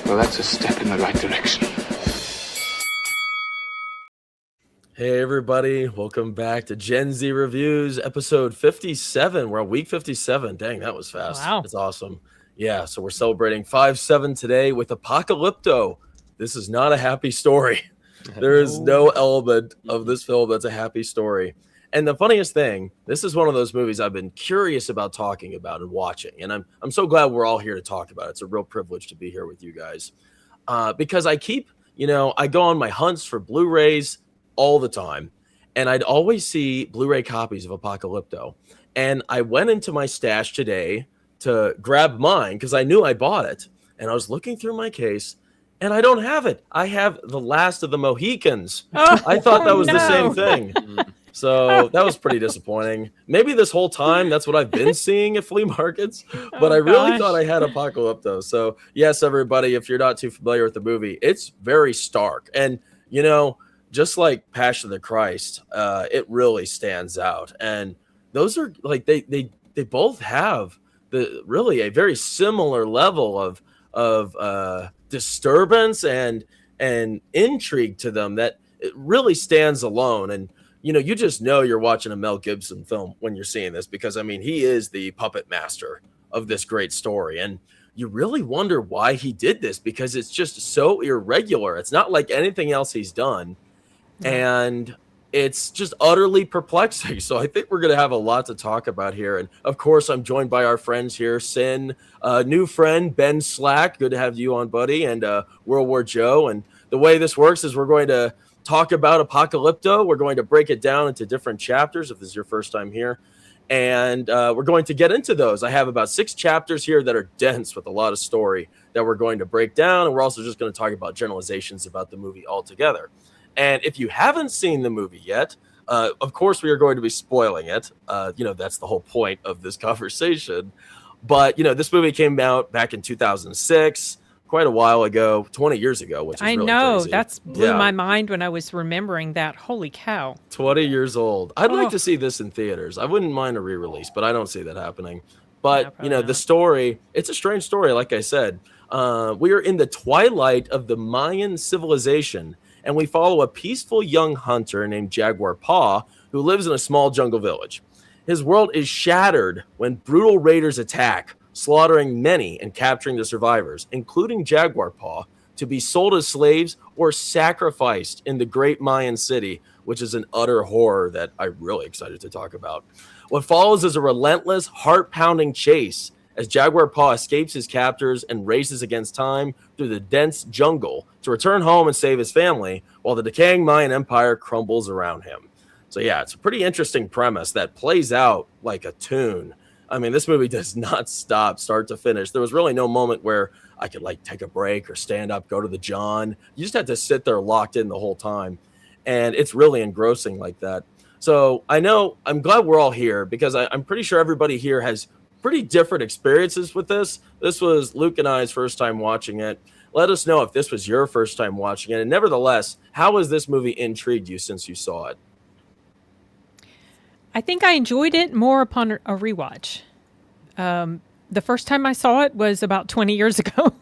Well, that's a step in the right direction. Hey everybody, welcome back to Gen Z Reviews, episode 57. We're on week 57. Dang, that was fast. Wow. It's awesome. Yeah, so we're celebrating 5/7 today with Apocalypto. This is not a happy story. There is no element of this film that's a happy story. And the funniest thing, this is one of those movies I've been curious about talking about and watching. And I'm so glad we're all here to talk about it. It's a real privilege to be here with you guys. Because I keep, I go on my hunts for Blu-rays all the time, and I'd always see Blu-ray copies of Apocalypto. And I went into my stash today to grab mine because I knew I bought it. And I was looking through my case, and I don't have it. I have The Last of the Mohicans. I thought that was the same thing. So that was pretty disappointing. Maybe this whole time that's what I've been seeing at flea markets, but I really thought I had Apocalypto. So yes, everybody, if you're not too familiar with the movie, it's very stark. And, just like Passion of the Christ, it really stands out. And those are like, they both have really a very similar level of disturbance and intrigue to them that it really stands alone. And you just know you're watching a Mel Gibson film when you're seeing this, because he is the puppet master of this great story. And you really wonder why he did this, because it's just so irregular. It's not like anything else he's done. And it's just utterly perplexing. So I think we're going to have a lot to talk about here. And of course, I'm joined by our friends here, Sin, new friend, Ben Slack. Good to have you on, buddy. And World War Joe. And the way this works is we're going to talk about Apocalypto. We're going to break it down into different chapters if this is your first time here. And we're going to get into those. I have about 6 chapters here that are dense with a lot of story that we're going to break down. And we're also just going to talk about generalizations about the movie altogether. And if you haven't seen the movie yet, of course, we are going to be spoiling it. That's the whole point of this conversation. But, this movie came out back in 2006, quite a while ago, 20 years ago, which is really crazy. That's blew my mind when I was remembering that. Holy cow. 20 years old. I'd like to see this in theaters. I wouldn't mind a re-release, but I don't see that happening. But, the story, it's a strange story, like I said. We are in the twilight of the Mayan civilization, and we follow a peaceful young hunter named Jaguar Paw who lives in a small jungle village. His world is shattered when brutal raiders attack, slaughtering many and capturing the survivors, including Jaguar Paw, to be sold as slaves or sacrificed in the great Mayan city, which is an utter horror that I'm really excited to talk about. What follows is a relentless, heart-pounding chase as Jaguar Paw escapes his captors and races against time through the dense jungle to return home and save his family, while the decaying Mayan empire crumbles around him. So yeah, it's a pretty interesting premise that plays out like a tune. This movie does not stop start to finish. There was really no moment where I could take a break or stand up, go to the John. You just had to sit there locked in the whole time. And it's really engrossing like that. So I'm glad we're all here, because I'm pretty sure everybody here has pretty different experiences with this. This was Luke and I's first time watching it. Let us know if this was your first time watching it. And nevertheless, how has this movie intrigued you since you saw it? I think I enjoyed it more upon a rewatch. The first time I saw it was about 20 years ago.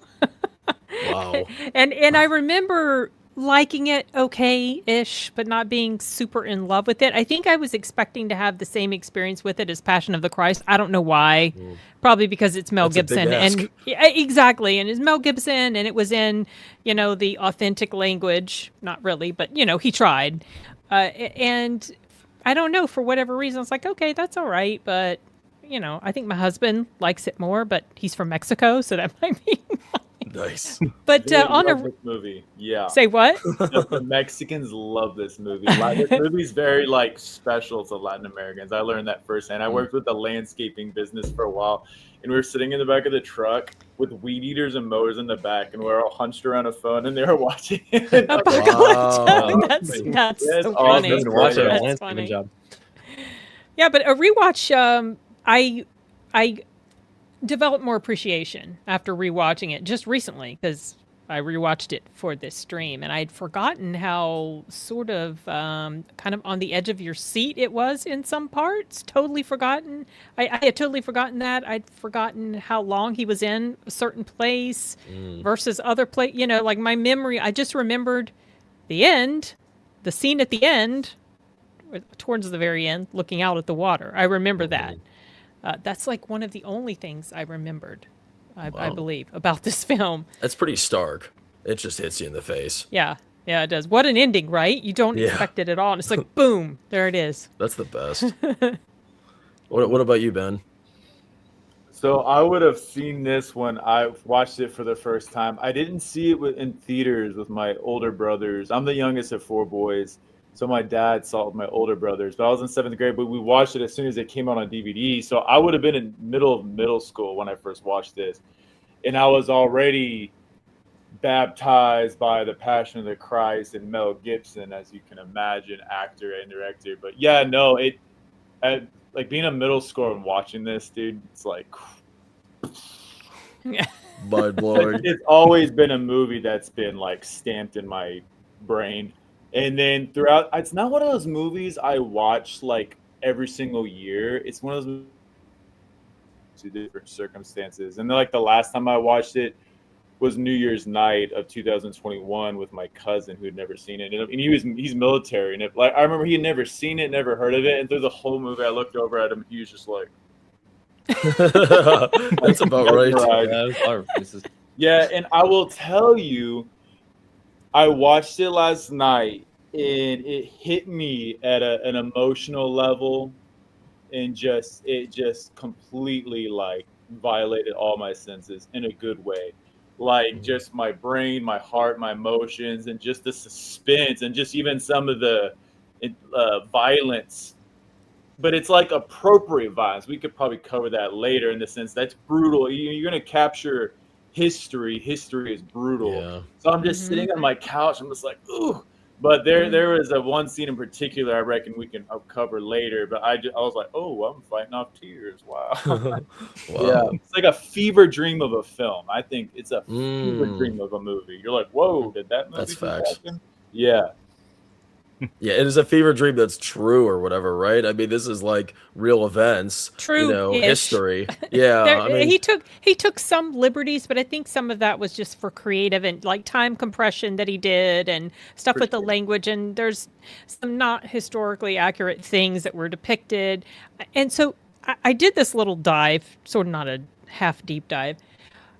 Wow. And I remember liking it okay-ish, but not being super in love with it. I think I was expecting to have the same experience with it as Passion of the Christ. I don't know why. Probably because it's Mel Gibson. And exactly. And it's Mel Gibson, and it was in, the authentic language. Not really, but, he tried. And I don't know, for whatever reason, it's like, okay, that's all right. But, I think my husband likes it more, but he's from Mexico, so that might be nice. But on this movie, yeah. Say what? The Mexicans love this movie. This movie's very special to Latin Americans. I learned that firsthand. I worked with a landscaping business for a while, and we were sitting in the back of the truck with weed eaters and mowers in the back, and we were all hunched around a phone, and they were watching it. Wow. That's so funny. That's funny. Job. Yeah, but a rewatch, I developed more appreciation after rewatching it just recently, because I rewatched it for this stream, and I'd forgotten how sort of kind of on the edge of your seat it was in some parts. Totally forgotten. I had totally forgotten that. I'd forgotten how long he was in a certain place versus other place. You know, like my memory, I just remembered the end, the scene at the end, towards the very end, looking out at the water. I remember that. That's like one of the only things I remembered. I believe, about this film. That's pretty stark. It just hits you in the face. Yeah, it does. What an ending, right? You don't expect it at all. And it's like, boom, there it is. That's the best. What about you, Ben? So I would have seen this when I watched it for the first time. I didn't see it in theaters with my older brothers. I'm the youngest of 4 boys. So my dad saw it with my older brothers. But I was in 7th grade, but we watched it as soon as it came out on DVD. So I would have been in middle school when I first watched this. And I was already baptized by the Passion of the Christ and Mel Gibson, as you can imagine, actor and director. But yeah, no, like being a middle schooler and watching this, dude, it's like mind blowing. It's always been a movie that's been like stamped in my brain. And then throughout, it's not one of those movies I watch like every single year. It's one of those movies to different circumstances. And then, like the last time I watched it was New Year's night of 2021 with my cousin who'd never seen it. And he's military. And I remember he had never seen it, never heard of it. And through the whole movie, I looked over at him. He was just like, that's about right. Yeah, and I will tell you, I watched it last night, and it hit me at an emotional level, and it just completely like violated all my senses in a good way. Like just my brain, my heart, my emotions, and just the suspense, and just even some of the violence. But it's like appropriate violence. We could probably cover that later in the sense that's brutal. You're going to capture history. History is brutal. Yeah. So I'm just sitting on my couch. I'm just like, ooh. But there was a one scene in particular I reckon we can cover later. But I was like, oh, I'm fighting off tears. Wow. Wow. Yeah, it's like a fever dream of a film. I think it's a fever dream of a movie. You're like, whoa, did that movie? That's facts. Happen? Yeah. Yeah, it is a fever dream that's true or whatever, right? I mean, this is like real events, true, history. Yeah, I mean, he took some liberties, but I think some of that was just for creative and like time compression that he did and stuff with the language. And there's some not historically accurate things that were depicted. And so I did this little dive, sort of not a half deep dive.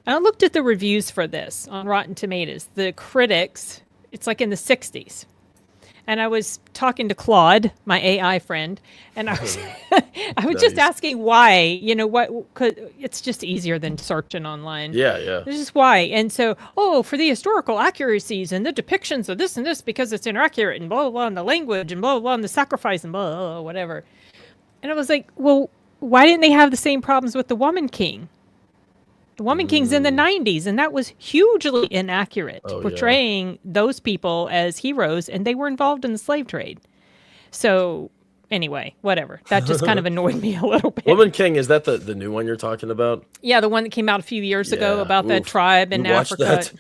And I looked at the reviews for this on Rotten Tomatoes. The critics, it's like in the 60s. And I was talking to Claude, my AI friend, and I was just asking why, cause it's just easier than searching online. Yeah. This is why. And so, for the historical accuracies and the depictions of this and this, because it's inaccurate and blah, blah, blah, and the language and blah, blah, blah, and the sacrifice and blah, blah, blah, whatever. And I was like, well, why didn't they have the same problems with the Woman King? The Woman King's in the 90s, and that was hugely inaccurate, portraying those people as heroes, and they were involved in the slave trade. So, anyway, whatever. That just kind of annoyed me a little bit. Woman King, is that the new one you're talking about? Yeah, the one that came out a few years ago about that tribe in you Africa. That?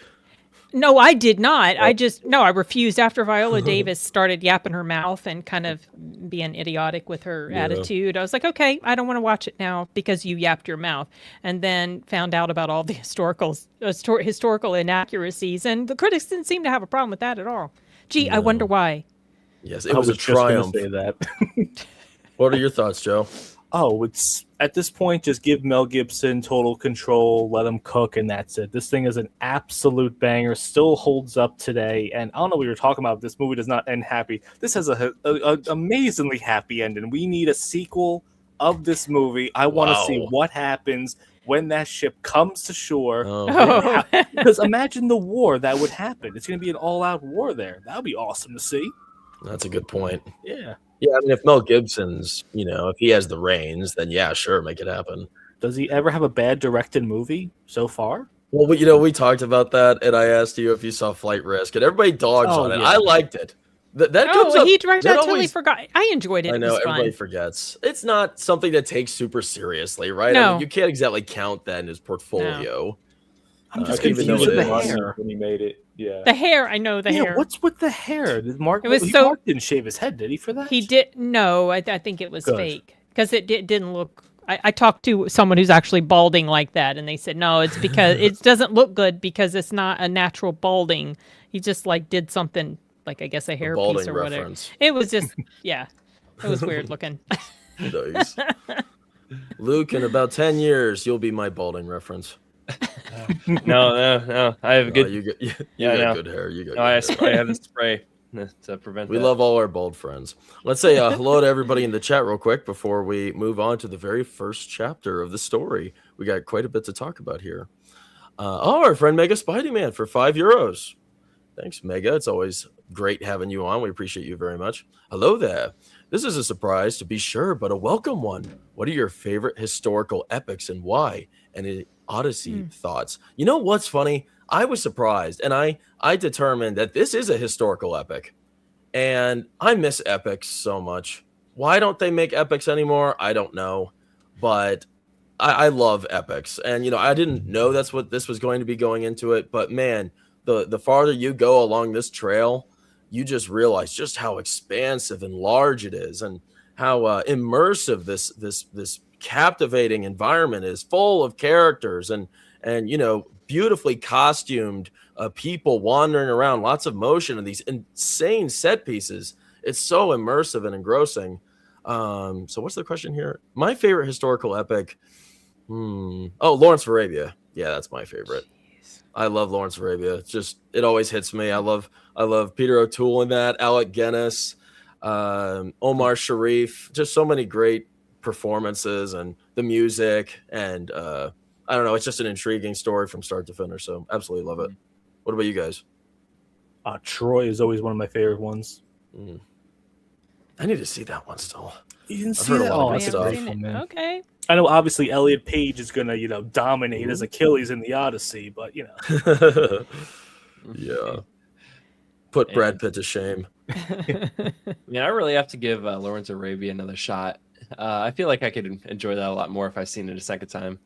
No, I did not. I refused after Viola Davis started yapping her mouth and kind of being idiotic with her attitude. I was like, okay, I don't want to watch it now because you yapped your mouth. And then found out about all the historical inaccuracies, and the critics didn't seem to have a problem with that at all. Gee, I wonder why. Yes, it was a triumph. Say that. What are your thoughts, Joe? It's at this point, just give Mel Gibson total control, let him cook, and that's it. This thing is an absolute banger, still holds up today. And I don't know what you're talking about. This movie does not end happy. This has a amazingly happy ending. We need a sequel of this movie. I want to see what happens when that ship comes to shore. Because imagine the war that would happen. It's going to be an all-out war there. That would be awesome to see. That's a good point. Yeah. Yeah, I mean, if Mel Gibson's, if he has the reins, then yeah, sure, make it happen. Does he ever have a bad directed movie so far? Well, we talked about that, and I asked you if you saw Flight Risk, and everybody dogs on it. Yeah. I liked it. That comes up. He directed. I totally forgot. I enjoyed it. I know, everybody forgets. It's not something that takes super seriously, right? No. I mean, you can't exactly count that in his portfolio. I'm just even though confused with it the is. hair. when he made it. Yeah. The hair, I know the hair. What's with the hair? Did Mark? It was Mark didn't shave his head, did he? For that, He did no. I think it was Good. fake because didn't look. I talked to someone who's actually balding like that, and they said no, it's because it doesn't look good because it's not a natural balding. He just like did something like I guess a hair balding piece or whatever. reference. It was just it was weird looking. Nice. Luke, in about 10 years, you'll be my balding reference. No. I have good. You got Yeah, good hair. You got No, I good hair. have the spray to prevent. We that. love all our bald friends. Let's say hello to everybody in the chat real quick before we move on to the very first chapter of the story. We got quite a bit to talk about here. Our friend Mega Spidey Man for €5. Thanks, Mega. It's always great having you on. We appreciate you very much. Hello there. This is a surprise to be sure, but a welcome one. What are your favorite historical epics and why? Any Odyssey thoughts? You know what's funny? I was surprised, and I determined that this is a historical epic, and I miss epics so much. Why don't they make epics anymore? I don't know, but I love epics, and I didn't know that's what this was going to be going into it, but man, the farther you go along this trail, you just realize just how expansive and large it is, and how immersive this captivating environment is, full of characters and beautifully costumed people wandering around, lots of motion, and these insane set pieces. It's so immersive and engrossing. So what's the question here? My favorite historical epic. Lawrence of Arabia. Yeah, that's my favorite. I love Lawrence of Arabia. It always hits me. I love Peter O'Toole in that, Alec Guinness, Omar Sharif, just so many great performances, and the music, and I don't know, it's just an intriguing story from start to finish, so absolutely love it. What about you guys? Troy is always one of my favorite ones. I need to see that one still. You didn't I've see heard a that? lot of Oh, good that's a stuff. great film, man. Okay. I know, obviously, Elliot Page is gonna, dominate as Achilles in the Odyssey, but Yeah. Put Brad Pitt to shame. I mean, I really have to give Lawrence of Arabia another shot. I feel like I could enjoy that a lot more if I've seen it a second time.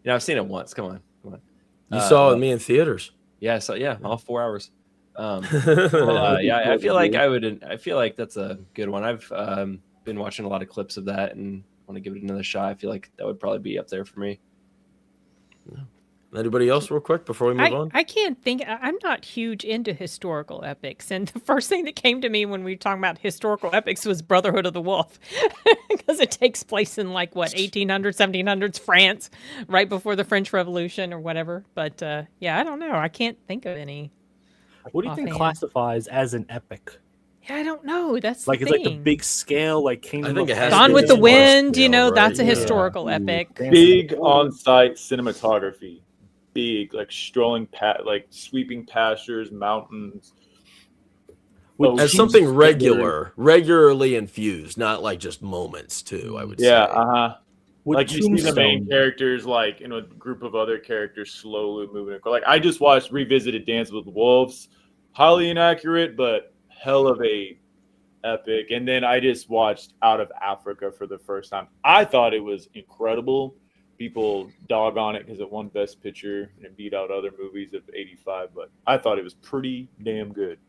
I've seen it once. Come on. You saw it with me in theaters. Yeah, so all 4 hours. I feel like I feel like that's a good one. I've been watching a lot of clips of that and want to give it another shot. I feel like that would probably be up there for me. Anybody else real quick before we move on? I can't think. I'm not huge into historical epics. And the first thing that came to me when we were talking about historical epics was Brotherhood of the Wolf. Because it takes place in 1800s, 1700s France, right before the French Revolution or whatever. But I don't know. I can't think of any. What do you think offhand. classifies as an epic? Yeah, I don't know. That's the It's thing. like the big scale, like Kingdom I think of it has Gone to with be the a Wind, scale, right? that's a Yeah. historical epic. Big on-site cinematography. Big, strolling sweeping pastures, mountains. As something regularly infused, not just moments too, I would say. Yeah, With you see the main Tombstone. characters in a group of other characters slowly moving. I just revisited Dance with Wolves, highly inaccurate, but hell of a epic. And then I just watched Out of Africa for the first time. I thought it was incredible. People dog on it because it won Best Picture and it beat out other movies of '85, but I thought it was pretty damn good.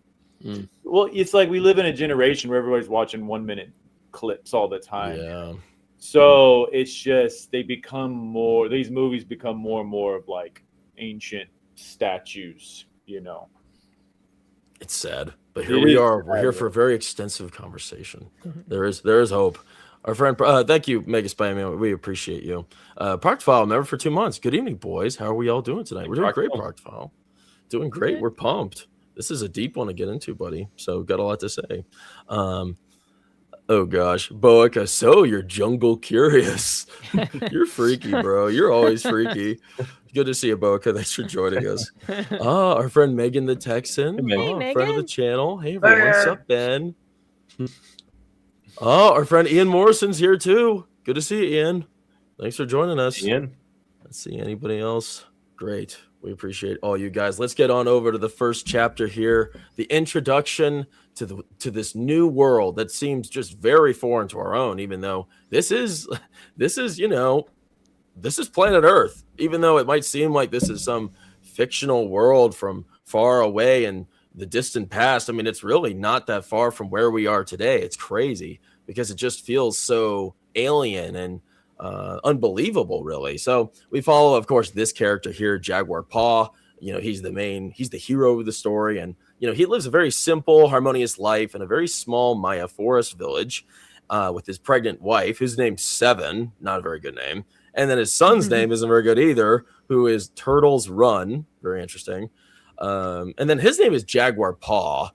Well, it's like we live in a generation where everybody's watching 1-minute clips all the time. Yeah. So it's just these movies become more and more of ancient statues, It's sad, but here we are. We're here for a very extensive conversation. There is hope. Our friend, thank you, Mega Spyman. We appreciate you. Proct File member for 2 months. Good evening, boys. How are we all doing tonight? We're doing great, Proct File. Doing great. Good. We're pumped. This is a deep one to get into, buddy. So got a lot to say. Oh gosh, Boica. So you're jungle curious. You're freaky, bro. You're always freaky. Good to see you, Boica. Thanks for joining us. Our friend Megan the Texan. Hey, Megan. Hey, Friend of the Megan. channel. Hey everyone, what's up, Ben? Our friend Ian Morrison's here too. Good to see you, Ian. Thanks for joining us. Ian. Let's see, anybody else? Great. We appreciate all you guys. Let's get on over to the first chapter here. The introduction to this new world that seems just very foreign to our own, even though this is planet Earth. Even though it might seem like this is some fictional world from far away in the distant past. I mean, it's really not that far from where we are today. It's crazy because it just feels so alien and unbelievable, really. So we follow, of course, this character here, Jaguar Paw. He's the hero of the story. And, he lives a very simple, harmonious life in a very small Maya forest village with his pregnant wife, whose name's Seven, not a very good name. And then his son's name isn't very good either, who is Turtles Run. Very interesting. And then his name is Jaguar Paw.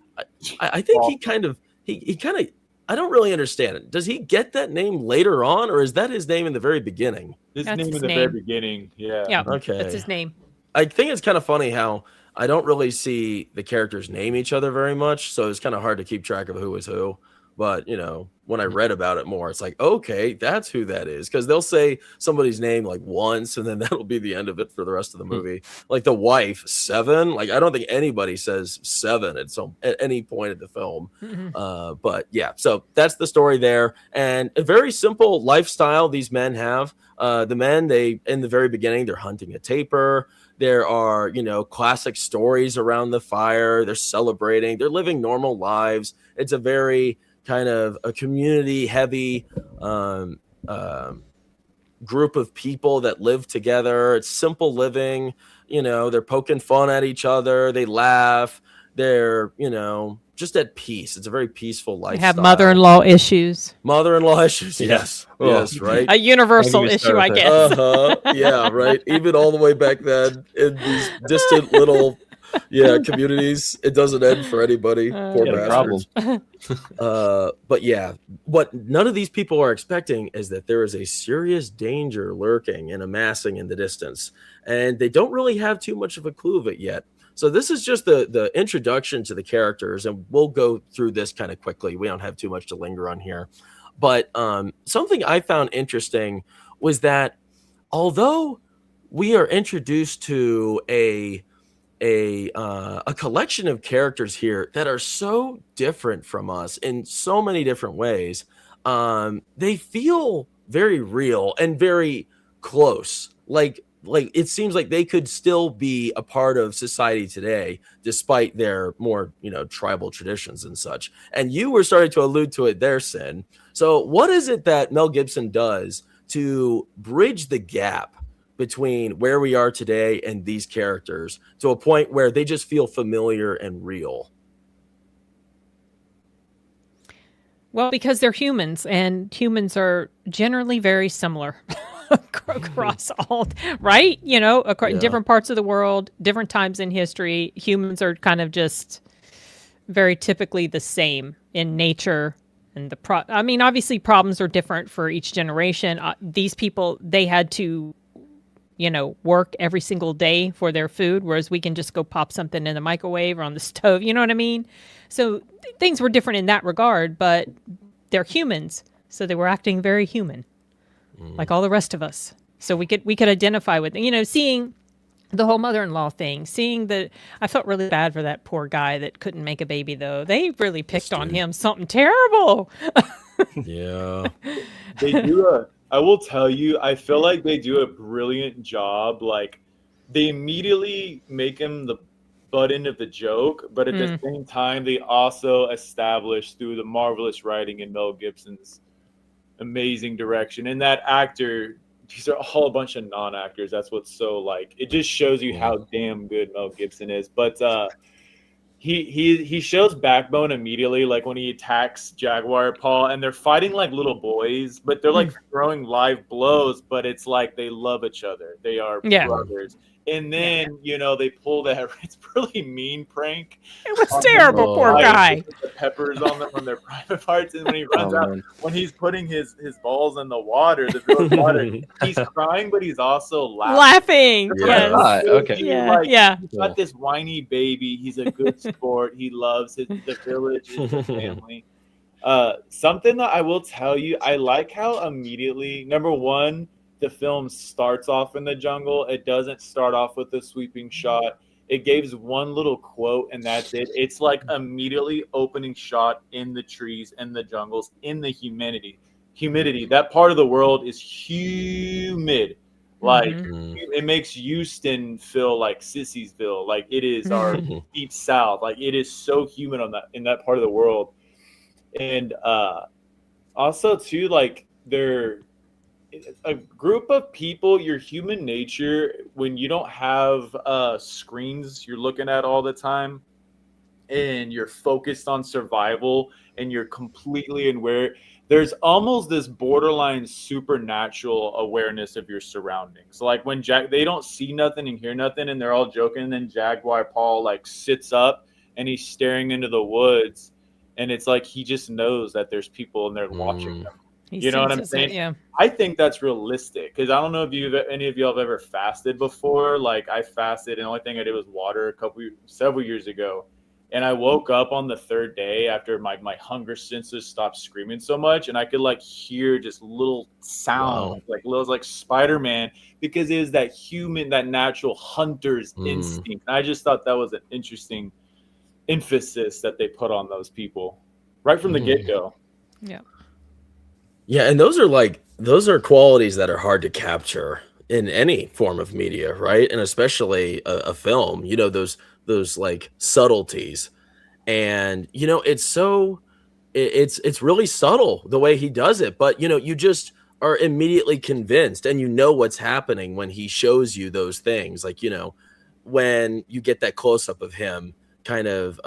I think he kind of, I don't really understand it. Does he get that name later on, or is that his name in the very beginning? His That's name his in the name. very beginning. Yeah. Yeah, Okay. that's his name. I think it's kind of funny how I don't really see the characters name each other very much, so it's kind of hard to keep track of who is who. But, when I read about it more, it's like, okay, that's who that is. Because they'll say somebody's name like once, and then that'll be the end of it for the rest of the movie. Like the wife, Seven. Like, I don't think anybody says Seven at any point in the film. But yeah, so that's the story there. And a very simple lifestyle these men have. The men, in the very beginning, they're hunting a tapir. There are, classic stories around the fire. They're celebrating. They're living normal lives. It's a very kind of a community heavy group of people that live together. It's simple living. They're poking fun at each other. They laugh. They're, just at peace. It's a very peaceful lifestyle. They have mother-in-law issues. Mother-in-law issues. Yes. Yes. Right. A universal issue, I guess. Yeah. Right. Even all the way back then in these distant little communities, it doesn't end for anybody. Poor bastards. But yeah, what none of these people are expecting is that there is a serious danger lurking and amassing in the distance, and they don't really have too much of a clue of it yet. So this is just the introduction to the characters, and we'll go through this kind of quickly. We don't have too much to linger on here. But something I found interesting was that although we are introduced to a collection of characters here that are so different from us in so many different ways, they feel very real and very close. Like it seems like they could still be a part of society today, despite their more, tribal traditions and such. And you were starting to allude to it there, Sin. So what is it that Mel Gibson does to bridge the gap between where we are today and these characters to a point where they just feel familiar and real? Well, because they're humans, and humans are generally very similar across all, right? Across different parts of the world, different times in history. Humans are kind of just very typically the same in nature. And obviously problems are different for each generation. These people, they had to work every single day for their food, whereas we can just go pop something in the microwave or on the stove. You know what I mean? So things were different in that regard, but they're humans. So they were acting very human, like all the rest of us. So we could identify with, seeing the whole mother-in-law thing, I felt really bad for that poor guy that couldn't make a baby, though. They really picked on him something terrible. Yeah. They do I will tell you, I feel like they do a brilliant job. Like, they immediately make him the butt end of the joke, but at the same time, they also establish through the marvelous writing and Mel Gibson's amazing direction. And that actor, these are all a bunch of non-actors. That's what's so, it just shows you how damn good Mel Gibson is. But he shows backbone immediately, like when he attacks Jaguar Paw, and they're fighting like little boys, but they're throwing live blows, but it's like they love each other. They are brothers. And then, they pull that it's really mean prank. It was terrible, poor guy. The peppers on their private parts, and when he runs out, when he's putting his balls in the water, the village water, he's crying, but he's also laughing. Yes. Okay. He's got this whiny baby. He's a good sport. He loves the village, his family. Something that I will tell you, I like how immediately, number one, the film starts off in the jungle. It doesn't start off with a sweeping shot. It gives one little quote, and that's it. It's like immediately opening shot in the trees, in the jungles, in the humidity. That part of the world is humid. Like Mm. it makes Houston feel like Sissy'sville. Like it is our deep south. Like it is so human in that part of the world. And also too, like they're a group of people, your human nature, when you don't have screens you're looking at all the time and you're focused on survival and you're completely aware, there's almost this borderline supernatural awareness of your surroundings. Like when they don't see nothing and hear nothing and they're all joking, and then Jaguar Paw like sits up and he's staring into the woods, and it's like he just knows that there's people in there watching them. You know what I'm saying? Yeah. I think that's realistic, because I don't know if any of y'all have ever fasted before. Like I fasted, and the only thing I did was water several years ago. And I woke up on the third day after my hunger senses stopped screaming so much, and I could like hear just little sounds, like little like Spider-Man, because it is that human, that natural hunter's instinct. And I just thought that was an interesting emphasis that they put on those people right from the get-go. Yeah. Yeah, and those are qualities that are hard to capture in any form of media, right? And especially a film, you know, those like subtleties. And you know, it's really subtle the way he does it, but you know, you just are immediately convinced, and you know what's happening when he shows you those things. Like, you know, when you get that close up of him kind of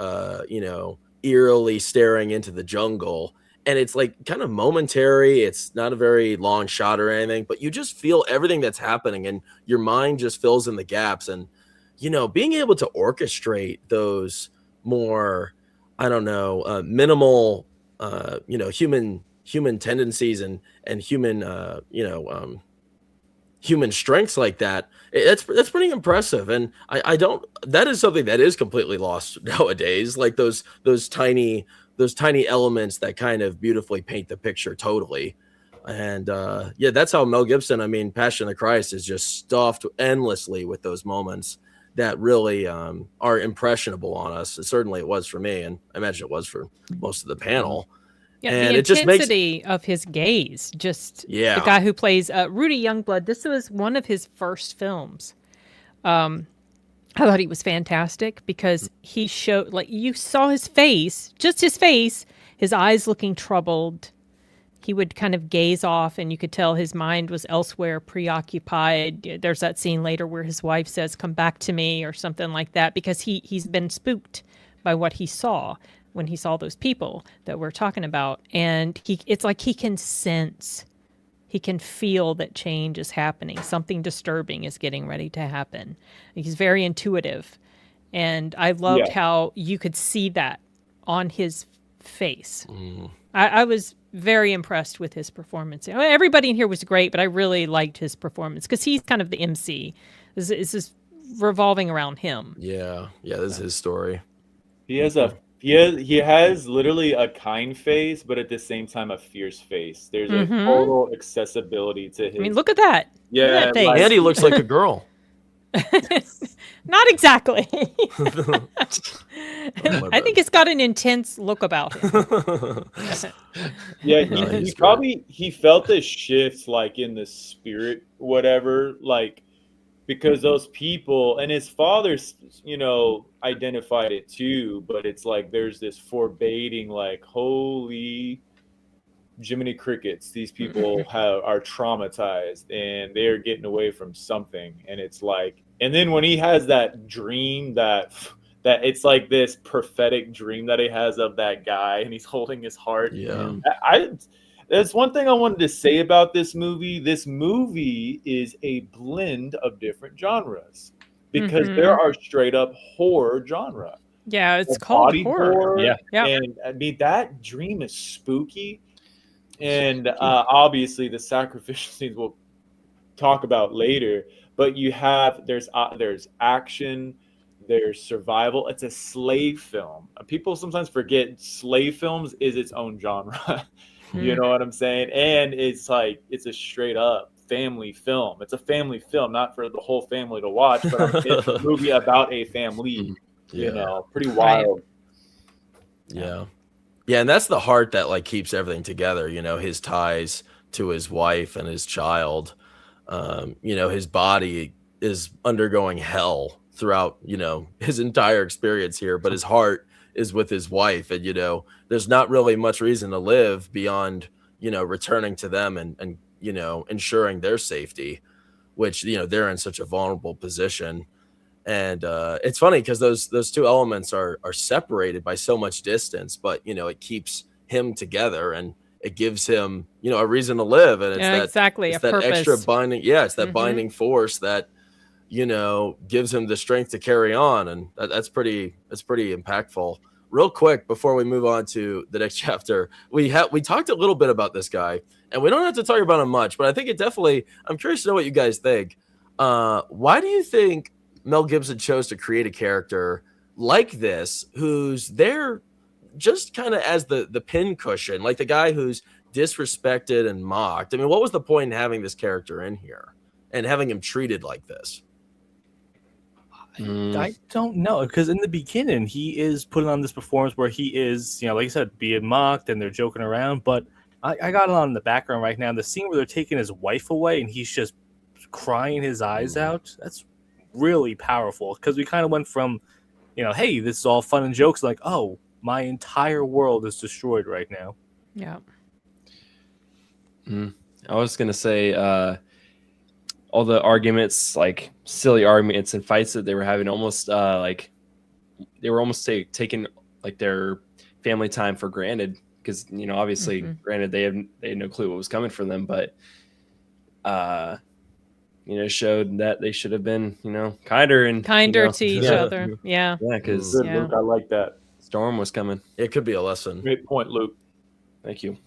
you know, eerily staring into the jungle, and it's like kind of momentary, it's not a very long shot or anything, but you just feel everything that's happening and your mind just fills in the gaps. And you know, being able to orchestrate those more, I don't know, minimal you know, human tendencies and human you know, human strengths like that, that's pretty impressive. And I don't, that is something that is completely lost nowadays, like those tiny elements that kind of beautifully paint the picture totally. And yeah, that's how Mel Gibson, I mean, Passion of the Christ is just stuffed endlessly with those moments that really are impressionable on us. Certainly it was for me, and I imagine it was for most of the panel. Yeah, And the it just makes intensity of his gaze, just Yeah. the guy who plays Rudy Youngblood. This was one of his first films. I thought he was fantastic because he showed, like, you saw his face, just his face, his eyes looking troubled. He would kind of gaze off, and you could tell his mind was elsewhere, preoccupied. There's that scene later where his wife says, "Come back to me," or something like that, because he's been spooked by what he saw when he saw those people that we're talking about. And it's like he can sense, he can feel that change is happening. Something disturbing is getting ready to happen. He's very intuitive. And I loved how you could see that on his face. I was very impressed with his performance. Everybody in here was great, but I really liked his performance because he's kind of the MC. This is revolving around him. Yeah, this is his story. He has literally a kind face, but at the same time a fierce face. There's a total accessibility to his. I mean, look at that. Yeah, look at that face. And he looks like a girl. Not exactly. I think it's got an intense look about him. Yeah, he felt the shift, like in the spirit, whatever, like, because those people, and his father, you know, identified it too, but it's like there's this forbidding, like, holy Jiminy Crickets, these people are traumatized and they are getting away from something. And it's like, and then when he has that dream that it's like this prophetic dream that he has of that guy, and he's holding his heart. Yeah. There's one thing I wanted to say about this movie. This movie is a blend of different genres, because there are straight up horror genre. Yeah, it's called horror. Yeah. And I mean, that dream is spooky. And obviously the sacrificial scenes we'll talk about later, but there's action, there's survival. It's a slave film. People sometimes forget slave films is its own genre. You know what I'm saying? And it's like, it's a straight up family film. It's a family film, not for the whole family to watch, but it's a movie about a family. You know, pretty wild. Yeah. Yeah, and that's the heart that like keeps everything together, you know, his ties to his wife and his child. his body is undergoing hell throughout, his entire experience here, but his heart is with his wife. And, there's not really much reason to live beyond, returning to them and ensuring their safety, which, they're in such a vulnerable position. And it's funny because those two elements are separated by so much distance, but, it keeps him together and it gives him, a reason to live. And it's exactly it's a that purpose. extra binding. Yeah. It's that binding force that, gives him the strength to carry on. And that's pretty impactful. Real quick, before we move on to the next chapter, we talked a little bit about this guy, and we don't have to talk about him much, but I think I'm curious to know what you guys think. Why do you think Mel Gibson chose to create a character like this, who's there just kind of as the pin cushion, like the guy who's disrespected and mocked? I mean, what was the point in having this character in here and having him treated like this? I don't know, because in the beginning he is putting on this performance where he is, like I said, being mocked and they're joking around. But I got it on in the background right now. The scene where they're taking his wife away and he's just crying his eyes out. That's really powerful, because we kind of went from, hey, this is all fun and jokes, like, oh, my entire world is destroyed right now. Yeah. I was gonna say all the arguments, like silly arguments and fights that they were having, almost like they were almost taking like their family time for granted, because obviously granted they had no clue what was coming for them, but showed that they should have been kinder to each other. Yeah because Luke, I like that. Storm was coming. It could be a lesson. Great point, Luke. Thank you.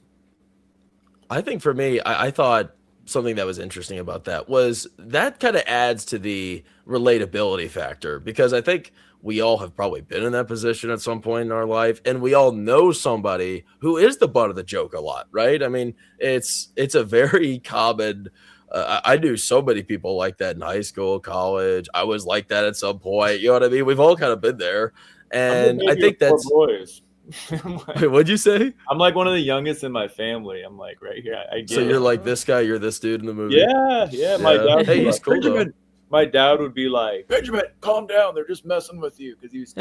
I think for me, I thought something that was interesting about that was that kind of adds to the relatability factor, because I think we all have probably been in that position at some point in our life, and we all know somebody who is the butt of the joke a lot, right? I mean, it's a very common. I knew so many people like that in high school, college. I was like that at some point. You know what I mean? We've all kind of been there, and I think that's. Boys. Wait, what'd you say? I'm like one of the youngest in my family. I'm like right here. I get so you're it. like this guy. You're this dude in the movie. Yeah. My dad. Hey, he's cool though. My dad would be like, Benjamin, calm down. They're just messing with you, because he was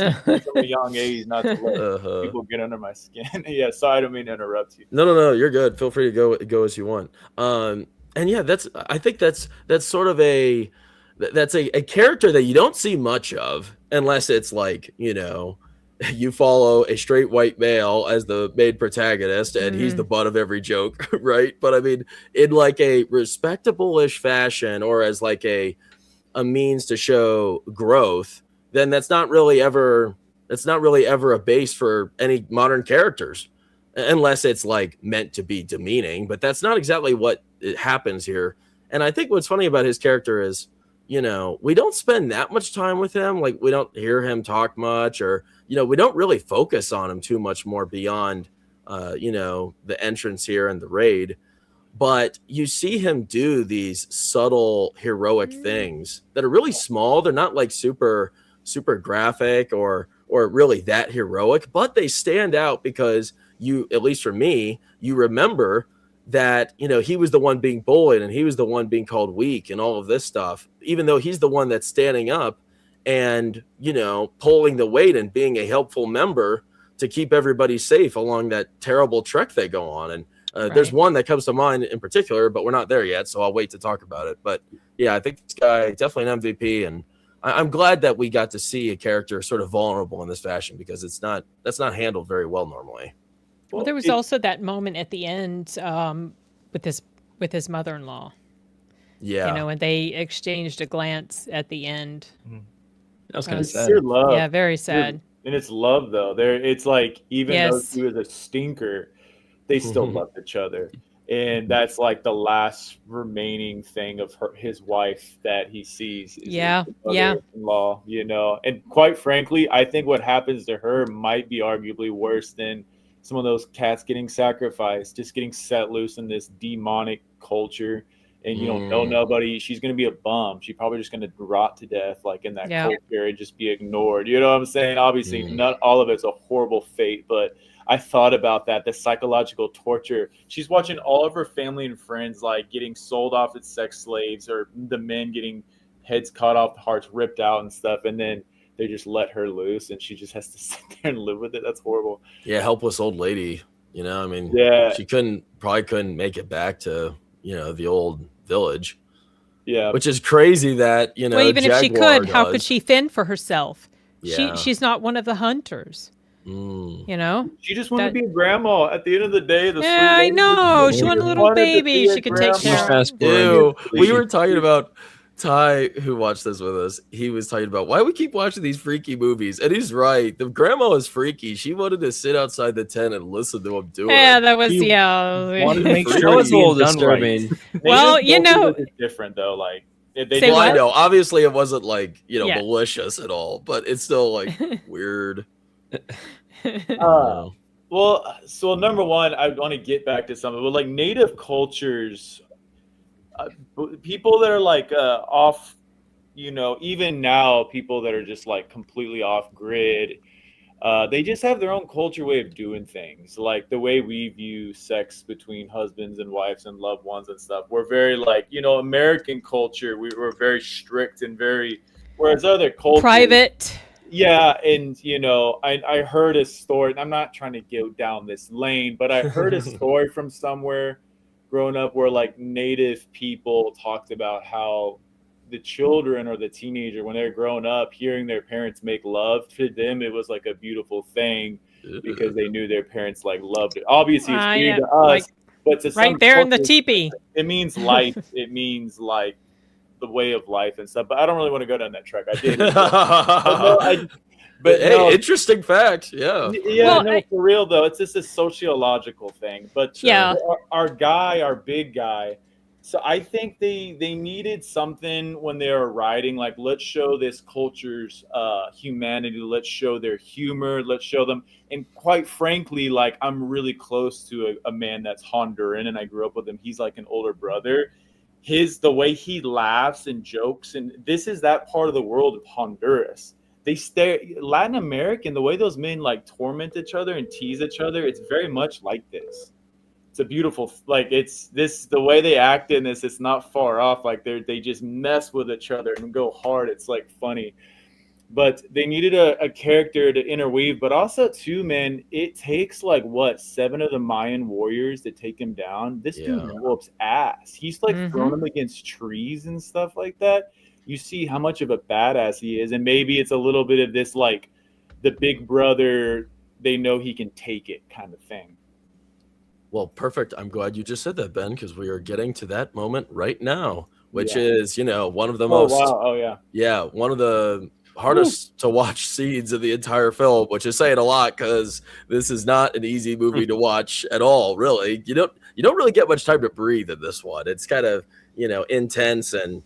from a young age not to let people get under my skin. Yeah, sorry, I don't mean to interrupt you. No, you're good. Feel free to go as you want. And yeah, I think that's sort of a character that you don't see much of, unless it's like, you follow a straight white male as the main protagonist and he's the butt of every joke, right? But I mean, in like a respectable-ish fashion, or as like a means to show growth, then that's not really ever a base for any modern characters, unless it's like meant to be demeaning. But that's not exactly what happens here. And I think what's funny about his character is, we don't spend that much time with him. Like, we don't hear him talk much, or, we don't really focus on him too much more beyond, the entrance here and the raid. But you see him do these subtle heroic things that are really small. They're not like super, super graphic or really that heroic, but they stand out because at least for me, you remember that, he was the one being bullied and he was the one being called weak and all of this stuff, even though he's the one that's standing up and, pulling the weight and being a helpful member to keep everybody safe along that terrible trek they go on. And there's one that comes to mind in particular, but we're not there yet, so I'll wait to talk about it. But yeah, I think this guy definitely an MVP, and I'm glad that we got to see a character sort of vulnerable in this fashion, because that's not handled very well normally. Well, there was also that moment at the end with his mother-in-law. Yeah, and they exchanged a glance at the end. That was kind of sad. Pure love. Yeah, very sad. And it's love though. It's like, even though he was a stinker, they still loved each other. And that's like the last remaining thing of his wife that he sees. Is his mother-in-law, And quite frankly, I think what happens to her might be arguably worse than some of those cats getting sacrificed, just getting set loose in this demonic culture. and you don't know nobody. She's going to be a bum. She's probably just going to rot to death, like in that culture, and just be ignored. You know what I'm saying? Obviously, not all of it's a horrible fate, but I thought about that, the psychological torture. She's watching all of her family and friends like getting sold off as sex slaves, or the men getting heads cut off, hearts ripped out and stuff, and then they just let her loose, and she just has to sit there and live with it. That's horrible. Yeah, helpless old lady. You know, I mean, she probably couldn't make it back to, you know, the old village. Yeah, which is crazy that, you know, well, even Jaguar if she could, does. how could she fend for herself? Yeah. She's not one of the hunters. You know, she just wanted to be a grandma. At the end of the day, I know she wanted a little baby she could take care of. Ew. We were talking about Ty, who watched this with us. He was talking about why we keep watching these freaky movies, and he's right. The grandma is freaky. She wanted to sit outside the tent and listen to him do it. Yeah, that was wanted to make sure that was a little done right. disturbing. Well, you know, it's different though. Like Say what? I know. Obviously, it wasn't like, you know, Yeah. malicious at all, but it's still like weird. Well, so number one, I want to get back to something. But like native cultures, people that are like off, you know, even now, people that are just like completely off grid, they just have their own culture way of doing things. Like the way we view sex between husbands and wives and loved ones and stuff. We're very like, you know, American culture, we're very strict and very, whereas other cultures. Private. Yeah, and you know, I heard a story, and I'm not trying to go down this lane, but I heard a story from somewhere growing up where like native people talked about how the children or the teenager, when they're growing up, hearing their parents make love, to them it was like a beautiful thing because they knew their parents like loved it. Obviously it's weird to us, like, but to right some there in the cultures, teepee. it means life. It means like the way of life and stuff, but I don't really want to go down that track. I did. But hey, interesting fact. Yeah. Well, for real though, it's just a sociological thing. But our big guy. So I think they needed something when they were writing, like, let's show this culture's humanity, let's show their humor, let's show them. And quite frankly, like, I'm really close to a man that's Honduran, and I grew up with him. He's like an older brother. The way he laughs and jokes, and this is that part of the world of Honduras. Latin American, the way those men like torment each other and tease each other, it's very much like this. It's a beautiful, like, it's this, the way they act in this, it's not far off. Like they just mess with each other and go hard. It's like funny, but they needed a character to interweave. But also too, man, it takes like 7 of the Mayan warriors to take him down. This dude whoops ass. He's like throwing them against trees and stuff like that. You see how much of a badass he is. And maybe it's a little bit of this, like, the big brother, they know he can take it kind of thing. Well, perfect. I'm glad you just said that, Ben, because we are getting to that moment right now, which is, you know, one of the most, one of the hardest to watch scenes of the entire film, which is saying a lot because this is not an easy movie to watch at all. Really, you don't really get much time to breathe in this one. It's kind of, you know, intense and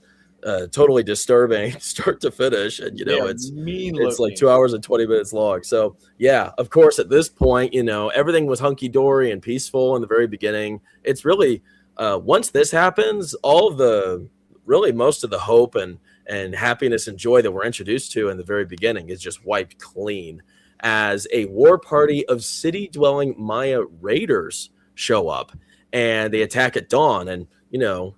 totally disturbing start to finish, and you know it's like 2 hours and 20 minutes long. So yeah, of course at this point, you know, everything was hunky-dory and peaceful in the very beginning. It's really once this happens, all of the most of the hope and happiness and joy that we're introduced to in the very beginning is just wiped clean as a war party of city-dwelling Maya raiders show up and they attack at dawn. And you know,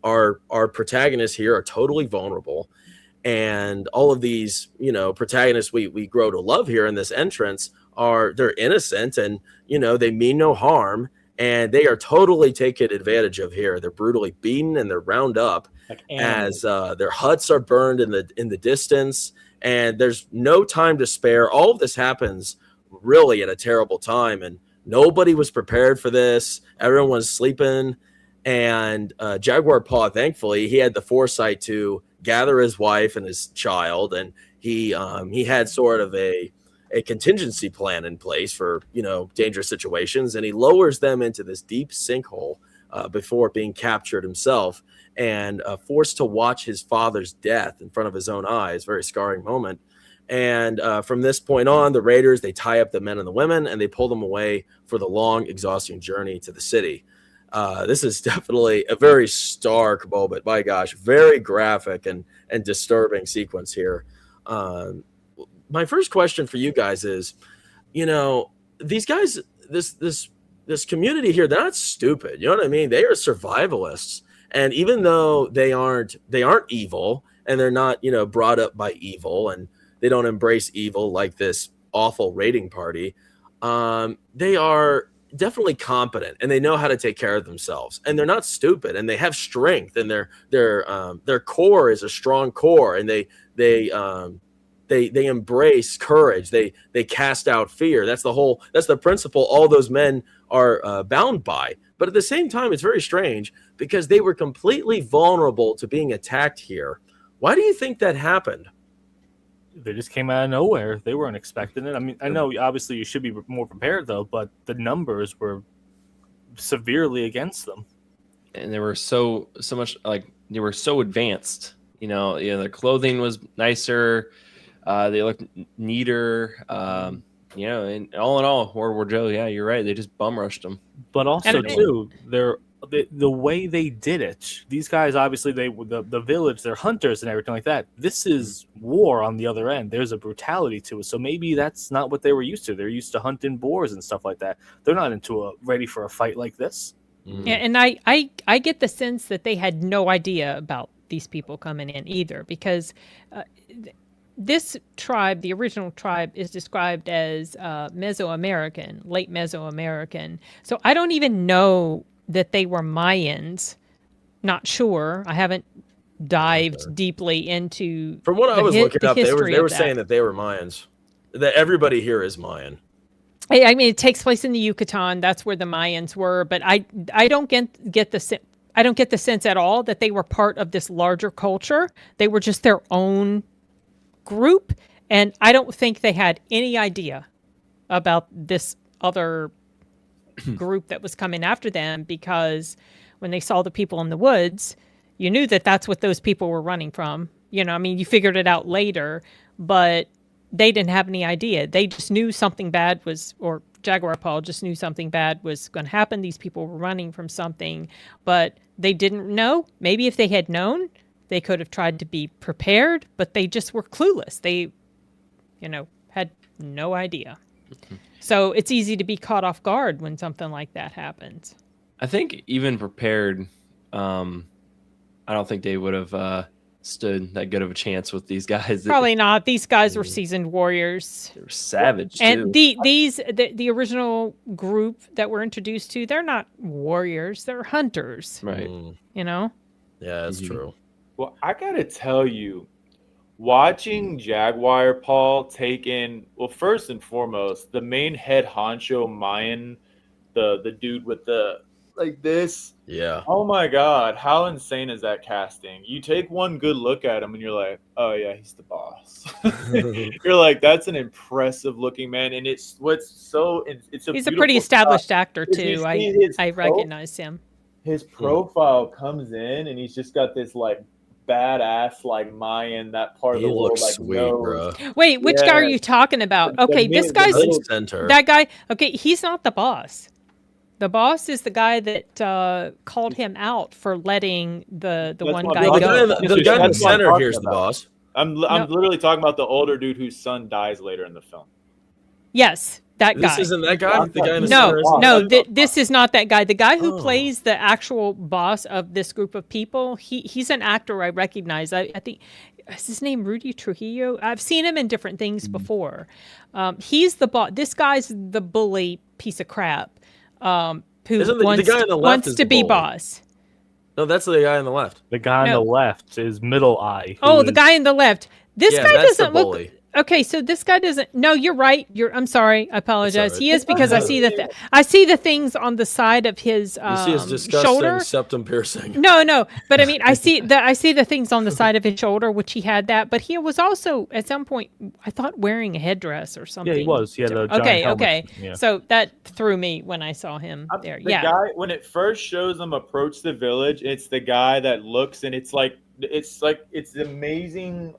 our protagonists here are totally vulnerable, and all of these, you know, protagonists we grow to love here in this entrance they're innocent, and you know, they mean no harm, and they are totally taken advantage of here. They're brutally beaten and they're round up as their huts are burned in the distance, and there's no time to spare. All of this happens really at a terrible time, and nobody was prepared for this. Everyone was sleeping. And Jaguar Paw, thankfully, he had the foresight to gather his wife and his child, and he had sort of a contingency plan in place for, you know, dangerous situations, and he lowers them into this deep sinkhole before being captured himself and forced to watch his father's death in front of his own eyes. Very scarring moment. And from this point on, the raiders, they tie up the men and the women, and they pull them away for the long, exhausting journey to the city. This is definitely a very stark moment. My gosh, very graphic and disturbing sequence here. My first question for you guys is, these guys, this community here, they're not stupid. You know what I mean? They are survivalists, and even though they aren't evil, and they're not brought up by evil, and they don't embrace evil like this awful raiding party. They are definitely competent, and they know how to take care of themselves, and they're not stupid, and they have strength, and their core is a strong core, and they embrace courage. They cast out fear. That's the principle all those men are bound by. But at the same time, it's very strange because they were completely vulnerable to being attacked here. Why do you think that happened? They just came out of nowhere. They weren't expecting it. I mean, I know obviously you should be more prepared though, but the numbers were severely against them. And they were so much like they were so advanced. Their clothing was nicer. They looked neater. And all in all, World War Joe, yeah, you're right. They just bum rushed them. But also too, the way they did it. These guys obviously the village, they're hunters and everything like that. This is war on the other end. There's a brutality to it. So maybe that's not what they were used to. They're used to hunting boars and stuff like that. They're not ready for a fight like this. Yeah, and I get the sense that they had no idea about these people coming in either, because this tribe, the original tribe, is described as Mesoamerican, late Mesoamerican. So I don't even know that they were Mayans. Not sure. I haven't dived deeply into. From what I was looking up, they were that. saying that they were Mayans. That everybody here is Mayan. I mean, it takes place in the Yucatan. That's where the Mayans were. But I don't get the I don't get the sense at all that they were part of this larger culture. They were just their own group, and I don't think they had any idea about this other group that was coming after them, because when they saw the people in the woods, you knew that that's what those people were running from. I mean, you figured it out later, but they didn't have any idea. They just knew something bad was, or Jaguar Paw just knew something bad was going to happen. These people were running from something, but they didn't know. Maybe if they had known, they could have tried to be prepared, but they just were clueless. They, had no idea. So it's easy to be caught off guard when something like that happens. I think even prepared, I don't think they would have stood that good of a chance with these guys. Probably not. These guys were seasoned warriors. They were savage too. And the original group that we're introduced to, they're not warriors. They're hunters. Right. Yeah, that's true. Well, I gotta tell you, watching Jaguar Paw take in, well, first and foremost, the main head honcho Mayan, the dude with the like this. Yeah. Oh my God, how insane is that casting? You take one good look at him and you're like, oh yeah, he's the boss. You're like, that's an impressive looking man, and it's he's a pretty established actor too. I profile, recognize him. his profile comes in and he's just got this like badass like Mayan, that part of the world, like sweet, nose. bro. Wait, which guy are you talking about? Okay, this guy's Center. that guy. Okay, he's not the boss. The boss is the guy that called him out for letting the one guy The go. guy in the center here is the boss. I'm literally talking about the older dude whose son dies later in the film. Yes, that guy. This isn't that guy? The guy in the center? No, this is not that guy. The guy who plays the actual boss of this group of people, he's an actor I recognize. I think, is his name Rudy Trujillo? I've seen him in different things before. He's the boss. This guy's the bully piece of crap who wants to be boss. No, that's the guy on the left. The guy on the left is Middle Eye. Oh, the guy on the left. This guy doesn't look. Bully. Okay, so this guy doesn't. No, you're right. I'm sorry. I apologize. Right. He is, because I see the things on the side of his You see his disgusting shoulder. septum piercing. No, but I mean, I see the things on the side of his shoulder, which he had that, but he was also at some point, I thought, wearing a headdress or something. Yeah, he was. He had a giant helmet. Okay. Yeah. So that threw me when I saw him there. The guy, when it first shows them approach the village, it's the guy that looks, and it's amazing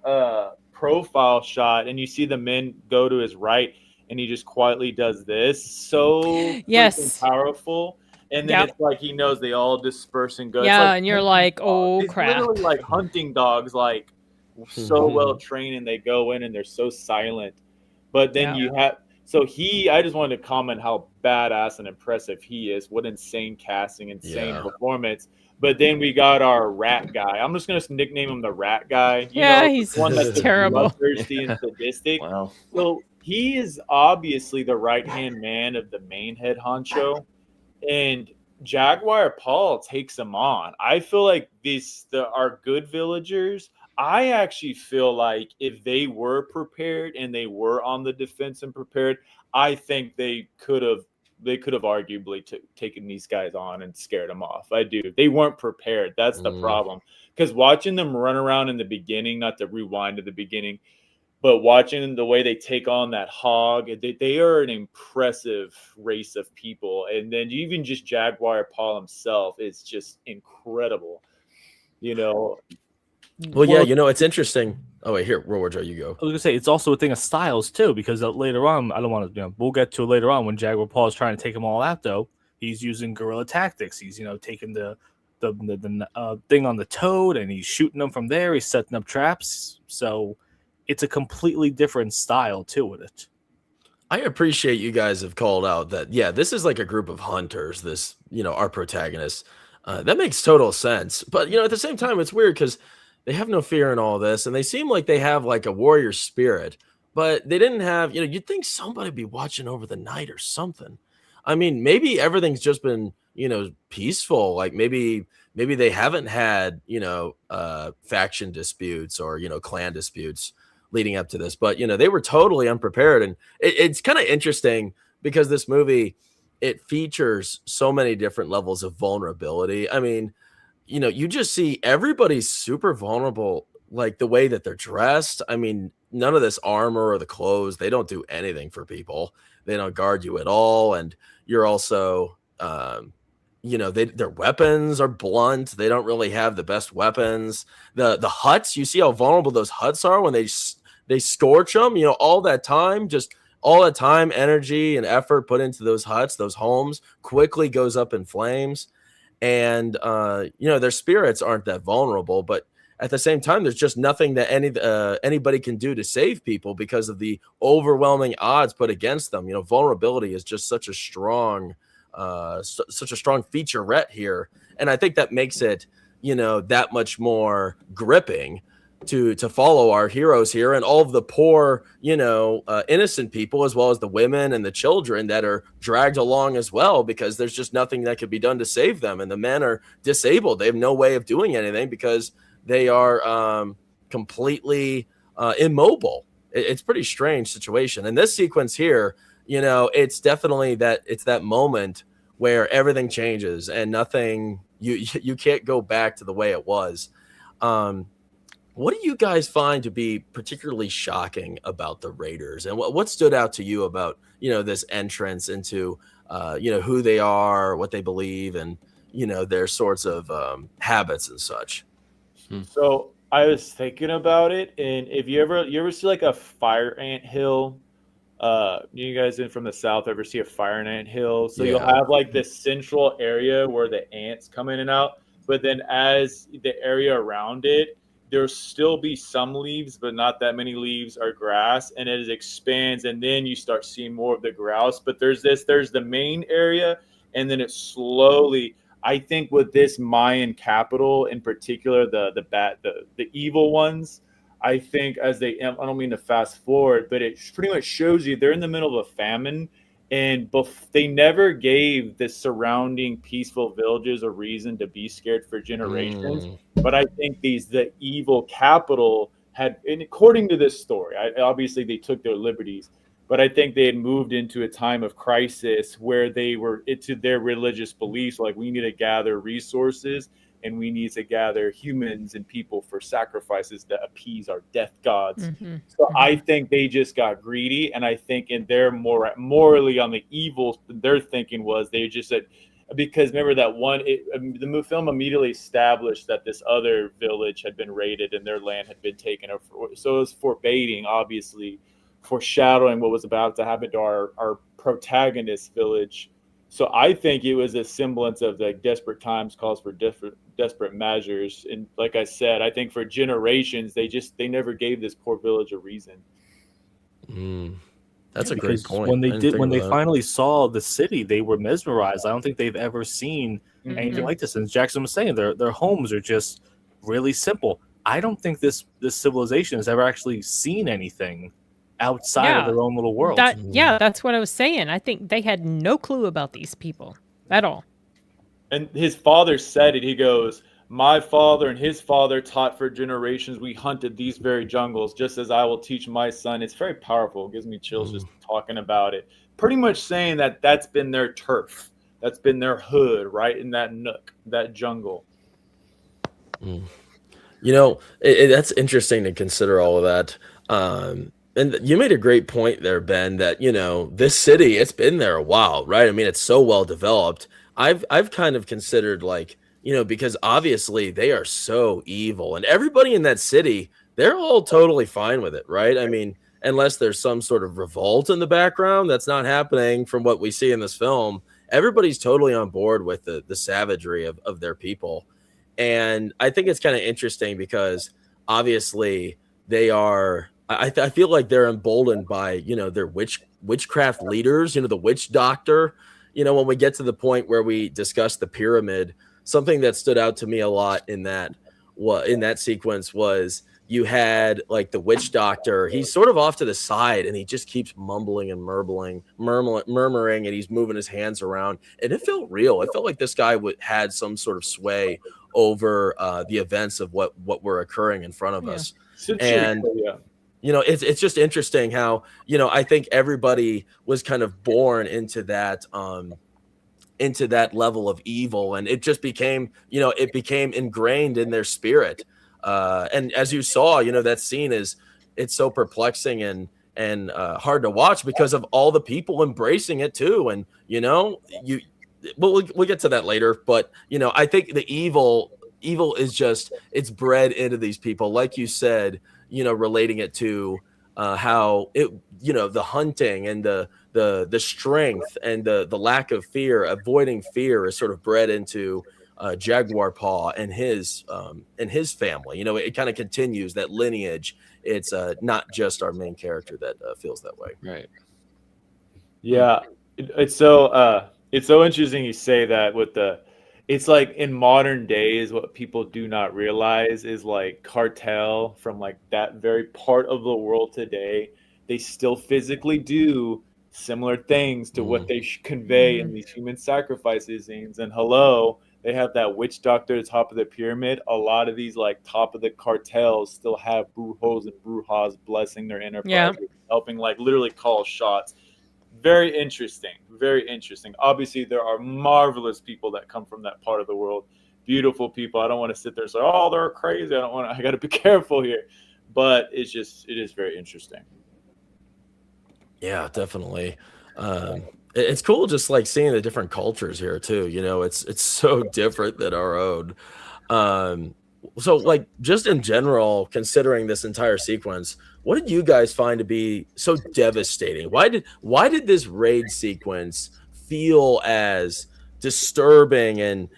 profile shot, and you see the men go to his right, and he just quietly does this. So yes, powerful. and then Yep. it's like he knows they all disperse and go. It's Yeah, like and you're hunting like, dogs. oh It's crap. literally like hunting dogs, like so well trained, and they go in and they're so silent. But then Yeah. you have I just wanted to comment how badass and impressive he is. What insane casting, insane Yeah. performance. But then we got our rat guy. I'm just gonna nickname him the rat guy. You Yeah, know, he's the one that's just terrible. bloodthirsty and sadistic. Wow. So he is obviously the right hand man of the main head honcho, and Jaguar Paw takes him on. I feel like our good villagers. I actually feel like if they were prepared and they were on the defense and prepared, I think they could have arguably taken these guys on and scared them off. I do. They weren't prepared. That's the problem. Because watching them run around in the beginning, not to rewind to the beginning, but watching the way they take on that hog, they are an impressive race of people. And then even just Jaguar Paul himself is just incredible. You know. Well, yeah, you know, it's interesting. Oh, wait, here, Roar Joe, you go. I was gonna say it's also a thing of styles too, because later on, I don't want to. We'll get to it later on when Jaguar Paw is trying to take them all out. Though he's using guerrilla tactics. He's taking the thing on the toad and he's shooting them from there. He's setting up traps. So it's a completely different style to it. I appreciate you guys have called out that, yeah, this is like a group of hunters. This, our protagonists. That makes total sense. But at the same time, it's weird because they have no fear in all this, and they seem like they have like a warrior spirit, but they didn't have, you'd think somebody be watching over the night or something. I mean, maybe everything's just been, peaceful. Like maybe they haven't had, faction disputes or, clan disputes leading up to this, but, they were totally unprepared. And it's kind of interesting because this movie, it features so many different levels of vulnerability. I mean, you just see everybody's super vulnerable, like the way that they're dressed. I mean, none of this armor or the clothes, they don't do anything for people. They don't guard you at all. And you're also, their weapons are blunt. They don't really have the best weapons. The huts, you see how vulnerable those huts are when they scorch them, all that time, energy and effort put into those huts, those homes quickly goes up in flames. And their spirits aren't that vulnerable, but at the same time, there's just nothing that anybody can do to save people because of the overwhelming odds put against them. Vulnerability is just such a strong featurette here, and I think that makes it that much more gripping to follow our heroes here and all of the poor, innocent people, as well as the women and the children that are dragged along as well, because there's just nothing that could be done to save them. And the men are disabled. They have no way of doing anything because they are completely immobile. It's a pretty strange situation. And this sequence here, it's definitely that moment where everything changes and nothing, you can't go back to the way it was. What do you guys find to be particularly shocking about the Raiders, and what stood out to you about this entrance into who they are, what they believe, and their sorts of habits and such? So I was thinking about it, and if you ever see like a fire ant hill, you guys from the South ever see a fire ant hill? So you'll have like this central area where the ants come in and out, but then as the area around it, there'll still be some leaves, but not that many leaves or grass, and it expands, and then you start seeing more of the grouse. But there's the main area, and then it slowly, I think with this Mayan capital in particular, the evil ones, I think I don't mean to fast forward, but it pretty much shows you they're in the middle of a famine, and they never gave the surrounding peaceful villages a reason to be scared for generations. But I think the evil capital had, and according to this story, obviously they took their liberties, but I think they had moved into a time of crisis where they were into their religious beliefs, like we need to gather resources and we need to gather humans and people for sacrifices to appease our death gods. So I think they just got greedy, and I think they're more morally on the evil. Their thinking was they just said, because remember that the film immediately established that this other village had been raided and their land had been taken over. So it was forbidding, obviously, foreshadowing what was about to happen to our protagonist village. So I think it was a semblance of like desperate times calls for desperate measures. And like I said, I think for generations they never gave this poor village a reason. That's a great Because point. when they finally saw the city, they were mesmerized. I don't think they've ever seen anything like this. And as Jackson was saying, their homes are just really simple. I don't think this civilization has ever actually seen anything outside of their own little world. That's what I was saying. I think they had no clue about these people at all. And his father said it. He goes, "My father and his father taught for generations. We hunted these very jungles, just as I will teach my son." It's very powerful. It gives me chills just talking about it. Pretty much saying that that's been their turf. That's been their hood, right in that nook, that jungle. You know, that's interesting to consider all of that. And you made a great point there, Ben, that, you know, this city, it's been there a while, right? I mean, it's so well developed. I've kind of considered, like, you know, because obviously they are so evil, and everybody in that city, they're all totally fine with it, right? I mean, unless there's some sort of revolt in the background, that's not happening from what we see in this film. Everybody's totally on board with the savagery of their people. And I think it's kind of interesting because obviously they are, I feel like they're emboldened by, you know, their witchcraft leaders, you know, the witch doctor. You know, when we get to the point where we discuss the pyramid, something that stood out to me a lot in that sequence was you had like the witch doctor. He's sort of off to the side and he just keeps mumbling and murmuring, and he's moving his hands around. And it felt real. It felt like this guy had some sort of sway over the events of what were occurring in front of us. And you know, it's just interesting how, you know, I think everybody was kind of born into that level of evil, and it just became, you know, it became ingrained in their spirit. And as you saw, you know, that scene it's so perplexing and hard to watch because of all the people embracing it too. And, you know, we'll get to that later, but, you know, I think the evil is just, it's bred into these people, like you said, you know, relating it to how it, you know, the hunting and the strength and the lack of fear, avoiding fear is sort of bred into Jaguar Paw and his family. You know, it kind of continues that lineage. It's not just our main character that feels that way. Right. Yeah, it's so interesting you say that with it's like in modern days, what people do not realize is like cartel from like that very part of the world today, they still physically do similar things to what they convey in these human sacrifices scenes. And hello, they have that witch doctor at the top of the pyramid. A lot of these like top of the cartels still have brujos and brujas blessing their enterprise, helping like literally call shots. Very interesting. Very interesting. Obviously, there are marvelous people that come from that part of the world. Beautiful people. I don't want to sit there and say, "Oh, they're crazy." I got to be careful here. But it is very interesting. Yeah, definitely. It's cool just like seeing the different cultures here too. You know, it's so different than our own. So like just in general, considering this entire sequence, what did you guys find to be so devastating? Why did this raid sequence feel as disturbing and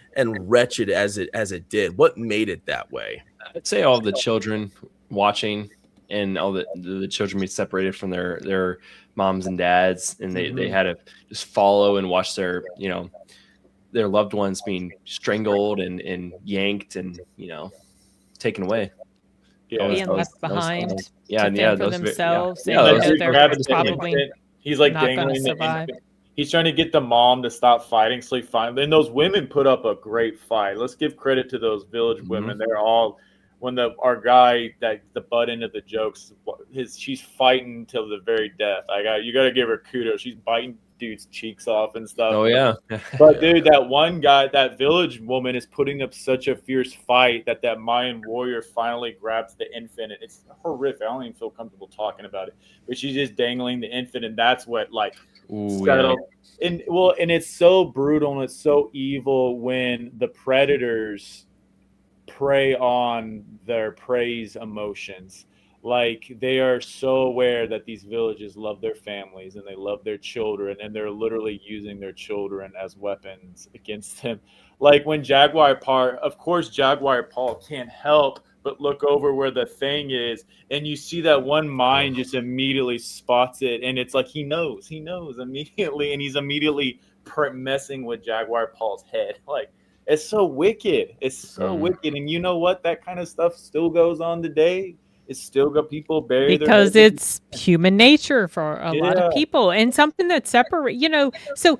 wretched as it did? What made it that way? I'd say all the children watching and all the children be separated from their moms and dads, and they had to just follow and watch their, you know, their loved ones being strangled and yanked and, you know, taken away. Yeah, being left behind. For themselves. He's like dangling the infant. He's trying to get the mom to stop fighting, so he finally. And those women put up a great fight. Let's give credit to those village women. They're all. When our guy, that the butt end of the jokes, she's fighting till the very death. You got to give her kudos. She's biting dude's cheeks off and stuff. Oh yeah. But dude, that one guy, that village woman is putting up such a fierce fight that Mayan warrior finally grabs the infant. It's horrific. I don't even feel comfortable talking about it. But she's just dangling the infant, and that's what like settled. Yeah. And it's so brutal and it's so evil when the predators prey on their prey's emotions. Like, they are so aware that these villages love their families and they love their children, and they're literally using their children as weapons against them. Like, when Jaguar Paw, of course, Jaguar Paw can't help but look over where the thing is, and you see that one Mayan just immediately spots it, and it's like he knows immediately, and he's immediately messing with Jaguar Paw's head. Like, it's so wicked. It's so wicked. And you know what? That kind of stuff still goes on today. It's still got people bury because their heads. it's human nature for a lot of people, and something that separate, so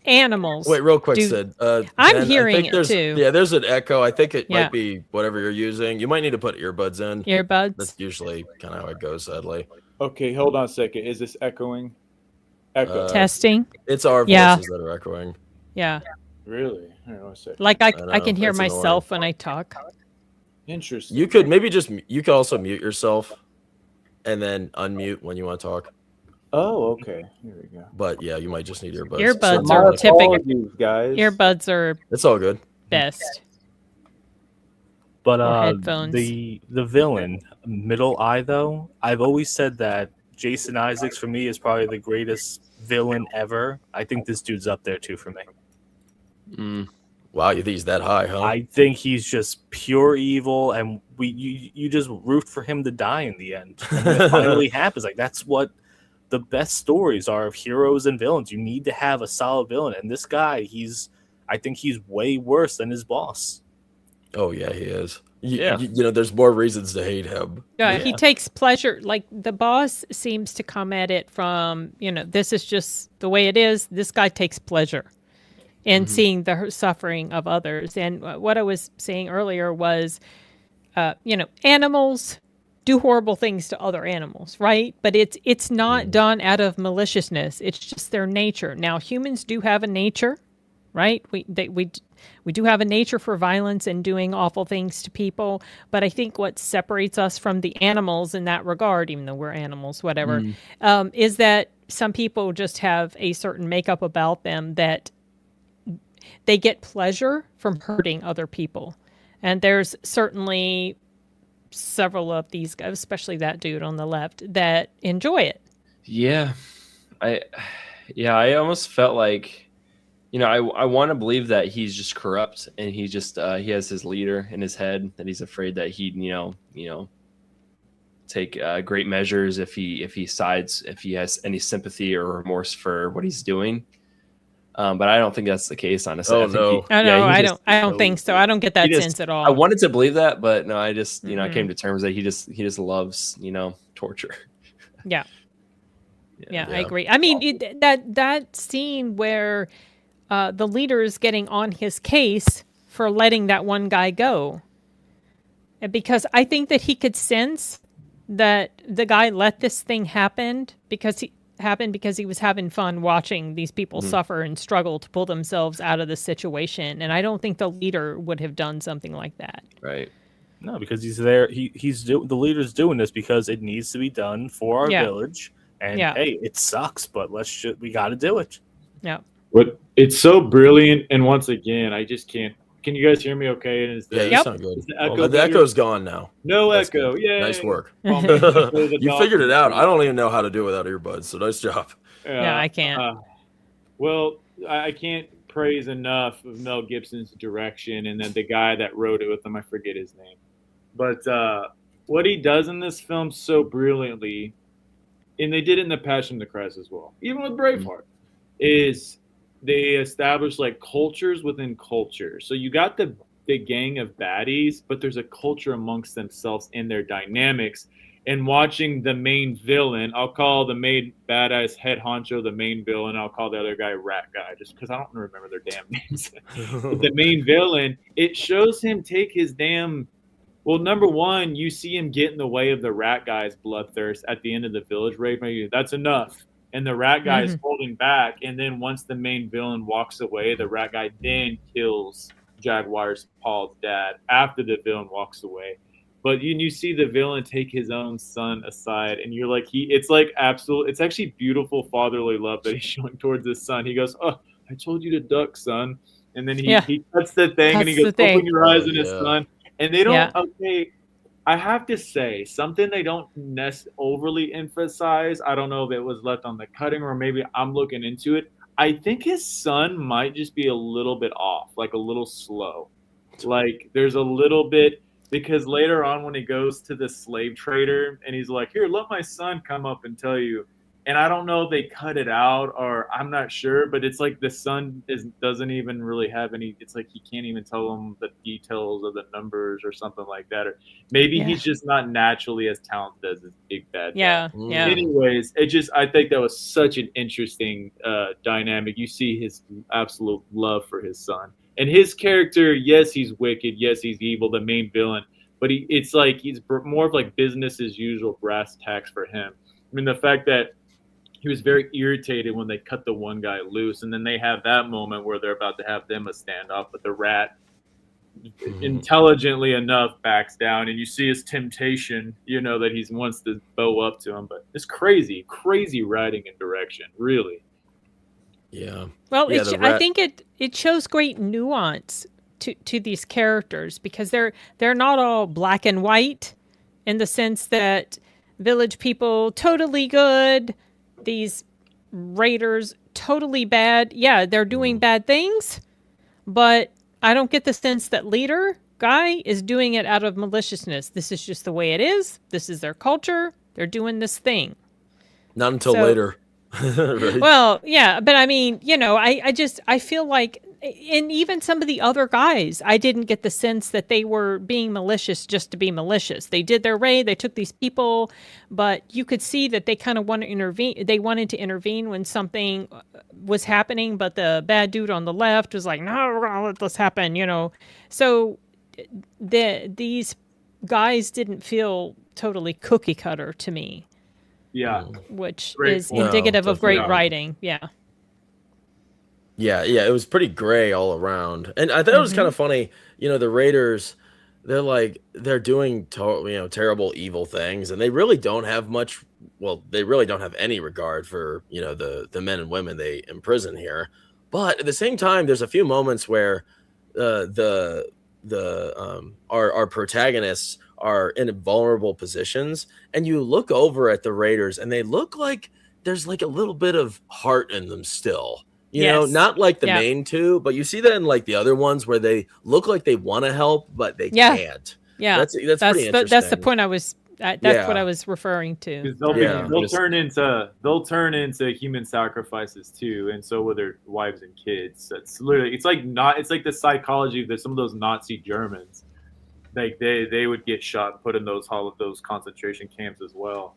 animals. Wait, real quick, do- Sid. I'm Jen, hearing I think it there's, too. Yeah, there's an echo. I think it Yeah. might be whatever you're using. You might need to put earbuds in. Earbuds. That's usually kind of how it goes, sadly. Okay, hold on a second. Is this echoing? Echo. Testing. It's our Yeah. voices that are echoing. Yeah. Really? I don't know what to say. Like I know, can hear that's annoying. myself when I talk. Interesting. You could maybe you could also mute yourself and then unmute when you want to talk. Oh, okay. Here we go. But yeah, you might just need earbuds. Earbuds So- are My typical. apologies, guys. Earbuds are It's all good. best. But Or headphones. the villain, Middle Eye, though, I've always said that Jason Isaacs for me is probably the greatest villain ever. I think this dude's up there too for me. Wow, you think he's that high, huh? I think he's just pure evil, and you just root for him to die in the end. And when it finally happens. Like, that's what the best stories are of heroes and villains. You need to have a solid villain, and this guy, I think he's way worse than his boss. Oh yeah, he is. Yeah. There's more reasons to hate him. Yeah, he takes pleasure. Like, the boss seems to come at it from, this is just the way it is. This guy takes pleasure in seeing the suffering of others. And what I was saying earlier was, animals do horrible things to other animals, right? But it's not done out of maliciousness. It's just their nature. Now, humans do have a nature, right? We do have a nature for violence and doing awful things to people. But I think what separates us from the animals in that regard, even though we're animals, whatever, is that some people just have a certain makeup about them that they get pleasure from hurting other people. And there's certainly several of these guys, especially that dude on the left, that enjoy it. Yeah, I almost felt like, I want to believe that he's just corrupt, and he just he has his leader in his head that he's afraid that he'd take great measures if he has any sympathy or remorse for what he's doing. But I don't think that's the case, honestly. Oh, no. I don't think so. I don't get that sense at all. I wanted to believe that, but no, I just I came to terms that he just loves torture. Yeah, I agree. I mean, that scene where the leader is getting on his case for letting that one guy go, and because I think that he could sense that the guy let this thing happen because he was having fun watching these people suffer and struggle to pull themselves out of the situation. And I don't think the leader would have done something like that. Right. No, because he's there. The leader's doing this because it needs to be done for our village. And hey, it sucks, but we got to do it. Yeah. But it's so brilliant. And once again, I just can't. Can you guys hear me okay? And You sound good. Is the echo The echo's gone now. No That's echo. good. Yay. Nice work. You You figured it out. I don't even know how to do it without earbuds, so nice job. Yeah, I can't. Well, I can't praise enough of Mel Gibson's direction, and then the guy that wrote it with him, I forget his name. But what he does in this film so brilliantly, and they did it in The Passion of the Christ as well, even with Braveheart, is they establish like cultures within culture. So you got the gang of baddies, but there's a culture amongst themselves and their dynamics. And watching the main villain, I'll call the main badass head honcho the main villain. I'll call the other guy rat guy, just because I don't remember their damn names. But the main villain, it shows him take his damn. Well, number one, you see him get in the way of the rat guy's bloodthirst at the end of the village raid. That's enough. And the rat guy is holding back. And then once the main villain walks away, the rat guy then kills Jaguar Paw's dad after the villain walks away. But you see the villain take his own son aside, and you're like, it's actually beautiful fatherly love that he's showing towards his son. He goes, "Oh, I told you to duck, son." And then he cuts the thing, and he goes, "Open your eyes," in his son. And they don't, I have to say something they don't overly emphasize. I don't know if it was left on the cutting or maybe I'm looking into it. I think his son might just be a little bit off, like a little slow. Like there's a little bit because later on when he goes to the slave trader and he's like, "Here, let my son come up and tell you." And I don't know if they cut it out or I'm not sure, but it's like the son doesn't even really have any. It's like he can't even tell them the details of the numbers or something like that. Or maybe Yeah. he's just not naturally as talented as his big bad dad. Yeah, Mm. yeah. Anyways, I think that was such an interesting dynamic. You see his absolute love for his son. And his character, yes, he's wicked. Yes, he's evil, the main villain. But it's like he's more of like business as usual, brass tacks for him. I mean, the fact that he was very irritated when they cut the one guy loose, and then they have that moment where they're about to have them a standoff, but the rat intelligently enough backs down, and you see his temptation, that he wants to bow up to him. But it's crazy writing and direction, really. Yeah. Well, Yeah, I think it shows great nuance to these characters because they're not all black and white in the sense that village people totally good, these raiders totally bad. Yeah, they're doing bad things, but I don't get the sense that leader guy is doing it out of maliciousness. This is just the way it is. This is their culture. They're doing this thing. Not until later. Right? Well, yeah, but I mean, I feel like, and even some of the other guys, I didn't get the sense that they were being malicious just to be malicious. They did their raid, they took these people, but you could see that they kind of want to intervene. They wanted to intervene when something was happening, but the bad dude on the left was like, "No, we're gonna let this happen," So these guys didn't feel totally cookie cutter to me. Yeah. Which Great is point. indicative of great Yeah. writing. Yeah. Yeah, it was pretty gray all around. And I thought it was kind of funny, the Raiders, they're doing terrible evil things, and they really don't have they really don't have any regard for, the men and women they imprison here. But at the same time, there's a few moments where our protagonists are in vulnerable positions, and you look over at the Raiders and they look like there's like a little bit of heart in them still. Not like the main two, but you see that in like the other ones where they look like they want to help, but they can't. Yeah. That's pretty interesting. That's the point I was what I was referring to. They'll turn into human sacrifices too, and so will their wives and kids. It's literally it's like the psychology of some of those Nazi Germans. Like they would get shot and put in those concentration camps as well.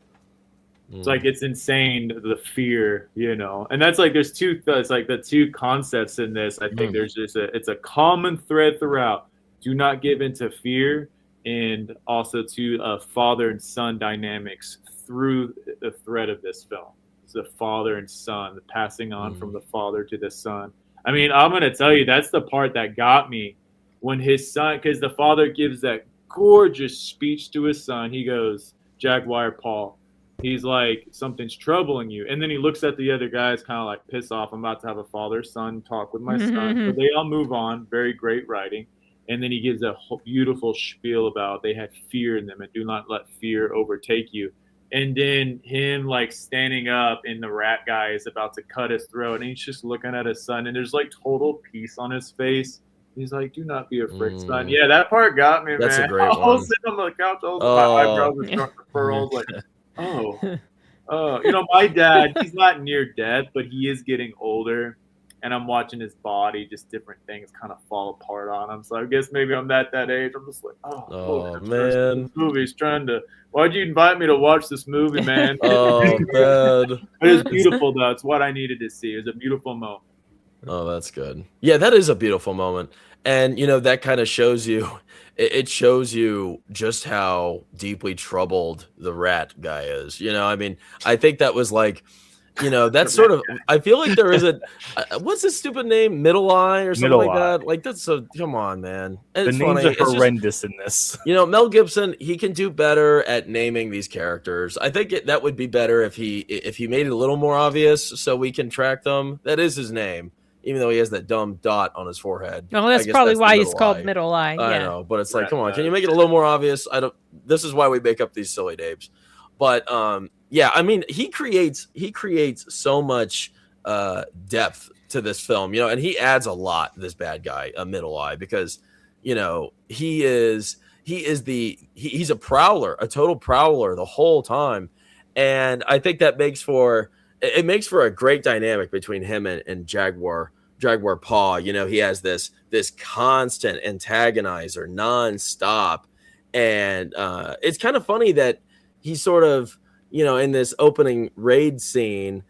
It's like it's insane the fear, and that's like there's the two concepts in this. I think there's just it's a common thread throughout. Do not give into fear, and also to father and son dynamics through the thread of this film. It's the father and son, the passing on from the father to the son. I mean, I'm gonna tell you that's the part that got me when his son, because the father gives that gorgeous speech to his son. He goes, "Jaguar Paw." He's like, "Something's troubling you." And then he looks at the other guys kind of like, "Piss off. I'm about to have a father-son talk with my son." So they all move on. Very great writing. And then he gives a beautiful spiel about they had fear in them and do not let fear overtake you. And then him like standing up and the rat guy is about to cut his throat. And he's just looking at his son and there's like total peace on his face. He's like, "Do not be afraid, son." Yeah, that part got me, That's man. a great I was one. sitting on the couch. My eyebrows were starting to furl. Like, my dad, he's not near death, but he is getting older. And I'm watching his body, just different things kind of fall apart on him. So I guess maybe I'm at that age. I'm just like, man. This movie's why'd you invite me to watch this movie, man? Oh, man. It was beautiful, though. It's what I needed to see. It was a beautiful moment. Oh, that's good. Yeah, that is a beautiful moment. And, that kind of shows you, it shows you just how deeply troubled the rat guy is. I mean, I think that was like, that's sort of, I feel like there is what's his stupid name? Middle Eye or something like that? Like, that's come on, man. And the names are horrendous in this. Mel Gibson, he can do better at naming these characters. I think that would be better if he made it a little more obvious so we can track them. That is his name. even though he has that dumb dot on his forehead. Well, I that's guess probably the why he's middle called eye. middle eye. I Yeah. know, but it's like, Right, come on, can right. you make it a little more obvious? I don't. This is why we make up these silly names. But yeah, I mean, he creates so much depth to this film, you know, and he adds a lot. This bad guy, a middle eye, because you know he's a prowler, a total prowler the whole time, and I think that makes for a great dynamic between him and Jaguar Paw. You know, he has this constant antagonizer nonstop, and it's kind of funny that he's sort of, you know, in this opening raid scene,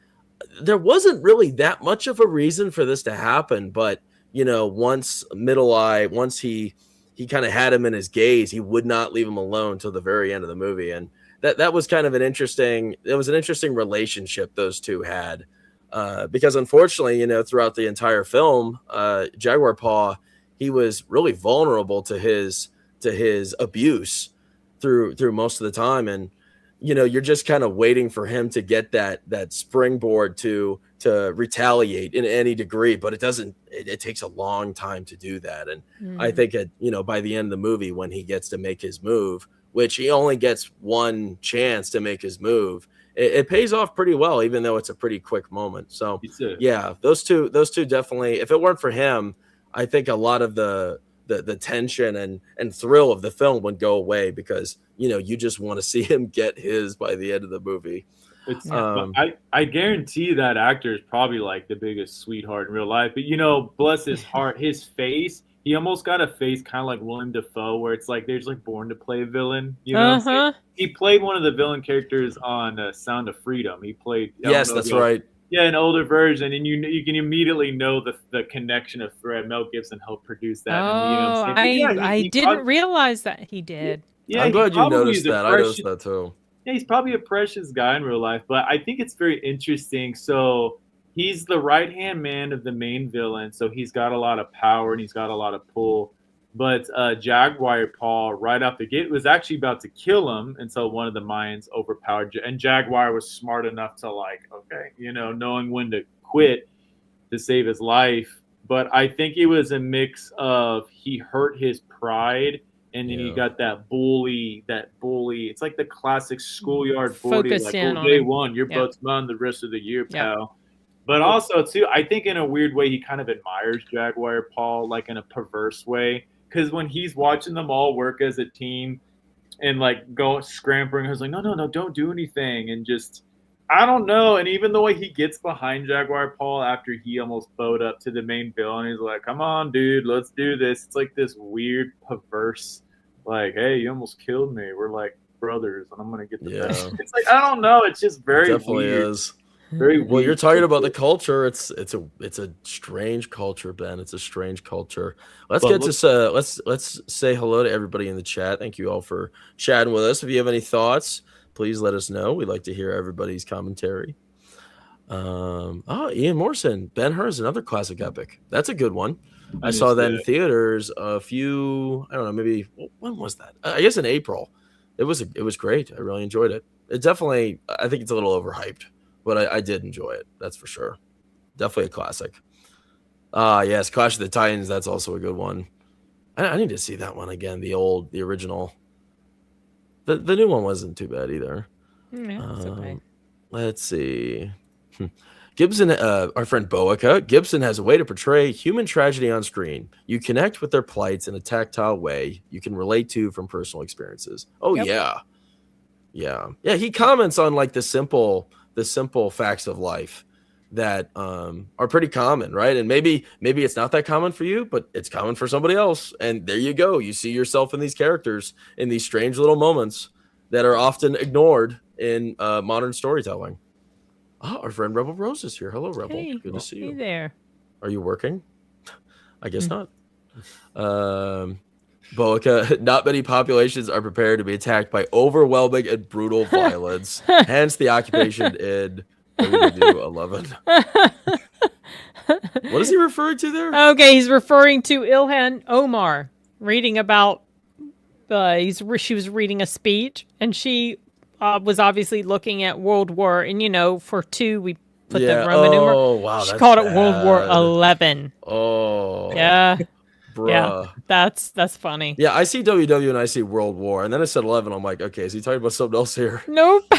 there wasn't really that much of a reason for this to happen, but you know, once he kind of had him in his gaze, he would not leave him alone till the very end of the movie, and that was kind of an interesting relationship those two had, because unfortunately, you know, throughout the entire film, Jaguar Paw, he was really vulnerable to his abuse through most of the time, and you know, you're just kind of waiting for him to get that springboard to retaliate in any degree, but it doesn't. It takes a long time to do that, and I think you know, by the end of the movie, when he gets to make his move, which he only gets one chance to make his move, it pays off pretty well, even though it's a pretty quick moment. So yeah, those two definitely. If it weren't for him, I think a lot of the tension and thrill of the film would go away, because you know, you just want to see him get his by the end of the movie. I guarantee that actor is probably like the biggest sweetheart in real life. But you know, bless his heart, his face, he almost got a face kind of like Willem Dafoe, where it's like they're just like born to play a villain. You know, what I'm saying? He played one of the villain characters on Sound of Freedom. He played. Yes, that's right. Yeah, an older version, and you can immediately know the connection of thread. Mel Gibson helped produce that. Oh, I didn't realize that he did. Yeah, I'm glad you noticed that. I noticed that too. Yeah, he's probably a precious guy in real life, but I think it's very interesting. So he's the right-hand man of the main villain, so he's got a lot of power and he's got a lot of pull. But Jaguar Paw, right out the gate, was actually about to kill him until one of the Mayans overpowered. And Jaguar was smart enough to, like, okay, you know, knowing when to quit to save his life. But I think it was a mix of he hurt his pride, and then you got that bully. It's like the classic schoolyard bully. Focus like, in on day him. one, your butt's mine the rest of the year, pal. But also, too, I think in a weird way, he kind of admires Jaguar Paw, like in a perverse way. Because when he's watching them all work as a team and like go scampering, he's like, no, don't do anything. And just, I don't know. And even the way he gets behind Jaguar Paw after he almost bowed up to the main villain, he's like, come on, dude, let's do this. It's like this weird, perverse, like, hey, you almost killed me. We're like brothers, and I'm going to get the best. It's like, I don't know. It's just very Definitely weird. is. Very well. weird. You're talking about the culture. It's a strange culture, Ben. It's a strange culture. Let's say hello to everybody in the chat. Thank you all for chatting with us. If you have any thoughts, please let us know. We'd like to hear everybody's commentary. Ian Morrison, Ben-Hur is another classic epic. That's a good one. I saw that in theaters I don't know, maybe when was that? I guess in April. It was great. I really enjoyed it. It definitely, I think it's a little overhyped, but I did enjoy it. That's for sure. Definitely a classic. Yes, Clash of the Titans. That's also a good one. I need to see that one again. The original. The new one wasn't too bad either. Yeah, it's okay. Let's see. Gibson, our friend Boaca, Gibson has a way to portray human tragedy on screen. You connect with their plights in a tactile way you can relate to from personal experiences. Oh, yep. Yeah. He comments on like the simple facts of life that are pretty common, right? And maybe it's not that common for you, but it's common for somebody else. And there you go. You see yourself in these characters in these strange little moments that are often ignored in modern storytelling. Our friend Rebel Rose is here. Hello, Rebel. Hey, good to see you. Hey there. Are you working? I guess not. Boaca, not many populations are prepared to be attacked by overwhelming and brutal violence. Hence the occupation in 11. What is he referring to there? Okay, he's referring to Ilhan Omar reading about. She was reading a speech, and she was obviously looking at World War, and for two, we put Yeah. the Roman numeral. Oh, wow. She That's called it World War bad. 11. Oh. Yeah, Bruh. that's funny. Yeah, I see WW and I see World War, and then it said 11. I'm like, okay, is he talking about something else here? Nope.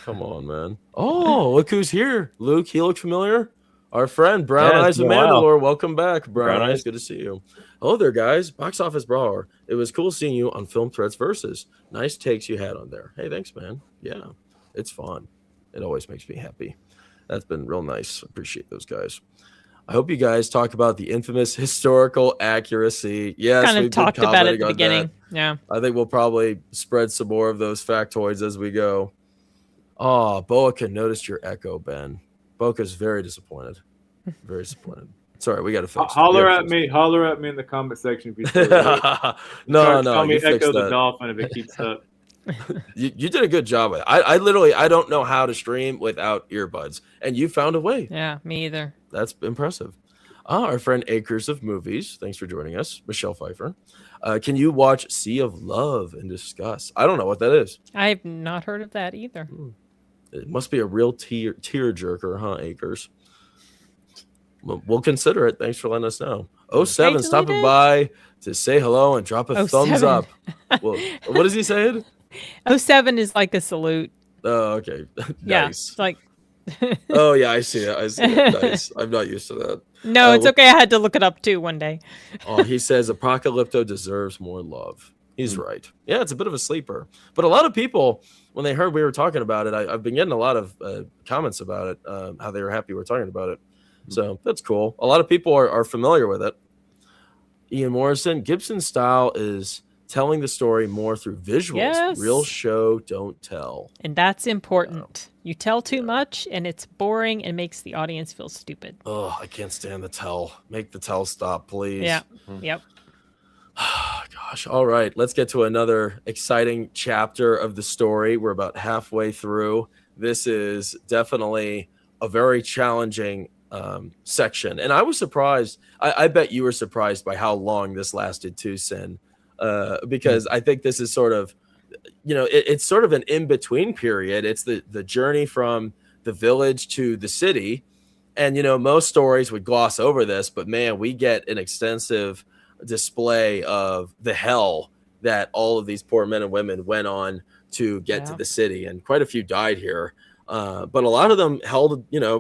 Come on, man. Oh, look who's here. Luke, he looked familiar. Our friend, Brown Yeah, Eyes it's of been a while. Mandalore. Welcome back, Brown Brown Eyes. Eyes. Good to see you. Hello there, guys. Box Office Brawler. It was cool seeing you on Film Threads Versus. Nice takes you had on there. Hey, thanks, man. Yeah, it's fun. It always makes me happy. That's been real nice. Appreciate those guys. I hope you guys talk about the infamous historical accuracy. Yes, Kind of we've been talked about it commenting at the on beginning. that. Yeah. I think we'll probably spread some more of those factoids as we go. Oh, Boa noticed your echo, Ben. Boca's very disappointed. Very disappointed. Sorry, we got to fix it. Holler at me in the comment section if you still do it. No, Tell me you fixed Echo the that. Dolphin if it keeps up. You did a good job with it. I literally don't know how to stream without earbuds, and you found a way. Yeah, me either. That's impressive. Our friend Acres of Movies, thanks for joining us, Michelle Pfeiffer. Can you watch Sea of Love and discuss? I don't know what that is. I've not heard of that either. It must be a real tear jerker, huh, Acres? We'll consider it. Thanks for letting us know. 07 delete stopping it? by to say hello and drop a thumbs 07. up. Well, what is he saying? 07 is like a salute. Oh, okay. Yeah. Nice. It's like Oh, yeah, I see it. I see it. Nice. I'm not used to that. no, it's look- okay. I had to look it up too one day. Oh, he says Apocalypto deserves more love. He's right. Yeah, it's a bit of a sleeper. But a lot of people, when they heard we were talking about it, I've been getting a lot of comments about it, how they were happy we're talking about it. So that's cool. A lot of people are familiar with it. Ian Morrison, Gibson's style is telling the story more through visuals. Yes. Real show, don't tell. And that's important. You tell too much and it's boring and makes the audience feel stupid. Oh, I can't stand the tell. Make the tell stop, please. Yeah. Yep. Gosh. All right. Let's get to another exciting chapter of the story. We're about halfway through. This is definitely a very challenging section. And I was surprised. I bet you were surprised by how long this lasted too, Sin. Because I think this is sort of, it's sort of an in-between period. It's the journey from the village to the city. And, most stories would gloss over this, but man, we get an extensive display of the hell that all of these poor men and women went on to get to the city. And quite a few died here. But a lot of them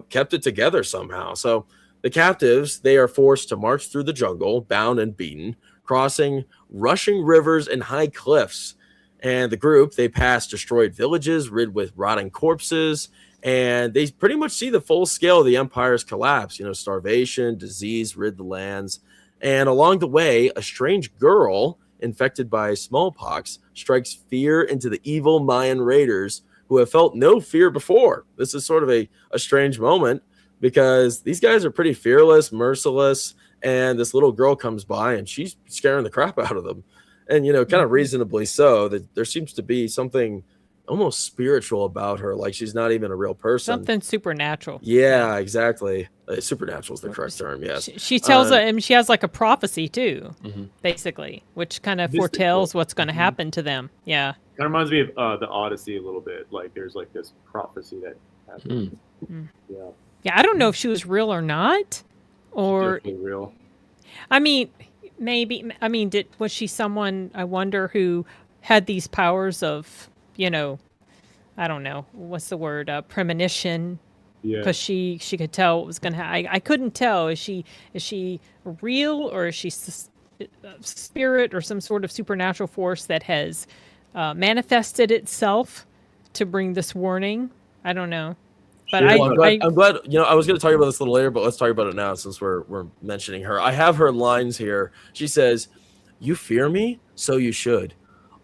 kept it together somehow. So the captives, they are forced to march through the jungle, bound and beaten, crossing rushing rivers and high cliffs. And the group, they pass destroyed villages rid with rotting corpses, and they pretty much see the full scale of the empire's collapse. Starvation, disease rid the lands. And along the way, a strange girl infected by smallpox strikes fear into the evil Mayan raiders who have felt no fear before. This is sort of a strange moment because these guys are pretty fearless, merciless, and this little girl comes by and she's scaring the crap out of them. And, kind of reasonably so. That there seems to be something almost spiritual about her, like she's not even a real person. Something supernatural. Yeah, exactly. Supernatural is the correct term, yes. She tells she has like a prophecy too, basically, which kind of foretells what's going to happen to them. Yeah. Kind of reminds me of the Odyssey a little bit. Like there's like this prophecy that happens. Yeah. Yeah, I don't know if she was real or not, or Definitely real. I mean, maybe. I mean, was she someone? I wonder who had these powers of, I don't know, what's the word? Premonition. Yeah. Because she could tell what was going to happen. I couldn't tell. Is she real or is she spirit or some sort of supernatural force that has manifested itself to bring this warning? I don't know. But I'm glad. I was going to talk about this a little later, but let's talk about it now since we're mentioning her. I have her lines here. She says, "You fear me, so you should.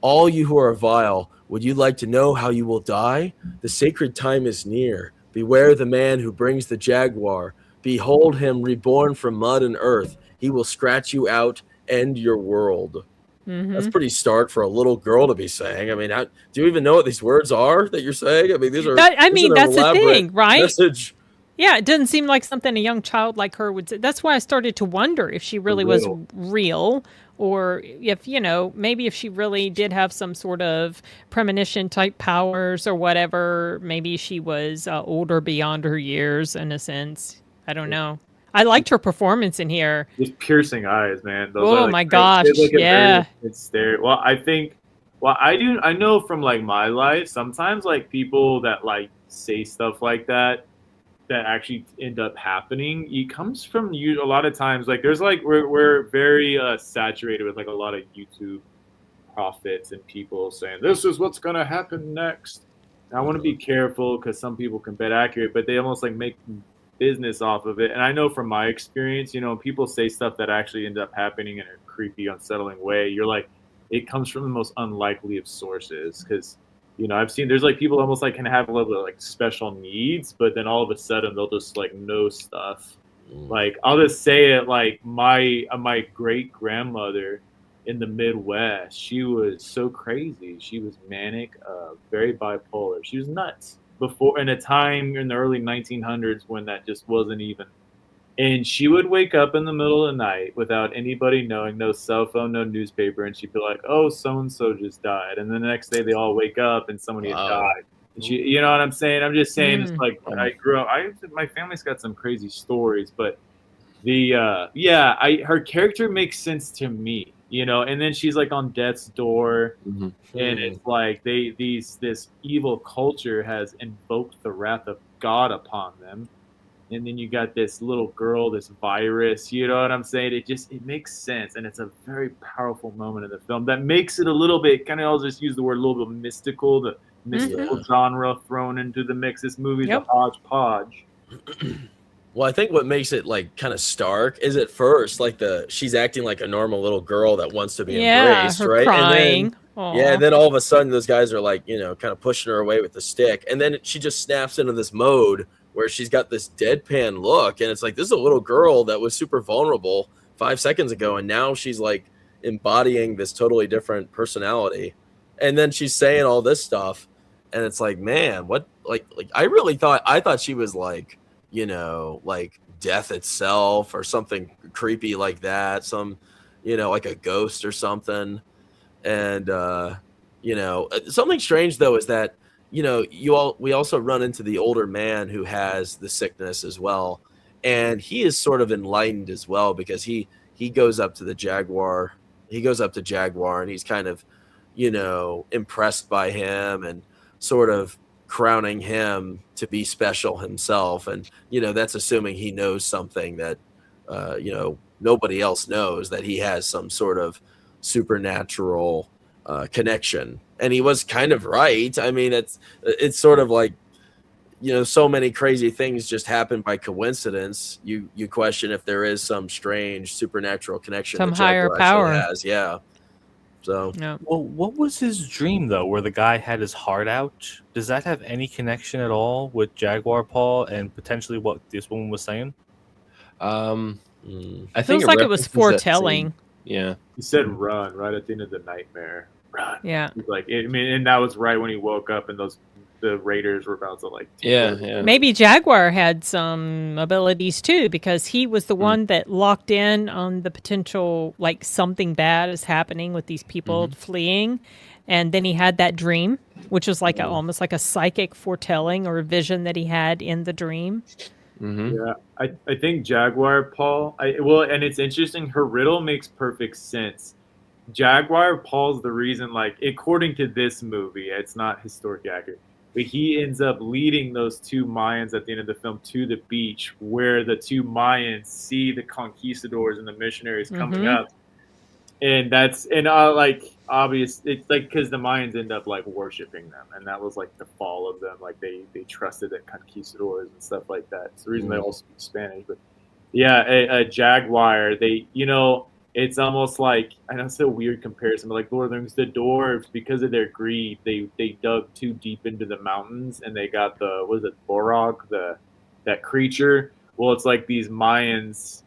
All you who are vile, would you like to know how you will die? The sacred time is near. Beware the man who brings the jaguar. Behold him reborn from mud and earth. He will scratch you out, end your world." That's pretty stark for a little girl to be saying. I mean, do you even know what these words are that you're saying? I mean, these are. That's the thing, right? Message. Yeah, it doesn't seem like something a young child like her would say. That's why I started to wonder if she really was real or if, maybe if she really did have some sort of premonition type powers or whatever, maybe she was older beyond her years in a sense. I don't know. I liked her performance in here. Just piercing eyes, man. Those Oh are like my they gosh, look at yeah. very good stare. Well, I know from like my life, sometimes like people that like say stuff like that actually end up happening. It comes from you a lot of times. Like there's like we're very saturated with like a lot of YouTube prophets and people saying this is what's gonna happen next. And I want to be careful because some people can bet accurate, but they almost like make business off of it. And I know from my experience, people say stuff that actually end up happening in a creepy, unsettling way. You're like, it comes from the most unlikely of sources because I've seen there's like people almost like can have a little bit of, like special needs, but then all of a sudden they'll just like know stuff. Like I'll just say it, like my great grandmother in the Midwest, she was so crazy. She was manic, very bipolar. She was nuts before in a time in the early 1900s when that just wasn't even. And she would wake up in the middle of the night without anybody knowing, no cell phone, no newspaper, and she'd be like, "Oh, so and so just died." And then the next day they all wake up and somebody had died. And she, you know what I'm saying? I'm just saying, it's like I grew up. My family's got some crazy stories, but her character makes sense to me, And then she's like on death's door, and it's like this evil culture has invoked the wrath of God upon them. And then you got this little girl, this virus, you know what I'm saying? It makes sense. And it's a very powerful moment in the film that makes it a little bit, kind of, I'll just use the word a little bit mystical, the mystical genre thrown into the mix. This movie's a hodgepodge. Well, I think what makes it like kind of stark is at first, like she's acting like a normal little girl that wants to be embraced, her right? crying. And then all of a sudden those guys are like, kind of pushing her away with the stick. And then she just snaps into this mode where she's got this deadpan look, and it's like, this is a little girl that was super vulnerable 5 seconds ago, and now she's like embodying this totally different personality. And then she's saying all this stuff, and it's like, man, what? Like I thought she was like, like death itself or something creepy like that, some, like a ghost or something. And something strange though is that we also run into the older man who has the sickness as well, and he is sort of enlightened as well because he goes up to the Jaguar. He goes up to Jaguar and he's kind of, impressed by him and sort of crowning him to be special himself. And, that's assuming he knows something that, nobody else knows, that he has some sort of supernatural connection. And he was kind of right. I mean, it's sort of like, so many crazy things just happen by coincidence. You question if there is some strange supernatural connection, some that higher Jaguar power has. Yeah. So, well, what was his dream though, where the guy had his heart out? Does that have any connection at all with Jaguar Paw and potentially what this woman was saying? I think feels like it was foretelling. Yeah, he said run right at the end of the nightmare. Run. Yeah. He's like, and that was right when he woke up, and the raiders were about to like. Yeah. Maybe Jaguar had some abilities too, because he was the one that locked in on the potential, like something bad is happening with these people fleeing, and then he had that dream, which was like almost like a psychic foretelling or a vision that he had in the dream. Yeah, I think Jaguar Paw. And it's interesting. Her riddle makes perfect sense. Jaguar Paw's the reason, like, according to this movie, it's not historically accurate, but he ends up leading those two Mayans at the end of the film to the beach where the two Mayans see the conquistadors and the missionaries coming up. And like, obvious, it's like, because the Mayans end up like worshiping them, and that was like the fall of them. Like they trusted the conquistadors and stuff like that. It's the reason they all speak Spanish. But yeah, a jaguar, it's almost like, I know it's a weird comparison, but like Lord of the Rings, the dwarves, because of their greed, they dug too deep into the mountains, and they got Borog, that creature. Well, it's like these Mayans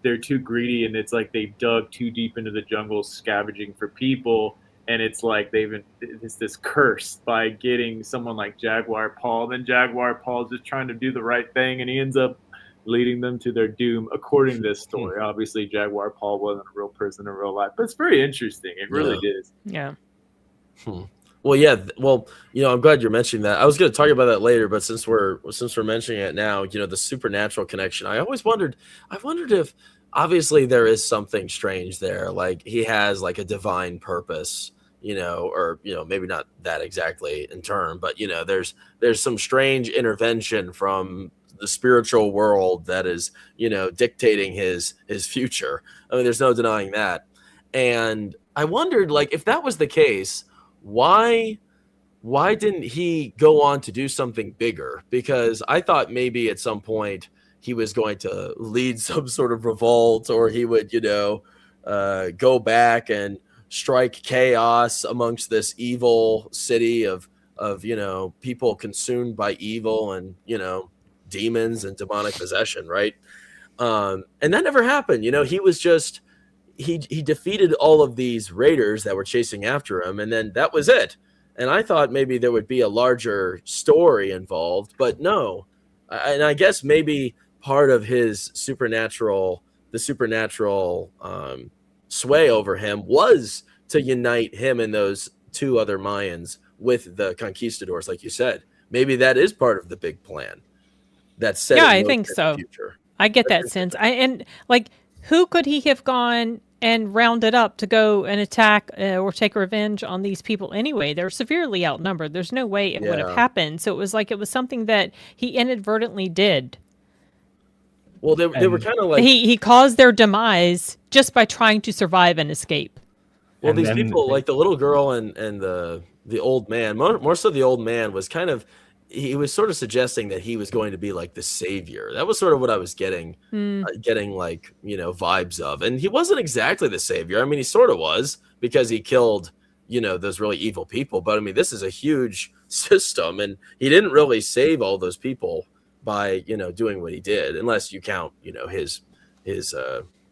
they're too greedy, and it's like they dug too deep into the jungle scavenging for people, and it's like it's this curse by getting someone like Jaguar Paw. Then Jaguar Paw is just trying to do the right thing, and he ends up leading them to their doom, according to this story. Obviously, Jaguar Paw wasn't a real person in real life, but it's very interesting. It really is. Yeah. Well, yeah. Well, I'm glad you're mentioning that. I was going to talk about that later, but since we're mentioning it now, the supernatural connection. I wondered if obviously there is something strange there. Like he has like a divine purpose, or maybe not that exactly in term, but there's some strange intervention from the spiritual world that is dictating his future. I mean, there's no denying that. And I wondered, like, if that was the case, why didn't he go on to do something bigger? Because I thought maybe at some point he was going to lead some sort of revolt, or he would go back and strike chaos amongst this evil city of people consumed by evil and demons and demonic possession, right? And that never happened. He was just he defeated all of these raiders that were chasing after him, and then that was it. And I thought maybe there would be a larger story involved, but no. And I guess maybe part of his supernatural sway over him was to unite him and those two other Mayans with the conquistadors, like you said. Maybe that is part of the big plan. That's set. Yeah, I think so. I get that sense. Who could he have gone and rounded up to go and attack or take revenge on these people anyway? They're severely outnumbered. There's no way it would have happened. So it was something that he inadvertently did. Well, they were kind of like he caused their demise just by trying to survive and escape. Well, these people, like the little girl and the old man, more so the old man was he was sort of suggesting that he was going to be like the savior. That was sort of what I was getting vibes of. And he wasn't exactly the savior. I mean, he sort of was, because he killed, those really evil people. But I mean, this is a huge system, and he didn't really save all those people by, doing what he did, unless you count, his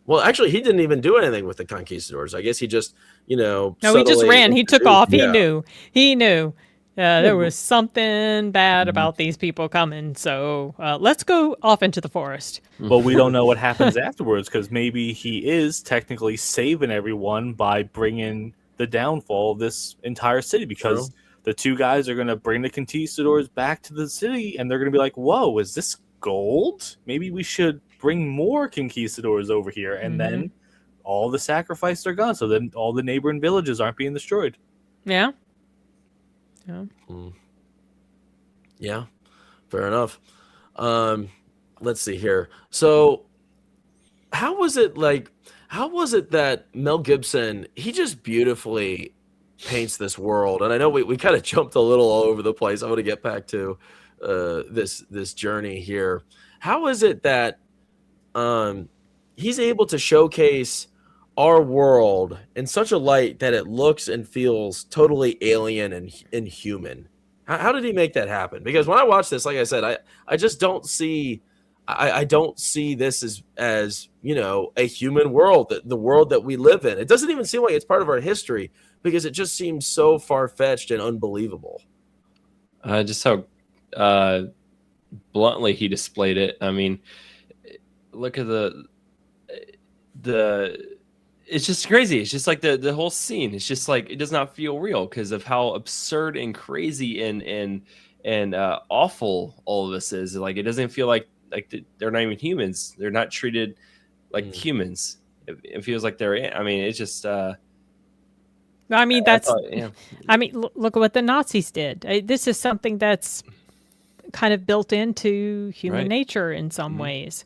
well, actually, he didn't even do anything with the conquistadors. I guess he just, No, he just ran. He took off. He knew. There was something bad about these people coming, so let's go off into the forest. But we don't know what happens afterwards, because maybe he is technically saving everyone by bringing the downfall of this entire city, because the two guys are going to bring the conquistadors back to the city, and they're going to be like, whoa, is this gold? Maybe we should bring more conquistadors over here, and then all the sacrifices are gone, so then all the neighboring villages aren't being destroyed. Yeah. Yeah, fair enough. Let's see here. So how was it that Mel Gibson, he just beautifully paints this world? And I know we kind of jumped a little all over the place. I want to get back to this journey here. How is it that he's able to showcase our world in such a light that it looks and feels totally alien and inhuman? How did he make that happen? Because when I watch this, like I said, I just don't see I don't see this as a human world, the world that we live in. It doesn't even seem like it's part of our history, because it just seems so far-fetched and unbelievable. Just how bluntly he displayed it. I mean, look at the it's just crazy. It's just like the whole scene. It's just like, it does not feel real because of how absurd and crazy and awful all of this is. Like, it doesn't feel like they're not even humans. They're not treated like humans. It feels like they're. I mean, it's just. I mean, I mean, look at what the Nazis did. This is something that's kind of built into human nature in some ways.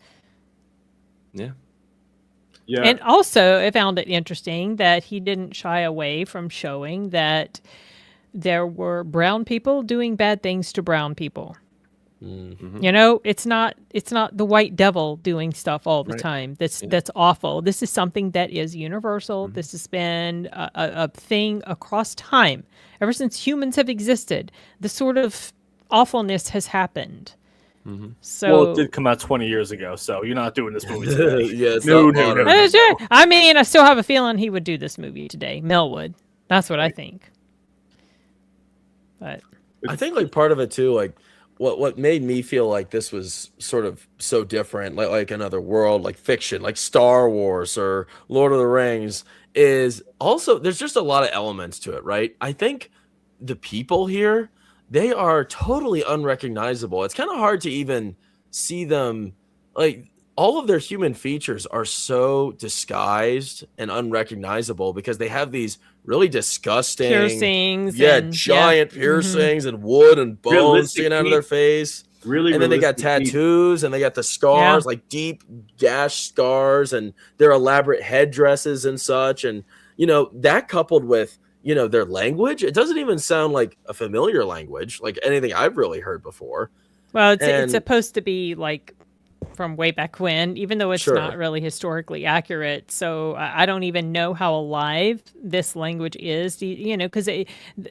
Yeah. Yeah. And also, I found it interesting that he didn't shy away from showing that there were brown people doing bad things to brown people. Mm-hmm. It's not the white devil doing stuff all the time. That's awful. This is something that is universal. Mm-hmm. This has been a thing across time. Ever since humans have existed, this sort of awfulness has happened. Mm-hmm. So, it did come out 20 years ago, so you're not doing this movie today. Yes, no. I mean, I still have a feeling he would do this movie today. Mel would. That's what I think. But I think part of it too, what made me feel like this was sort of so different, like another world, like fiction, like Star Wars or Lord of the Rings, is also there's just a lot of elements to it, right? I think the people here, they are totally unrecognizable. It's kind of hard to even see them, like all of their human features are so disguised and unrecognizable because they have these really disgusting Piercings. yeah, And giant Mhm. piercings and wood and bones Realistic sticking out of feet. their face. Really, And then they got realistic feet. tattoos and they got the scars, like deep gash scars, and their elaborate headdresses and such. And, that coupled with, their language, it doesn't even sound like a familiar language, like anything I've really heard before. Well, it's And- supposed to be like from way back when, even though it's Sure. not really historically accurate. So I don't even know how alive this language is, because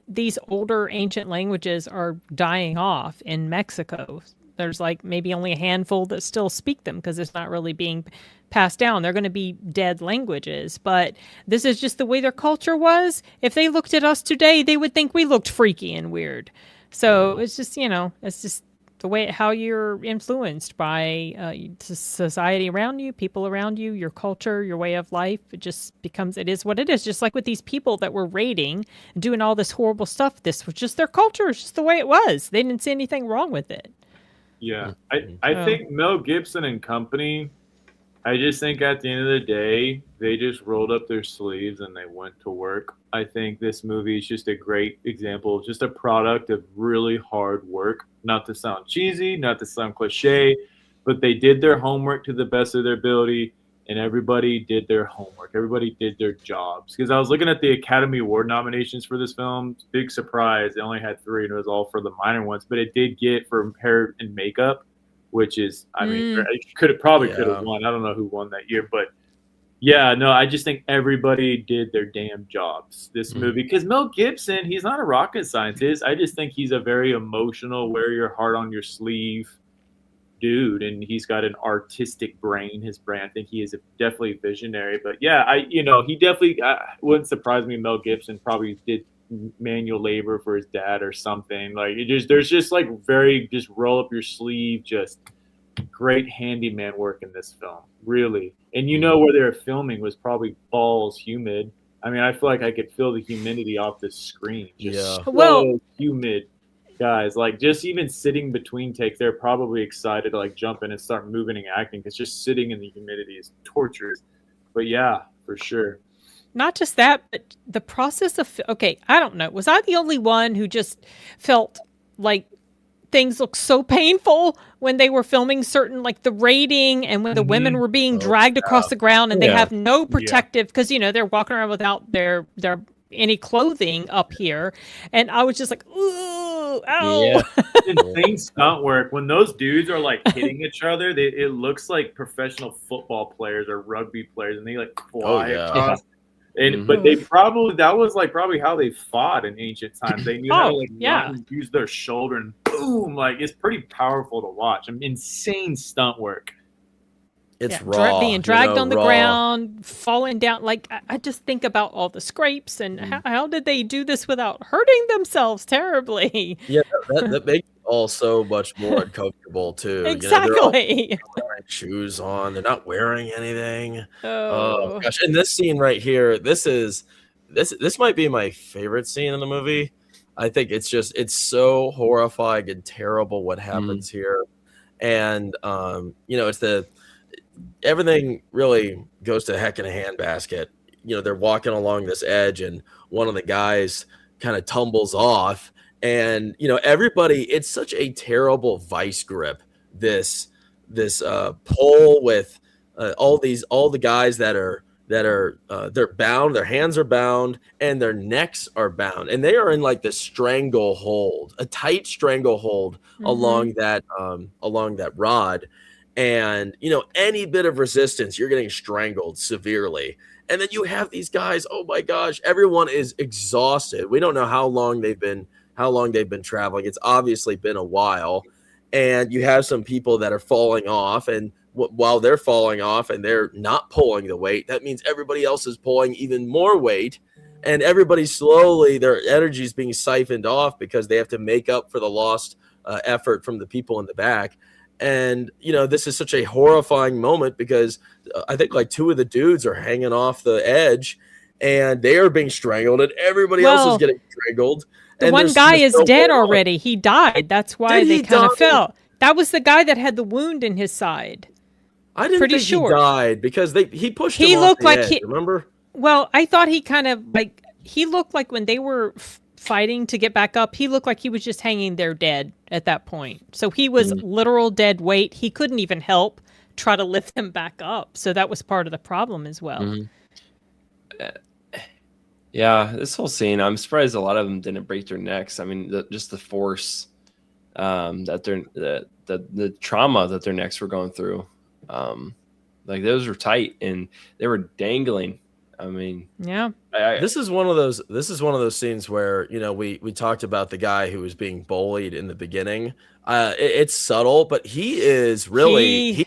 these older ancient languages are dying off in Mexico. There's like maybe only a handful that still speak them because it's not really being passed down. They're going to be dead languages, but this is just the way their culture was. If they looked at us today, they would think we looked freaky and weird. So it's just, it's just the way how you're influenced by society around you, people around you, your culture, your way of life. It just becomes, it is what it is. Just like with these people that were raiding and doing all this horrible stuff, this was just their culture. It's just the way it was. They didn't see anything wrong with it. Yeah, I think Mel Gibson and company, I just think at the end of the day, they just rolled up their sleeves and they went to work. I think this movie is just a great example, just a product of really hard work. Not to sound cheesy, not to sound cliche, but they did their homework to the best of their ability, and everybody did their homework. Everybody did their jobs. Because I was looking at the Academy Award nominations for this film. Big surprise. They only had 3, and it was all for the minor ones. But it did get for hair and makeup, which is, I mean, it could have won. I don't know who won that year. But, yeah, no, I just think everybody did their damn jobs. This movie. Because Mel Gibson, he's not a rocket scientist. I just think he's a very emotional, wear your heart on your sleeve dude, and he's got an artistic brain. His brain, I think he is definitely visionary. But yeah, he definitely wouldn't surprise me. Mel Gibson probably did manual labor for his dad or something. Like there's just like very just roll up your sleeve, just great handyman work in this film, really. And where they were filming was probably balls humid. I mean, I feel like I could feel the humidity off the screen. Just so humid. Guys, like just even sitting between takes, they're probably excited to like jump in and start moving and acting because just sitting in the humidity is torturous. But yeah, for sure. Not just that, but the process of, okay, I don't know. Was I the only one who just felt like things looked so painful when they were filming certain, like the raiding and when the women were being dragged across the ground and they have no protective, because, they're walking around without their any clothing up here. And I was just like, ooh, ow. Yeah. Insane stunt work. When those dudes are like hitting each other, it looks like professional football players or rugby players, and they like fly across. And but they that was like probably how they fought in ancient times. They knew how to like run and use their shoulder and boom, like it's pretty powerful to watch. I mean, insane stunt work. It's raw. Being dragged on the ground, falling down. Like, I just think about all the scrapes and how did they do this without hurting themselves terribly? Yeah, that makes it all so much more uncomfortable, too. Exactly. They're all wearing shoes on. They're not wearing anything. Oh, gosh. And this scene right here, this might be my favorite scene in the movie. I think it's so horrifying and terrible what happens here. And, it's everything really goes to heck in a handbasket. They're walking along this edge and one of the guys kind of tumbles off and, everybody, it's such a terrible vice grip. This pole with all the guys that are they're bound, their hands are bound and their necks are bound. And they are in like this stranglehold, a tight stranglehold along that rod. And, any bit of resistance, you're getting strangled severely. And then you have these guys, oh my gosh, everyone is exhausted. We don't know how long they've been traveling. It's obviously been a while. And you have some people that are falling off. And while they're falling off and they're not pulling the weight, that means everybody else is pulling even more weight. And everybody slowly, their energy is being siphoned off because they have to make up for the lost effort from the people in the back. And, you know, this is such a horrifying moment because I think like 2 of the dudes are hanging off the edge and they are being strangled and everybody else is getting strangled. The one guy is dead already. He died. That's why they kind of fell. That was the guy that had the wound in his side. I didn't think he died because he pushed him off the edge, remember? Well, I thought he kind of like, he looked like when they were fighting to get back up, he looked like he was just hanging there dead at that point. So he was literal dead weight. He couldn't even help try to lift him back up. So that was part of the problem as well. Yeah, this whole scene, I'm surprised a lot of them didn't break their necks. I mean, just the force that the trauma that their necks were going through. Like those were tight and they were dangling. I mean, yeah. This is one of those scenes where, you know, we talked about the guy who was being bullied in the beginning. It's subtle, but he is really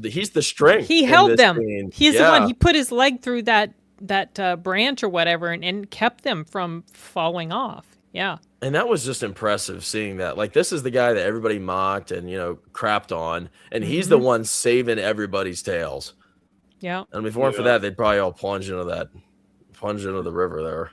he's the strength. He held them. Scene. He's the one. He put his leg through that branch or whatever and kept them from falling off. Yeah. And that was just impressive seeing that. Like, this is the guy that everybody mocked and, you know, crapped on, and he's the one saving everybody's tails. Yeah. And if it weren't for that, they'd probably all plunge into the river there.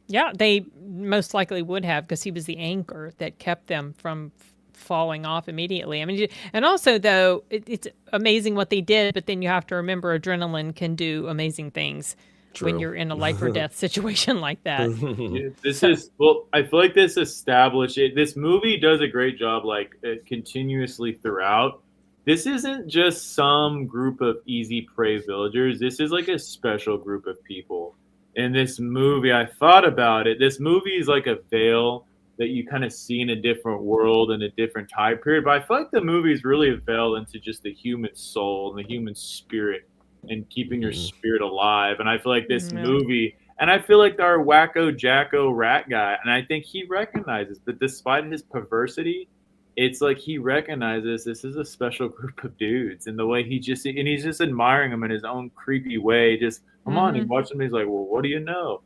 Yeah, they most likely would have, because he was the anchor that kept them from falling off immediately. I mean, and also though, it's amazing what they did, but then you have to remember adrenaline can do amazing things. True. When you're in a life or death situation like that. I feel like this movie does a great job, like continuously throughout. This isn't just some group of easy prey villagers. This is like a special group of people. In this movie, I thought about it. This movie is like a veil that you kind of see in a different world in a different time period. But I feel like the movie is really a veil into just the human soul and the human spirit and keeping your spirit alive. And I feel like this movie, and I feel like our wacko jacko rat guy, and I think he recognizes that despite his perversity, it's like he recognizes this is a special group of dudes, and the way he's just admiring them in his own creepy way. Just come on, he watches them. He's like, well, what do you know?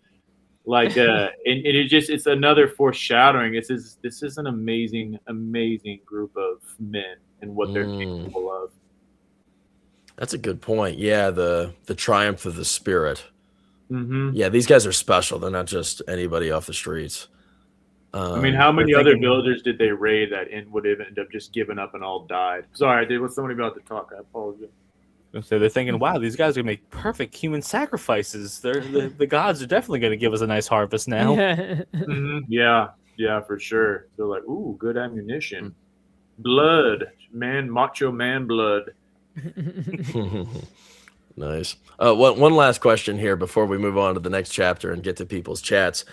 Like, and it's another foreshadowing. This is an amazing group of men and what they're capable of. That's a good point. Yeah, the triumph of the spirit. Mm-hmm. Yeah, these guys are special. They're not just anybody off the streets. I mean, how many other villagers did they raid that would have ended up just giving up and all died? Sorry, there was somebody about to talk. I apologize. So they're thinking, wow, these guys are going to make perfect human sacrifices. The gods are definitely going to give us a nice harvest now. Yeah, for sure. They're like, ooh, good ammunition. Blood. Macho man blood. Nice. One last question here before we move on to the next chapter and get to people's chats.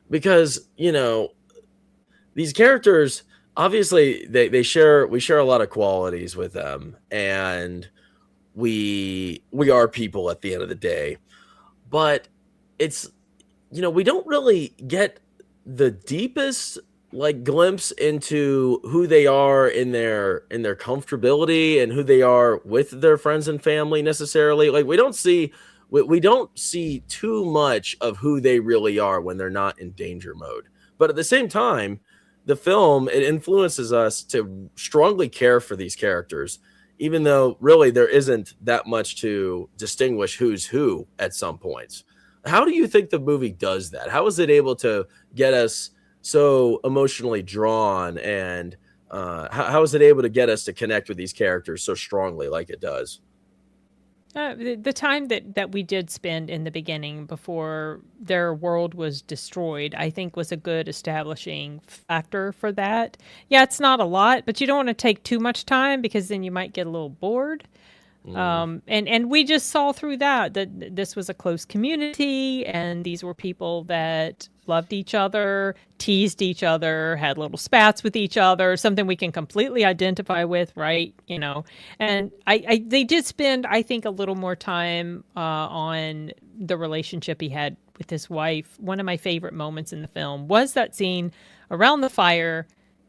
Because, you know, these characters, obviously we share a lot of qualities with them, and we are people at the end of the day, but it's, you know, we don't really get the deepest like glimpse into who they are in their comfortability and who they are with their friends and family necessarily. Like we don't see too much of who they really are when they're not in danger mode. But at the same time, the film, it influences us to strongly care for these characters, even though really there isn't that much to distinguish who's who at some points. How do you think the movie does that? How is it able to get us so emotionally drawn, and how is it able to get us to connect with these characters so strongly like it does? The time that we did spend in the beginning before their world was destroyed, I think was a good establishing factor for that. Yeah, it's not a lot, but you don't want to take too much time because then you might get a little bored. And we just saw through that this was a close community, and these were people that loved each other, teased each other, had little spats with each other, something we can completely identify with, right? You know, and they did spend, I think, a little more time on the relationship he had with his wife. One of my favorite moments in the film was that scene around the fire,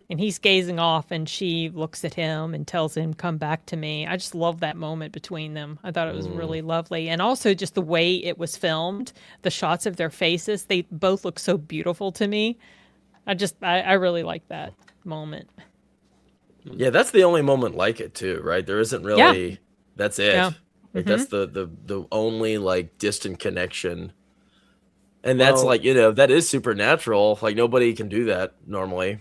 and he's gazing off, and she looks at him and tells him, "Come back to me." I just love that moment between them. I thought it was really lovely. And also just the way it was filmed, the shots of their faces, they both look so beautiful to me. I really like that moment. Yeah, that's the only moment like it too, right? There isn't really. That's it. Yeah. Like, that's the only like distant connection. And Well- that's like, that is supernatural. Like nobody can do that normally,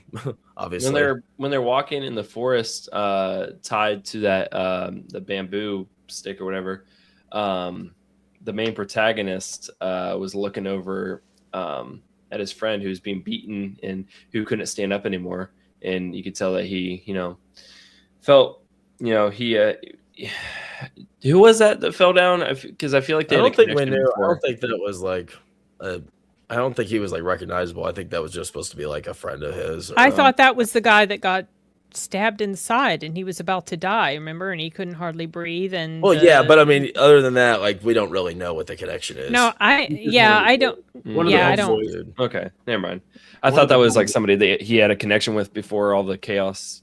obviously. When they're walking in the forest, tied to that the bamboo stick or whatever, the main protagonist was looking over at his friend who's being beaten and who couldn't stand up anymore, and you could tell that he, felt, he. Who was that fell down? Because I feel like I don't think we connection knew. I before. don't think that it was like I don't think he was like recognizable. I think that was just supposed to be like a friend of his. I thought that was the guy that got stabbed inside and he was about to die, remember? And he couldn't hardly breathe. And Well, yeah, but I mean, other than that, like we don't really know what the connection is. no, I don't. One of Yeah, the I don't. homeboys. Dude. Okay, never mind. I thought that was like somebody that he had a connection with before all the chaos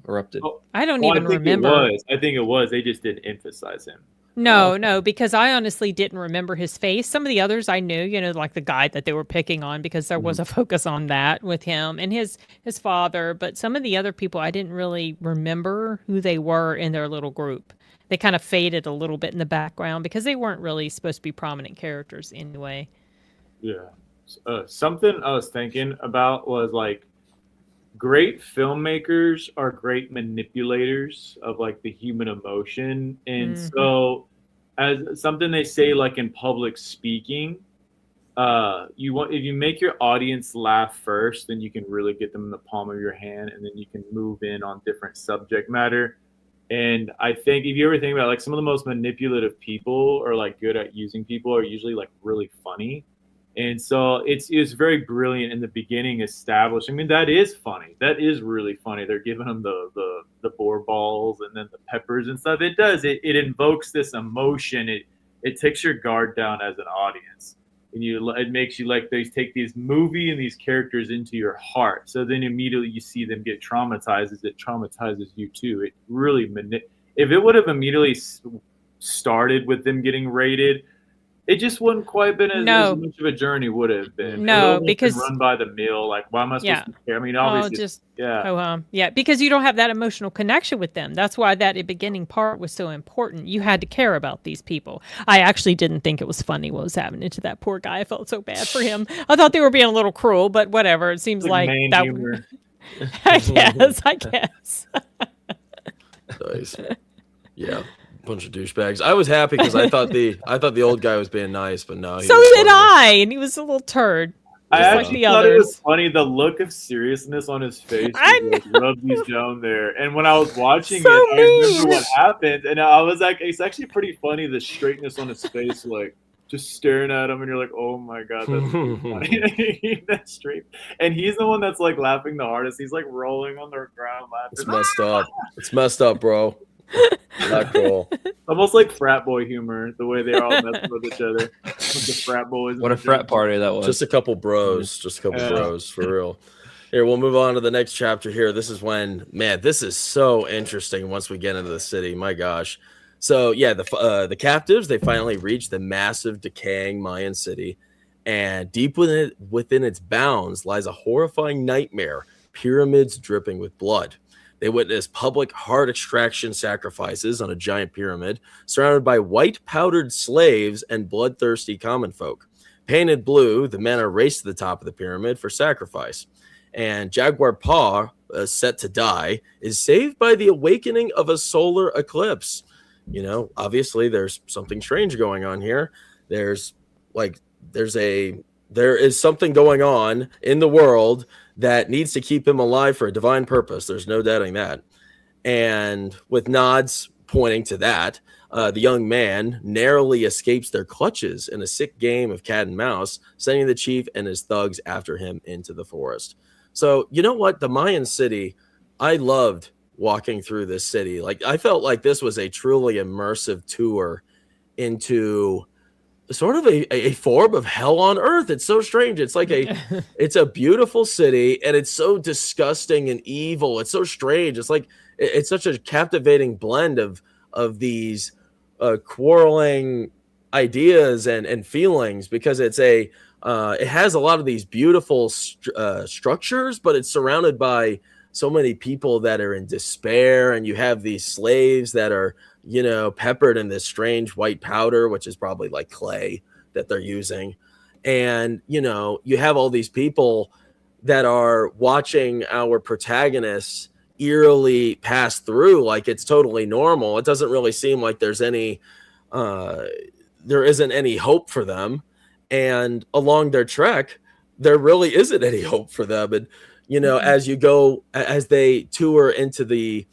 erupted. Oh, I don't Well, even I think remember. I think it was. They just didn't emphasize him. No, because I honestly didn't remember his face. Some of the others I knew, like the guy that they were picking on, because there was a focus on that with him and his father. But some of the other people, I didn't really remember who they were in their little group. They kind of faded a little bit in the background because they weren't really supposed to be prominent characters anyway. Yeah. Something I was thinking about was like great filmmakers are great manipulators of like the human emotion. And so as something they say like in public speaking, if you make your audience laugh first, then you can really get them in the palm of your hand, and then you can move in on different subject matter. And I think if you ever think about it, like some of the most manipulative people or like good at using people are usually like really funny. And so it's very brilliant in the beginning established. I mean, that is funny. That is really funny. They're giving them the boar balls and then the peppers and stuff. It does. It invokes this emotion. It takes your guard down as an audience. And it makes you like they take these movie and these characters into your heart. So then immediately you see them get traumatized as it traumatizes you too. It really if it would have immediately started with them getting raided, it just wouldn't quite been as much of a journey would have been. No, It would have because been run by the mill. Like, why am I supposed to care? I mean, obviously, because you don't have that emotional connection with them. That's why that beginning part was so important. You had to care about these people. I actually didn't think it was funny what was happening to that poor guy. I felt so bad for him. I thought they were being a little cruel, but whatever. It seems like that. humor. I guess. Nice. Yeah. Bunch of douchebags. I was happy because I thought the old guy was being nice, but no. So did I, and he was a little turd. I Just like actually the thought it was others. funny, the look of seriousness on his face. I Like, rubbed me down there. And when I was watching So it, I remember mean. what happened, and I was like, it's actually pretty funny, the straightness on his face, like just staring at him, and you're like, oh my god, that's so funny. That's straight. And he's the one that's like laughing the hardest. He's like rolling on the ground laughing. It's messed up. It's messed up, bro. Not cool. Almost like frat boy humor, the way they're all messing with each other. With the frat boys. What a frat party that was. Just a couple bros. Just a couple bros, for real. Here, we'll move on to the next chapter here. This is when, man, this is so interesting once we get into the city. My gosh. So, yeah, the captives, they finally reach the massive, decaying Mayan city. And deep within its bounds lies a horrifying nightmare, pyramids dripping with blood. They witness public heart extraction sacrifices on a giant pyramid, surrounded by white powdered slaves and bloodthirsty common folk. Painted blue, the men are raced to the top of the pyramid for sacrifice. And Jaguar Paw, set to die, is saved by the awakening of a solar eclipse. Obviously there's something strange going on here. There is something going on in the world that needs to keep him alive for a divine purpose. There's no doubting that. And with nods pointing to that, the young man narrowly escapes their clutches in a sick game of cat and mouse, sending the chief and his thugs after him into the forest. So, you know what? The Mayan city, I loved walking through this city. Like, I felt like this was a truly immersive tour into sort of a form of hell on earth. It's so strange. It's like it's a beautiful city, and it's so disgusting and evil. It's so strange. It's like it's such a captivating blend of these quarreling ideas and feelings, because it's a it has a lot of these beautiful structures, but it's surrounded by so many people that are in despair, and you have these slaves that are, peppered in this strange white powder, which is probably like clay that they're using. And, you have all these people that are watching our protagonists eerily pass through like it's totally normal. It doesn't really seem like there isn't any hope for them. And along their trek, there really isn't any hope for them. And, as they tour into the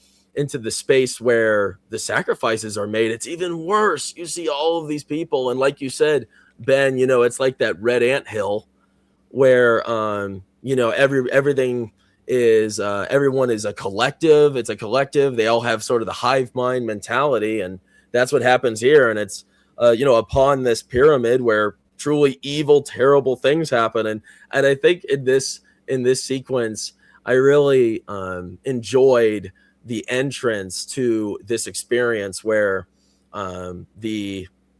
space where the sacrifices are made, it's even worse. You see all of these people. And like you said, Ben, it's like that red anthill where, everything is, everyone is a collective. It's a collective. They all have sort of the hive mind mentality. And that's what happens here. And it's, upon this pyramid where truly evil, terrible things happen. And I think in this sequence, I really enjoyed the entrance to this experience where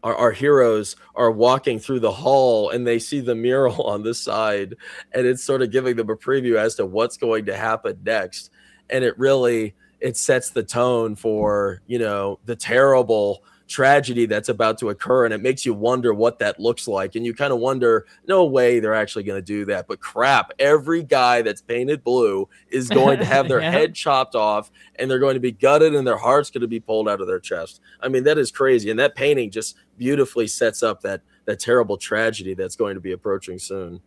our heroes are walking through the hall and they see the mural on this side, and it's sort of giving them a preview as to what's going to happen next. And it sets the tone for, the terrible tragedy that's about to occur, and it makes you wonder what that looks like. And you kind of wonder, no way they're actually going to do that, but crap, every guy that's painted blue is going to have their head chopped off, and they're going to be gutted, and their heart's going to be pulled out of their chest. I mean, that is crazy. And that painting just beautifully sets up that terrible tragedy that's going to be approaching soon.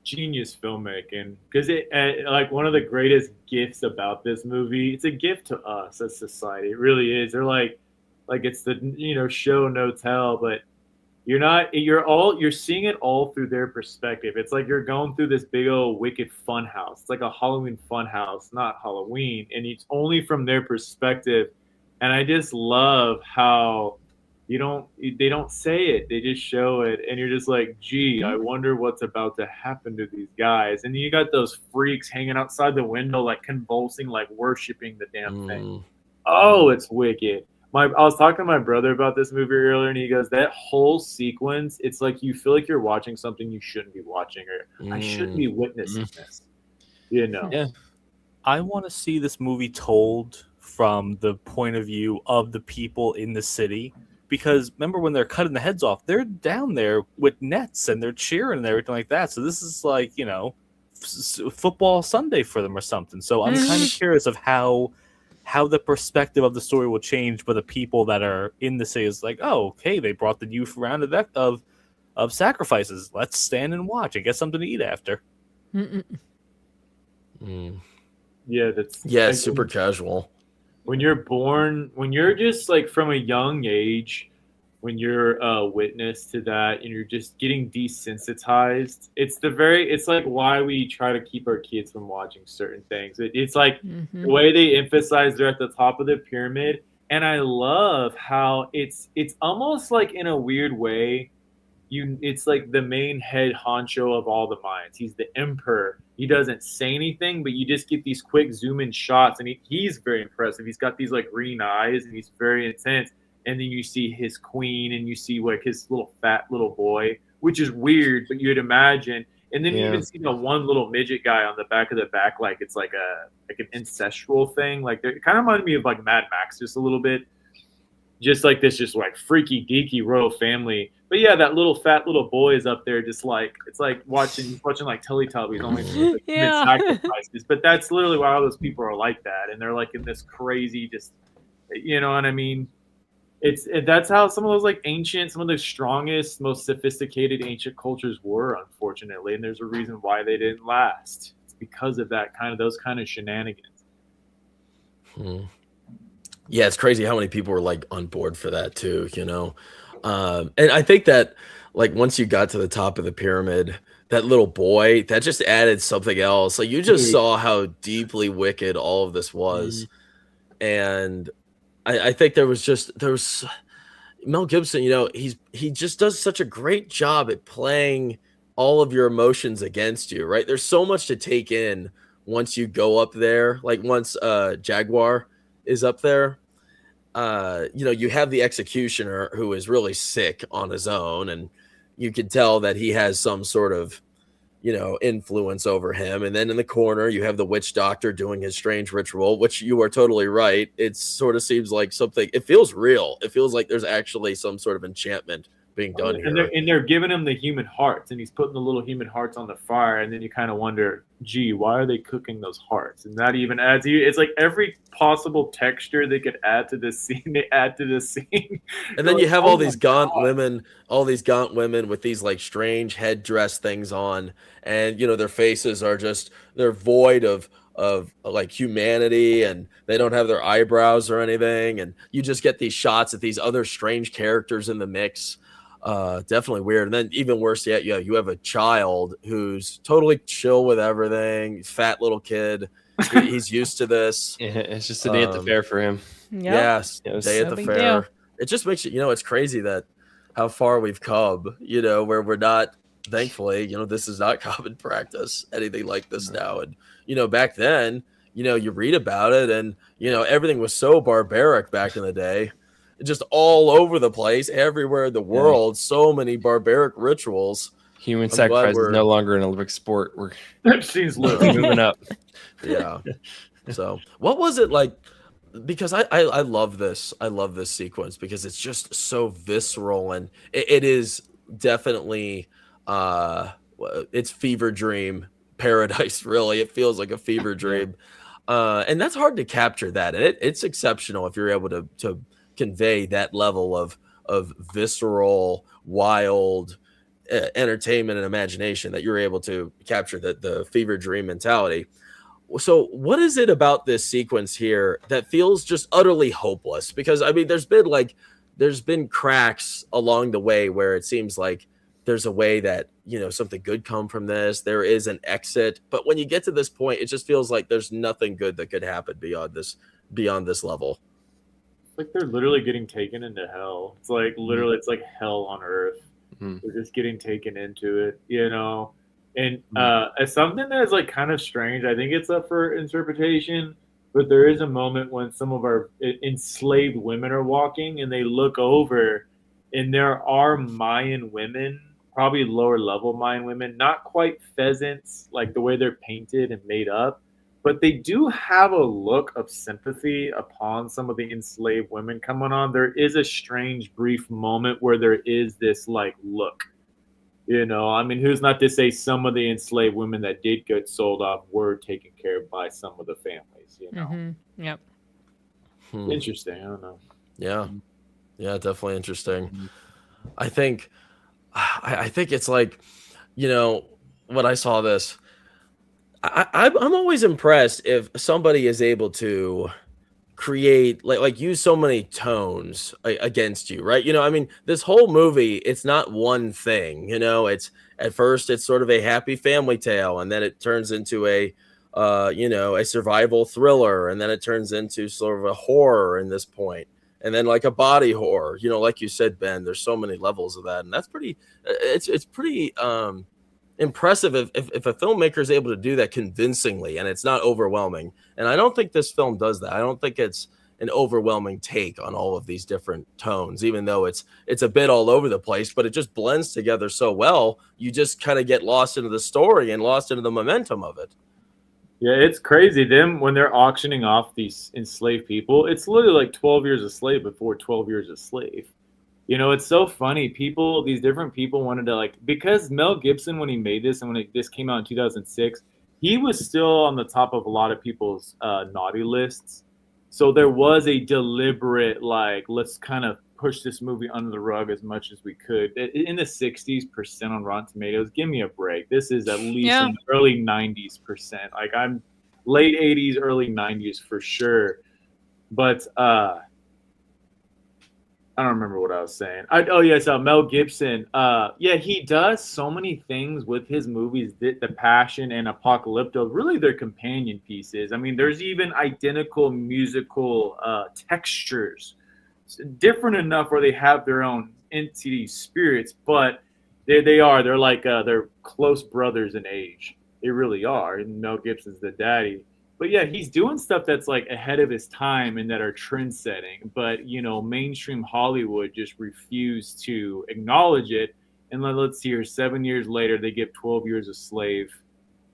Genius filmmaking, because it like one of the greatest gifts about this movie, it's a gift to us as society. It really is. They're like it's the show no tell, but you're seeing it all through their perspective. It's like you're going through this big old wicked fun house. It's like a Halloween fun house, not Halloween, and it's only from their perspective. And I just love how they don't say it, they just show it, and you're just like, gee, I wonder what's about to happen to these guys. And you got those freaks hanging outside the window, like convulsing, like worshiping the damn thing. Oh, it's wicked. I was talking to my brother about this movie earlier, and he goes, that whole sequence, it's like you feel like you're watching something you shouldn't be watching, or I shouldn't be witnessing this. Yeah. I want to see this movie told from the point of view of the people in the city, because remember when they're cutting the heads off, they're down there with nets and they're cheering and everything like that. So this is like, football Sunday for them or something. So I'm kind of curious of how the perspective of the story will change, but the people that are in the city is like, oh, okay, they brought the youth around of sacrifices. Let's stand and watch and get something to eat after. Yeah, it's super casual. When you're just like from a young age, when you're a witness to that and you're just getting desensitized, it's like why we try to keep our kids from watching certain things. It's like the way they emphasize they're at the top of the pyramid. And I love how it's almost like, in a weird way, it's like the main head honcho of all the Mayans. He's the emperor. He doesn't say anything, but you just get these quick zoom in shots, and he's very impressive. He's got these like green eyes, and he's very intense. And then you see his queen, and you see like his little fat little boy, which is weird, but you'd imagine. And then you even see the one little midget guy on the back of the back, like it's like an ancestral thing. Like it kind of reminded me of like Mad Max just a little bit. Just like this, just like freaky, geeky royal family. But yeah, that little fat little boy is up there, just like it's like watching like Teletubbies, only like, sacrifices. But that's literally why all those people are like that, and they're like in this crazy, just you know what I mean. That's how some of those like some of the strongest, most sophisticated ancient cultures were, unfortunately, and there's a reason why they didn't last. It's because of those kind of shenanigans. Yeah, it's crazy how many people were like on board for that too, and I think that like once you got to the top of the pyramid, that little boy, that just added something else. Like you just saw how deeply wicked all of this was, and I think there was Mel Gibson, he just does such a great job at playing all of your emotions against you, right? There's so much to take in once you go up there. Like once Jaguar is up there, you have the executioner who is really sick on his own, and you can tell that he has some sort of, influence over him. And then in the corner, you have the witch doctor doing his strange ritual, which you are totally right. It sort of seems like something, it feels real. It feels like there's actually some sort of enchantment being done here. And they're giving him the human hearts, and he's putting the little human hearts on the fire, and then you kind of wonder, gee, why are they cooking those hearts? And that even adds, it's like every possible texture they could add to this scene, they add to this scene. And then you have all these gaunt women with these like strange headdress things on, and their faces are just, they're void of like humanity, and they don't have their eyebrows or anything, and you just get these shots of these other strange characters in the mix. Definitely weird. And then even worse yet, you have a child who's totally chill with everything, fat little kid. He's used to this. Yeah, it's just a day at the fair for him. Yep. Yes, It was day at no the big fair. deal. It just makes you, it's crazy that how far we've come, where we're not, thankfully, this is not common practice, anything like this now. And, back then, you read about it, and, everything was so barbaric back in the day, just all over the place, everywhere in the world, so many barbaric rituals. Human sacrifice is no longer an Olympic sport. We're That scene's moving up. Yeah. So what was it like? Because I love this. I love this sequence because it's just so visceral, and it is definitely it's fever dream paradise. Really, it feels like a fever dream, and that's hard to capture that. And it's exceptional if you're able to convey that level of visceral, wild entertainment and imagination, that you're able to capture the fever dream mentality. So what is it about this sequence here that feels just utterly hopeless? Because I mean, there's been cracks along the way where it seems like there's a way that, something good come from this. There is an exit, but when you get to this point, it just feels like there's nothing good that could happen beyond this level. Like they're literally getting taken into hell. It's like literally, it's like hell on earth. They're just getting taken into it, And it's something that is like kind of strange. I think it's up for interpretation, but there is a moment when some of our enslaved women are walking, and they look over, and there are Mayan women, probably lower level Mayan women, not quite pheasants, like the way they're painted and made up, but they do have a look of sympathy upon some of the enslaved women coming on. There is a strange brief moment where there is this like look, I mean, who's not to say some of the enslaved women that did get sold off were taken care of by some of the families, Mm-hmm. Yep. Interesting. I don't know. Yeah, definitely interesting. I think it's like, when I saw this, I'm always impressed if somebody is able to create like use so many tones against you, right? I mean, this whole movie, it's not one thing. It's at first it's sort of a happy family tale, and then it turns into a survival thriller, and then it turns into sort of a horror in this point, and then like a body horror. Like you said, Ben, there's so many levels of that, and that's pretty. It's pretty impressive if a filmmaker is able to do that convincingly, and it's not overwhelming. And I don't think this film does that. I don't think it's an overwhelming take on all of these different tones, even though it's a bit all over the place, but it just blends together so well. You just kind of get lost into the story and lost into the momentum of it. Yeah, it's crazy. Them, when they're auctioning off these enslaved people, it's literally like 12 years a slave before 12 years a slave. It's so funny. These different people wanted to because Mel Gibson, when he made this and when this came out in 2006, he was still on the top of a lot of people's naughty lists. So there was a deliberate, let's kind of push this movie under the rug as much as we could. In the 60% on Rotten Tomatoes, give me a break. This is at least in the early 90%. I'm late 80s, early 90s for sure. But I don't remember what I was saying. Mel Gibson. He does so many things with his movies. The Passion and Apocalypto, really their companion pieces. I mean, there's even identical musical textures, different enough where they have their own entity spirits, but they are. They're like they're close brothers in age. They really are. And Mel Gibson's the daddy. But yeah, he's doing stuff that's like ahead of his time and that are trend setting. But, mainstream Hollywood just refused to acknowledge it. and let's see here, 7 years later, they give 12 Years a Slave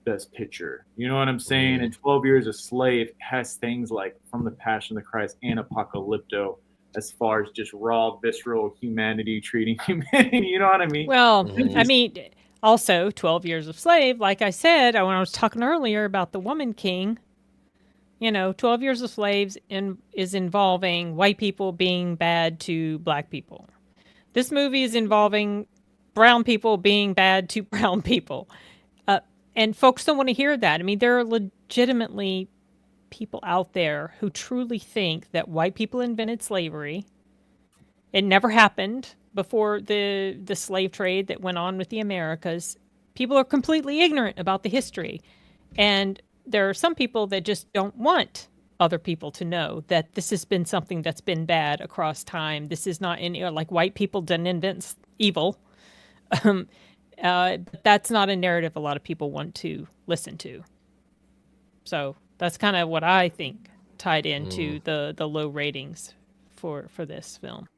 Best Picture. You know what I'm saying? And 12 Years a Slave has things like From the Passion of the Christ and Apocalypto, as far as just raw, visceral humanity treating humanity. You know what I mean? Well, I mean, also 12 Years of Slave, like I said, when I was talking earlier about the Woman King, 12 Years of Slaves is involving white people being bad to black people. This movie is involving brown people being bad to brown people. And folks don't want to hear that. I mean, there are legitimately people out there who truly think that white people invented slavery. It never happened before the slave trade that went on with the Americas. People are completely ignorant about the history. And there are some people that just don't want other people to know that this has been something that's been bad across time. This is not like white people didn't invent evil. But that's not a narrative a lot of people want to listen to. So that's kind of what I think tied into the low ratings for this film.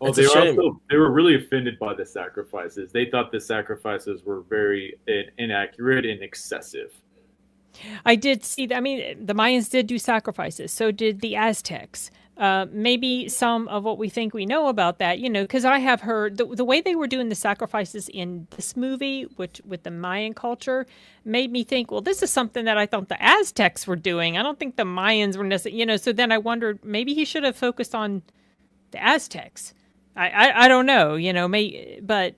Well, they were really offended by the sacrifices. They thought the sacrifices were very inaccurate and excessive. I did see that. I mean, the Mayans did do sacrifices. So did the Aztecs. Maybe some of what we think we know about that, because I have heard the way they were doing the sacrifices in this movie, which with the Mayan culture, made me think, well, this is something that I thought the Aztecs were doing. I don't think the Mayans were necessarily, so then I wondered, maybe he should have focused on the Aztecs. I don't know, but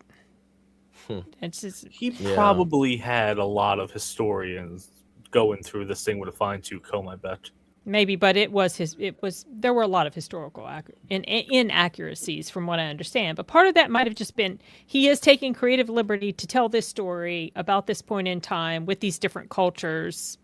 it's just... He probably had a lot of historians going through this thing with a fine-tooth comb, I bet. Maybe, but there were a lot of historical inaccuracies from what I understand. But part of that might have just been he is taking creative liberty to tell this story about this point in time with these different cultures,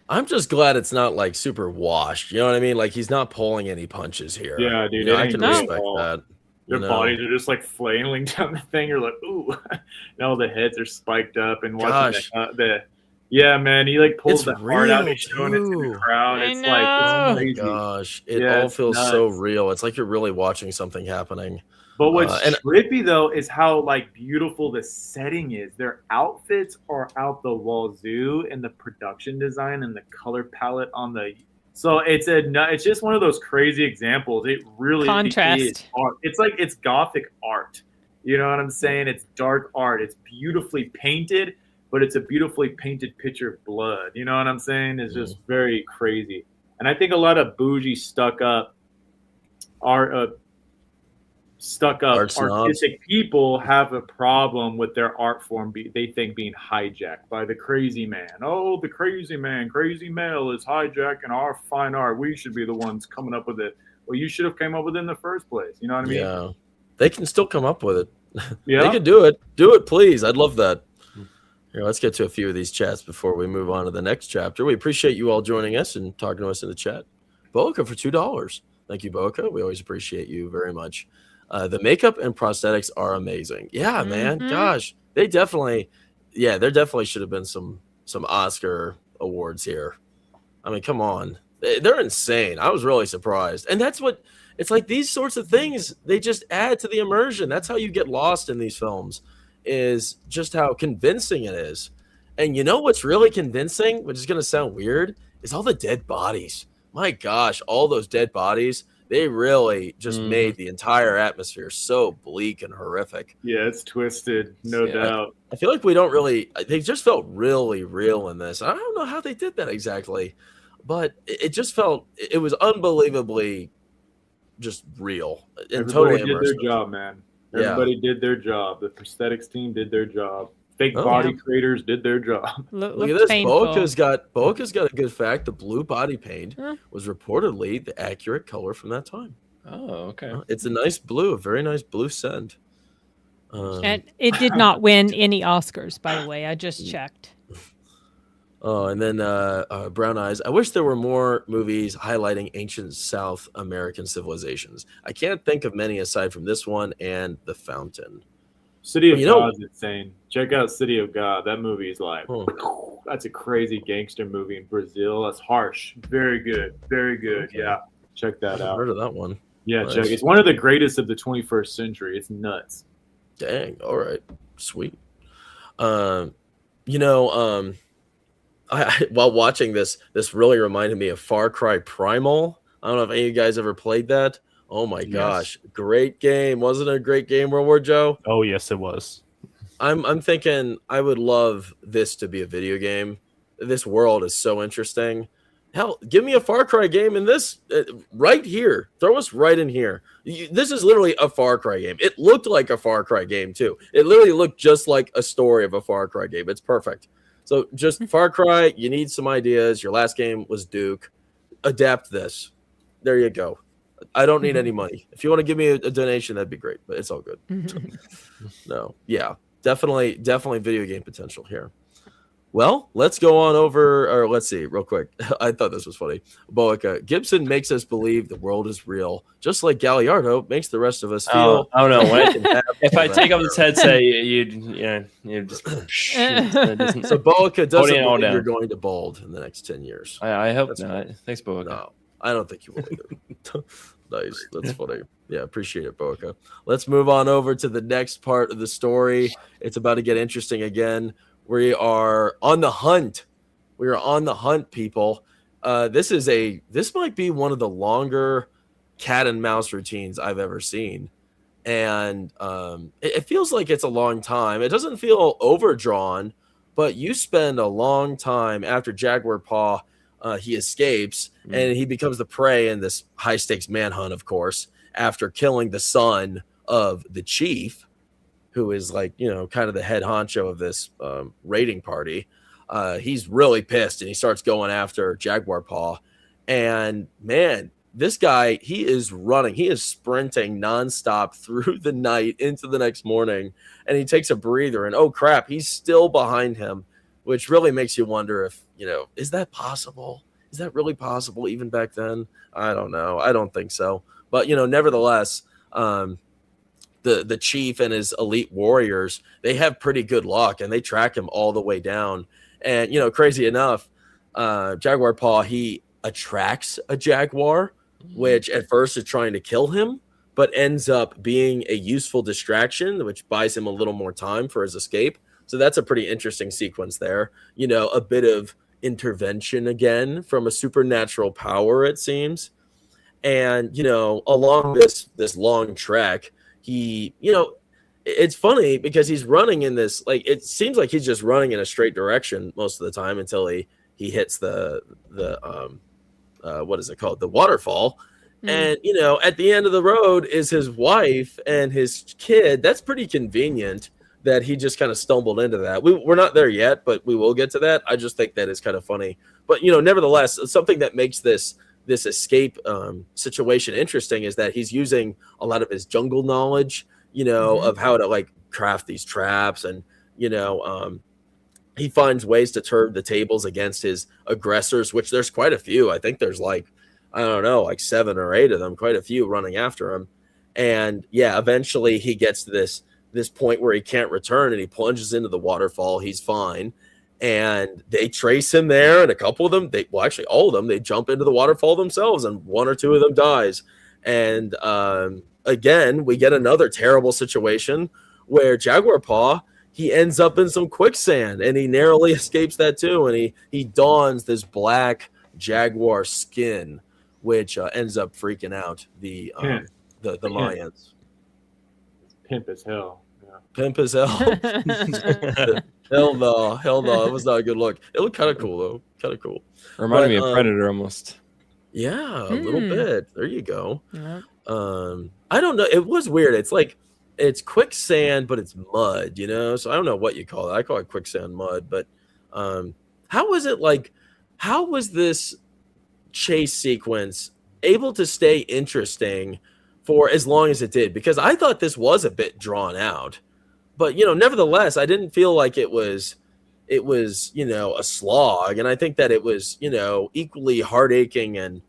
I'm just glad it's not like super washed. You know what I mean? Like he's not pulling any punches here. Yeah, dude. I can respect that. Their bodies are just like flailing down the thing. You're like, ooh. And all the heads are spiked up and watching the yeah, man. He like pulls the heart out and showing it to the crowd. It's like, it's crazy. Oh my gosh. It all feels so real. It's like you're really watching something happening. But what's trippy though is how like beautiful the setting is. Their outfits are out the wazoo, and the production design and the color palette on the. So it's just one of those crazy examples. It really is art. It's gothic art. You know what I'm saying? It's dark art. It's beautifully painted, but it's a beautifully painted picture of blood. You know what I'm saying? It's just very crazy. And I think a lot of bougie, stuck-up artistic people have a problem with their art form. They think being hijacked by the crazy man. Oh, the crazy man, crazy Mel is hijacking our fine art. We should be the ones coming up with it. Well, you should have came up with it in the first place. You know what I mean? Yeah, they can still come up with it. Yeah, they could do it. Do it, please. I'd love that. Here, let's get to a few of these chats before we move on to the next chapter. We appreciate you all joining us and talking to us in the chat. Boca for $2. Thank you, Boca. We always appreciate you very much. The makeup and prosthetics are amazing. Yeah, man. Gosh, there definitely should have been some Oscar awards here. I mean, come on. They're insane. I was really surprised. And that's what it's like. These sorts of things, they just add to the immersion. That's how you get lost in these films, is just how convincing it is. And you know what's really convincing, which is going to sound weird, is all the dead bodies. My gosh, all those dead bodies. They really just made the entire atmosphere so bleak and horrific. Yeah, it's twisted, no doubt. I feel like they just felt really real in this. I don't know how they did that exactly, but it just felt, it was unbelievably just real. And Everybody totally did immersive. their job, man. Everybody did their job. The prosthetics team did their job. Fake body creators did their job. Look at this. Boca's got a good fact. The blue body paint was reportedly the accurate color from that time. Oh, okay. It's a nice blue, a very nice blue scent. And it did not win any Oscars, by the way. I just checked. Oh, and then Brown Eyes. I wish there were more movies highlighting ancient South American civilizations. I can't think of many aside from this one and The Fountain. City of God is insane. Check out City of God. That movie is like, that's a crazy gangster movie in Brazil. That's harsh. Very good. Very good. Okay. Yeah. Check that out. I've heard of that one. Yeah, Nice. Chuck. It's one of the greatest of the 21st century. It's nuts. Dang. All right. Sweet. Um, you know, while watching this really reminded me of Far Cry Primal. I don't know if any of you guys ever played that. Oh my gosh, great game! Wasn't it a great game, World War Joe? Oh yes, it was. I'm thinking I would love this to be a video game. This world is so interesting. Hell, give me a Far Cry game in this right here. Throw us right in here. This is literally a Far Cry game. It looked like a Far Cry game too. It literally looked just like a story of a Far Cry game. It's perfect. So just Far Cry, you need some ideas. Your last game was Duke. Adapt this. There you go. I don't need any money. If you want to give me a donation, that'd be great, but it's all good. No. Yeah. Definitely video game potential here. Well, let's go on over, or let's see, real quick. I thought this was funny. Boica, Gibson makes us believe the world is real, just like Galliardo makes the rest of us feel. I don't know. If I take off this headset, you just. So Boica doesn't believe you're going to bold in the next 10 years. I hope not. Thanks, Boica. No, I don't think you will either. Nice. That's funny. Yeah, appreciate it, Boica. Let's move on over to the next part of the story. It's about to get interesting again. We are on the hunt. We are on the hunt, people. This might be one of the longer cat and mouse routines I've ever seen. And it feels like it's a long time. It doesn't feel overdrawn, but you spend a long time after Jaguar Paw, he escapes and he becomes the prey in this high stakes manhunt, of course, after killing the son of the chief, who is like, kind of the head honcho of this raiding party. He's really pissed and he starts going after Jaguar Paw. And man, this guy, he is running. He is sprinting nonstop through the night into the next morning. And he takes a breather and, oh crap, he's still behind him, which really makes you wonder if, is that possible? Is that really possible even back then? I don't know. I don't think so. But, nevertheless, the chief and his elite warriors, they have pretty good luck and they track him all the way down. And, crazy enough, Jaguar Paw, he attracts a jaguar, which at first is trying to kill him, but ends up being a useful distraction, which buys him a little more time for his escape. So that's a pretty interesting sequence there. A bit of intervention again from a supernatural power, it seems. And, along this long trek, he, it's funny because he's running in this, like, it seems like he's just running in a straight direction most of the time until he hits the what is it called? The waterfall. And, at the end of the road is his wife and his kid. That's pretty convenient that he just kind of stumbled into that. We're not there yet, but we will get to that. I just think that is kind of funny. But, nevertheless, something that makes this escape situation interesting is that he's using a lot of his jungle knowledge, of how to like craft these traps. And, he finds ways to turn the tables against his aggressors, which there's quite a few. I think there's like 7 or 8 of them, quite a few running after him. And yeah, eventually he gets to this point where he can't return and he plunges into the waterfall. He's fine. And they trace him there, and a couple of them, actually all of them, they jump into the waterfall themselves, and 1 or 2 of them dies. And again, we get another terrible situation where Jaguar Paw, he ends up in some quicksand, and he narrowly escapes that too. And he dons this black jaguar skin, which ends up freaking out the Mayans. Pimp as hell. Yeah. Pimp as hell. Hell no. It was not a good look. It looked kind of cool though. Kind of cool. Reminded me of Predator almost. Yeah, a little bit. There you go. Yeah. I don't know. It was weird. It's like it's quicksand, but it's mud. So I don't know what you call it. I call it quicksand mud. But how was this chase sequence able to stay interesting for as long as it did? Because I thought this was a bit drawn out. But, nevertheless, I didn't feel like it was, a slog. And I think that it was, equally heart-aching and,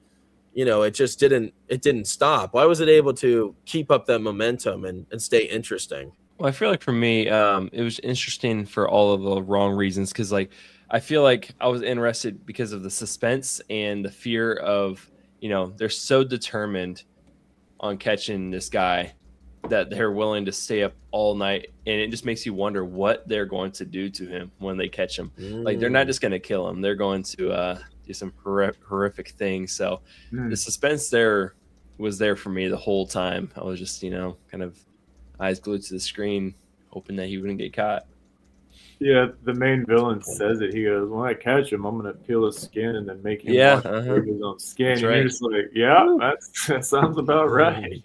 it just didn't stop. Why was it able to keep up that momentum and stay interesting? Well, I feel like for me, it was interesting for all of the wrong reasons. Because, I feel like I was interested because of the suspense and the fear of, they're so determined on catching this guy that they're willing to stay up all night, and it just makes you wonder what they're going to do to him when they catch him. Like, they're not just going to kill him, they're going to do some horrific things. So the suspense there was there for me the whole time. I was just, kind of eyes glued to the screen, hoping that he wouldn't get caught. Yeah, the main villain says it. He goes, "When I catch him, I'm gonna peel his skin and then make him break his own skin." That's and right. you're just like, "Yeah, that sounds about right."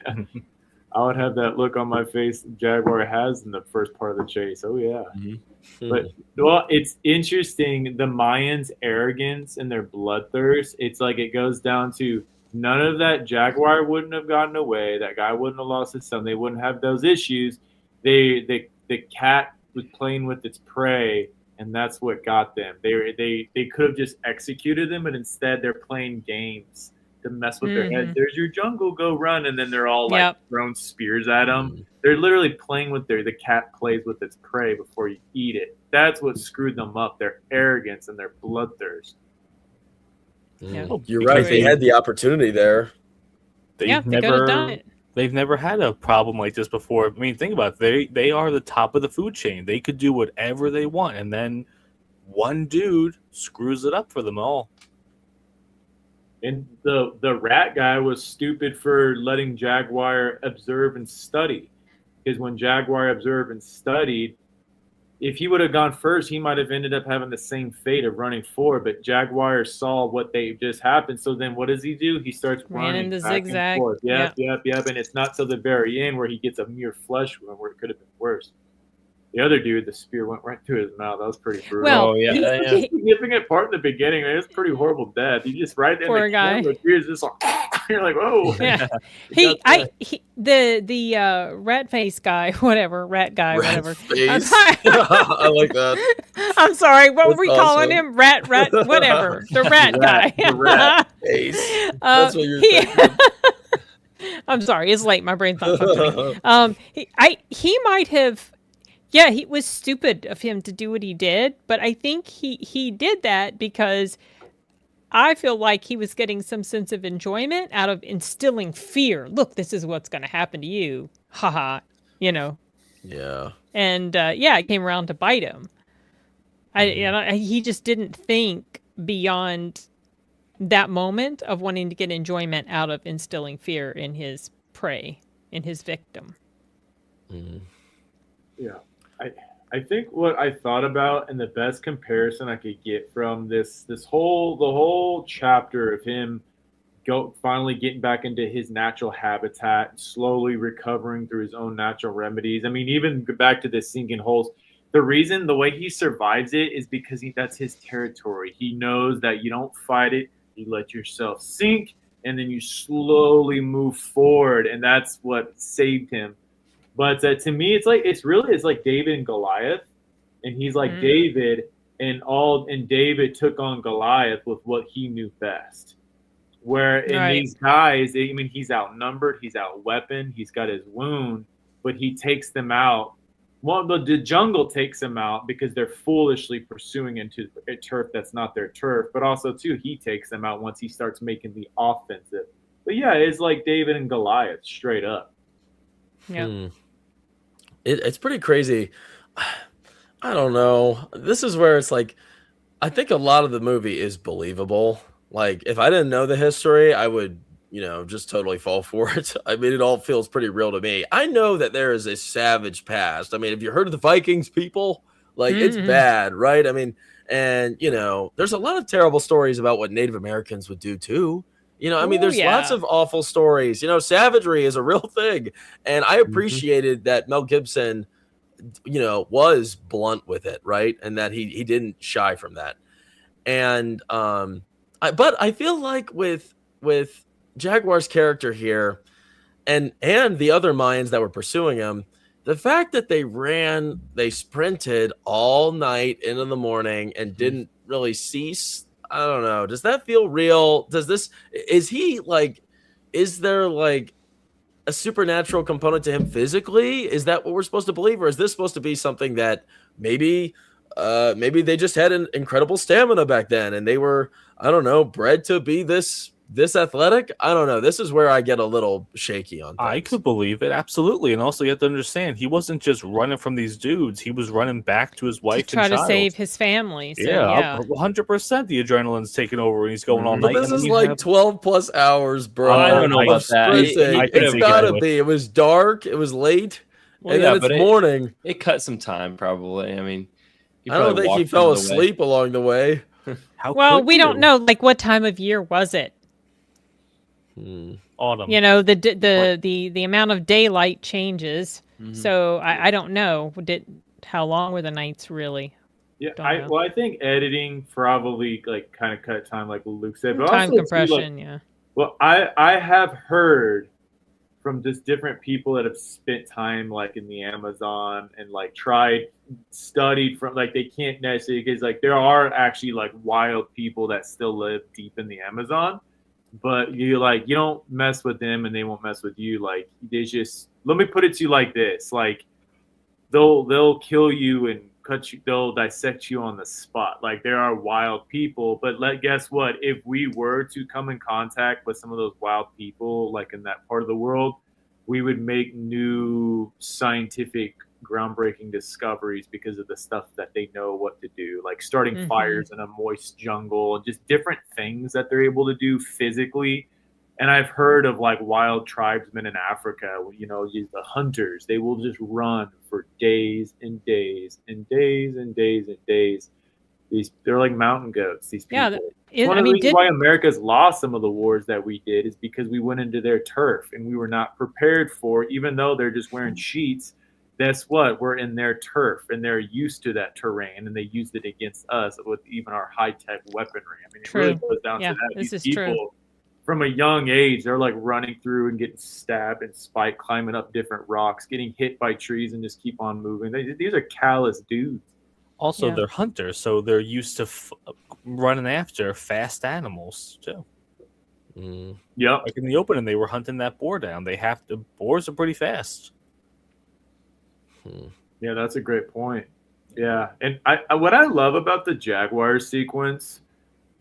I would have that look on my face Jaguar has in the first part of the chase. Oh yeah. But well, it's interesting. The Mayans' arrogance and their bloodthirst. It's like it goes down to none of that. Jaguar wouldn't have gotten away. That guy wouldn't have lost his son. They wouldn't have those issues. The cat was playing with its prey, and that's what got them. They could have just executed them, but instead they're playing games to mess with their heads. There's your jungle, go run, and then they're all like throwing spears at them. They're literally playing with the cat plays with its prey before you eat it. That's what screwed them up. Their arrogance and their bloodthirst. You're right. They had the opportunity there. They could have done it. They've never had a problem like this before. I mean, think about it. They are the top of the food chain. They could do whatever they want, and then one dude screws it up for them all. And the rat guy was stupid for letting Jaguar observe and study. Because when Jaguar observed and studied, if he would have gone first, he might have ended up having the same fate of running forward. But Jaguar saw what they just happened. So then what does he do? He starts running the back zigzag. and forth. Yep. And it's not till the very end where he gets a mere flesh wound where it could have been worse. The other dude, the spear went right through his mouth. That was pretty brutal. Well, the significant part in the beginning, it was pretty horrible death. He just right in the guy. camera, tears just like, you're like, whoa. Yeah. The rat face guy, whatever. Face. I like that. I'm sorry. What were we That's calling awesome. him? Rat, whatever. The rat guy. The rat. Face. That's what you're thinking. I'm sorry. It's late. My brain's not functioning. He might have. Yeah, it was stupid of him to do what he did, but I think he did that because I feel like he was getting some sense of enjoyment out of instilling fear. Look, this is what's going to happen to you. Haha, Yeah. And it came around to bite him. He just didn't think beyond that moment of wanting to get enjoyment out of instilling fear in his prey, in his victim. Yeah. I think what I thought about and the best comparison I could get from the whole chapter of him finally getting back into his natural habitat, slowly recovering through his own natural remedies. I mean, even back to the sinking holes. The way he survives it is because that's his territory. He knows that you don't fight it, you let yourself sink, and then you slowly move forward, and that's what saved him. But to me, it's like David and Goliath, and he's like David, and David took on Goliath with what he knew best. Where in these guys, he's outnumbered, he's outweaponed, he's got his wound, but he takes them out. Well, the jungle takes them out because they're foolishly pursuing into a turf that's not their turf. But also, too, he takes them out once he starts making the offensive. But yeah, it's like David and Goliath, straight up. Yeah. It's pretty crazy. I don't know. This is where it's like, I think a lot of the movie is believable. Like, if I didn't know the history, I would, just totally fall for it. I mean, it all feels pretty real to me. I know that there is a savage past. I mean, have you heard of the Vikings, people? Like, it's bad, right? I mean, and, there's a lot of terrible stories about what Native Americans would do, too. There's lots of awful stories. Savagery is a real thing. And I appreciated that Mel Gibson, was blunt with it, right? And that he didn't shy from that. And but I feel like with Jaguar's character here and the other Mayans that were pursuing him, the fact that they sprinted all night into the morning and didn't really cease, I don't know. Does that feel real? Is there like a supernatural component to him physically? Is that what we're supposed to believe? Or is this supposed to be something that maybe they just had an incredible stamina back then and they were, I don't know, bred to be this this athletic, I don't know. This is where I get a little shaky on things. I could believe it, absolutely. And also, you have to understand, he wasn't just running from these dudes. He was running back to his wife To try and to child. save his family. So, Yeah, 100%. The adrenaline's taking over, and he's going all But night. this and is you like have- 12 plus hours, bro. I don't know I- about that. Sprinting. I could It's see gotta getting be. It was dark. It was late. Well, and yeah, then it's but morning. It cut some time, probably. I mean, I don't think he fell asleep along the way. How well, could we don't you? know. Like, what time of year was it? Autumn. You know, the amount of daylight changes. So I don't know. How long were the nights really? Yeah, Don't know. well, I think editing probably like kind of cut time, like Luke said. But Time also, too, compression, like, yeah. well, I have heard from just different people that have spent time like in the Amazon and like studied from like they can't necessarily because like there are actually like wild people that still live deep in the Amazon, but you don't mess with them and they won't mess with you. Like they just let me put it to you like this: like they'll kill you and cut you, they'll dissect you on the spot. Like there are wild people, but guess what? If we were to come in contact with some of those wild people, like in that part of the world, we would make new scientific groundbreaking discoveries because of the stuff that they know what to do, like starting fires in a moist jungle and just different things that they're able to do physically. And I've heard of like wild tribesmen in Africa, the hunters, they will just run for days and days and days and days and days. They're like mountain goats, these people. Yeah, One of the reasons why America's lost some of the wars that we did is because we went into their turf and we were not prepared for, even though they're just wearing sheets. Guess what? We're in their turf and they're used to that terrain and they used it against us with even our high-tech weaponry. I mean, it really goes down to that. This These is true. people, from a young age, they're like running through and getting stabbed and spiked, climbing up different rocks, getting hit by trees and just keep on moving. These are callous dudes. Also, they're hunters, so they're used to running after fast animals too. Yep. Like in the opening, they were hunting that boar down. Boars are pretty fast. Yeah, that's a great point. Yeah, and what I love about the Jaguar sequence,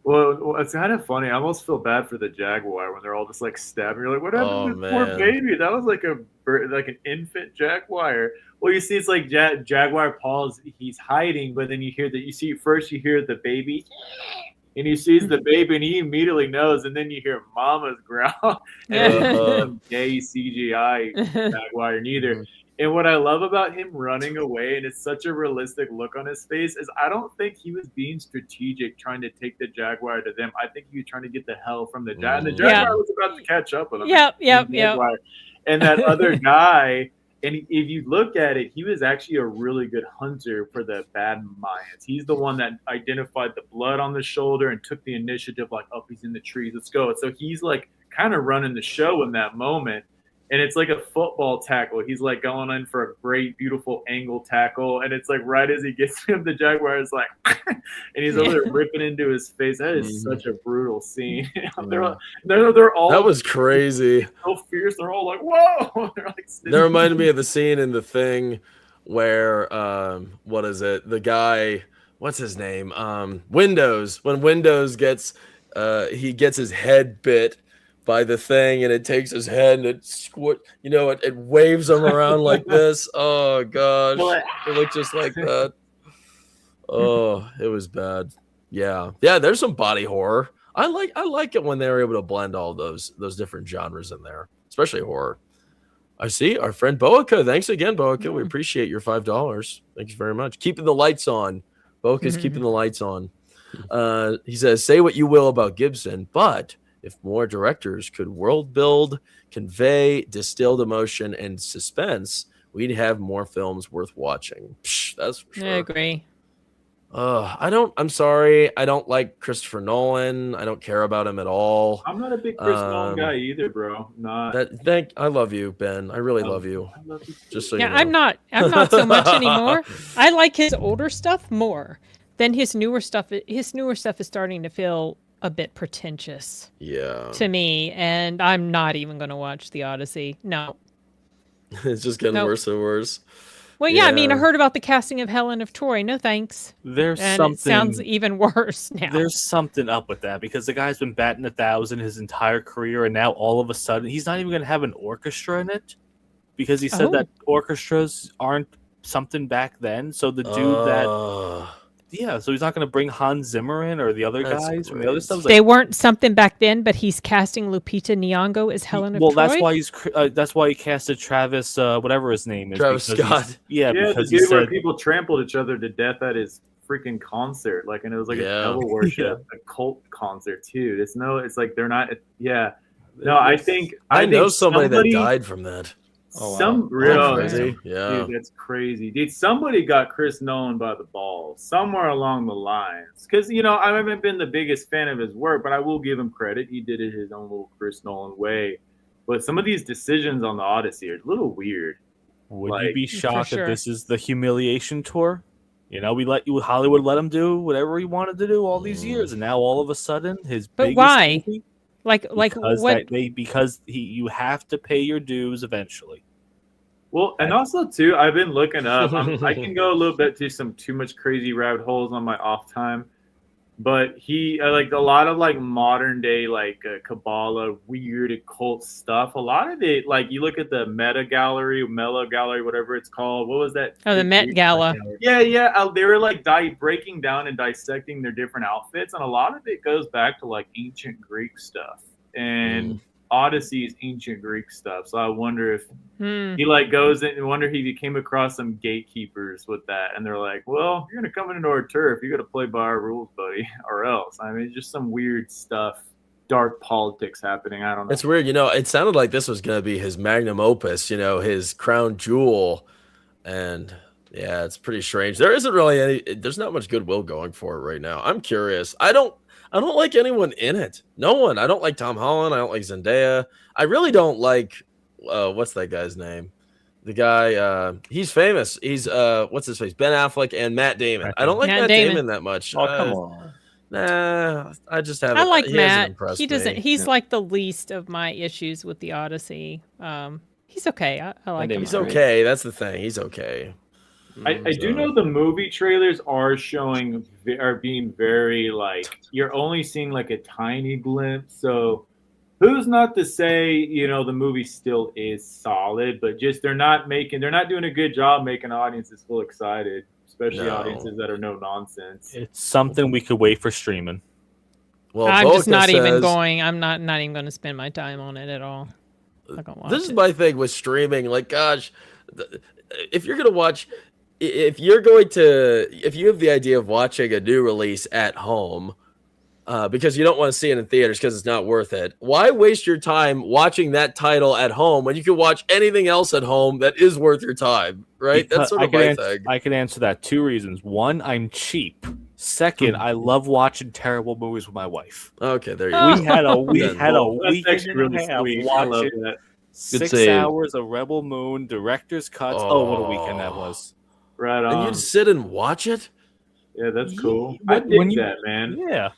well, it's kind of funny. I almost feel bad for the Jaguar when they're all just like stabbing. You're like, what happened to this poor baby? That was like an infant Jaguar. Well, you see, it's like Jaguar Paw, he's hiding, but then you hear the baby, and he sees the baby, and he immediately knows, and then you hear Mama's growl, and some gay CGI Jaguar neither. And what I love about him running away, and it's such a realistic look on his face, is I don't think he was being strategic trying to take the Jaguar to them. I think he was trying to get the hell from the Jaguar. And the Jaguar was about to catch up with him. Yep. And that other guy, and if you look at it, he was actually a really good hunter for the bad Mayans. He's the one that identified the blood on the shoulder and took the initiative, like, oh, he's in the trees, let's go. So he's like kind of running the show in that moment. And it's like a football tackle. He's like going in for a great, beautiful angle tackle. And it's like right as he gets to him, the Jaguar is like, and he's over there ripping into his face. That is such a brutal scene. They're all that was crazy. So fierce. They're all like, whoa. They're like, that reminded me of the scene in The Thing where, what is it? The guy, what's his name? Windows. When Windows gets his head bit by the thing, and it takes his head and it waves him around like this. Oh gosh, it looked just like that. Oh, it was bad. Yeah. There's some body horror. I like it when they're able to blend all those different genres in there, especially horror. I see our friend Boaca. Thanks again, Boaca. We appreciate your $5. Thanks very much. Keeping the lights on. Boaca's keeping the lights on. He says, "Say what you will about Gibson, but if more directors could world build, convey distilled emotion and suspense, we'd have more films worth watching." Psh, that's for sure. I agree. I'm sorry. I don't like Christopher Nolan. I don't care about him at all. I'm not a big Chris Nolan guy either, bro. Not. I love you, Ben. I really love you. I love you too. Just so you know. I'm not so much anymore. I like his older stuff more than his newer stuff. His newer stuff is starting to feel a bit pretentious to me, and I'm not even going to watch The Odyssey. No. It's just getting worse and worse. Well, yeah, I mean, I Yeah. heard about the casting of Helen of Troy. No thanks. There's And something. it sounds even worse now. There's something up with that because the guy's been batting 1,000 his entire career, and now all of a sudden he's not even going to have an orchestra in it because he said that orchestras aren't something back then. So the dude so he's not going to bring Hans Zimmer in or the other guys from the other stuff. They weren't something back then, but he's casting Lupita Nyong'o as Helen of Troy. Well, that's why he casted Travis, whatever his name is. Travis Scott. Because the he dude where said people trampled each other to death at his freaking concert, like, and it was like a devil worship, a cult concert too. It's like they're not. Yeah, no, I think somebody that died from that. Dude, that's crazy, dude. Somebody got Chris Nolan by the balls somewhere along the lines, because I haven't been the biggest fan of his work, but I will give him credit. He did it his own little Chris Nolan way. But some of these decisions on the Odyssey are a little weird. Would you be shocked that this is the humiliation tour? Hollywood let him do whatever he wanted to do all these years, and now all of a sudden But why? Movie, because you have to pay your dues eventually. Well, and also too, I've been looking up. I can go a little bit to some too much crazy rabbit holes on my off time, but he like a lot of like modern day like Kabbalah, weird occult stuff. A lot of it, like you look at the Mela Gallery, whatever it's called. What was that? Oh, the Met Gala. Yeah. They were like breaking down and dissecting their different outfits, and a lot of it goes back to like ancient Greek stuff and. Odyssey is ancient Greek stuff, so I wonder if he like goes in and wonder if he came across some gatekeepers with that, and they're like, "Well, you're gonna come into our turf. You got to play by our rules, buddy, or else." I mean, just some weird stuff, dark politics happening. I don't know. It's weird, It sounded like this was gonna be his magnum opus, his crown jewel, and yeah, it's pretty strange. There isn't really there's not much goodwill going for it right now. I'm curious. I don't like anyone in it. No one. I don't like Tom Holland. I don't like Zendaya. I really don't like what's that guy's name? The guy he's famous. He's what's his face? Ben Affleck and Matt Damon. I don't like Matt Damon that much. Oh, come on. Nah, I just haven't. I like he Matt. He doesn't. He's like the least of my issues with the Odyssey. He's okay. I like him. He's okay. That's the thing. He's okay. I do know the movie trailers are being very like you're only seeing like a tiny glimpse. So who's not to say the movie still is solid, but just they're not doing a good job making audiences feel excited, especially audiences that are no nonsense. It's something we could wait for streaming. Well, I'm just not even going. I'm not even going to spend my time on it at all. This is my thing with streaming. Like, gosh, if you're gonna watch. If you have the idea of watching a new release at home, because you don't want to see it in theaters because it's not worth it, why waste your time watching that title at home when you can watch anything else at home that is worth your time, right? That's sort of my thing. I can answer that 2 reasons. 1, I'm cheap. Second, I love watching terrible movies with my wife. Okay, there you go. We had a weekend really and a half sweet. watching 6 hours of Rebel Moon, director's cuts. Oh, what a weekend that was. Right on. And you'd sit and watch it? Yeah, that's cool. I dig that, man. Yeah.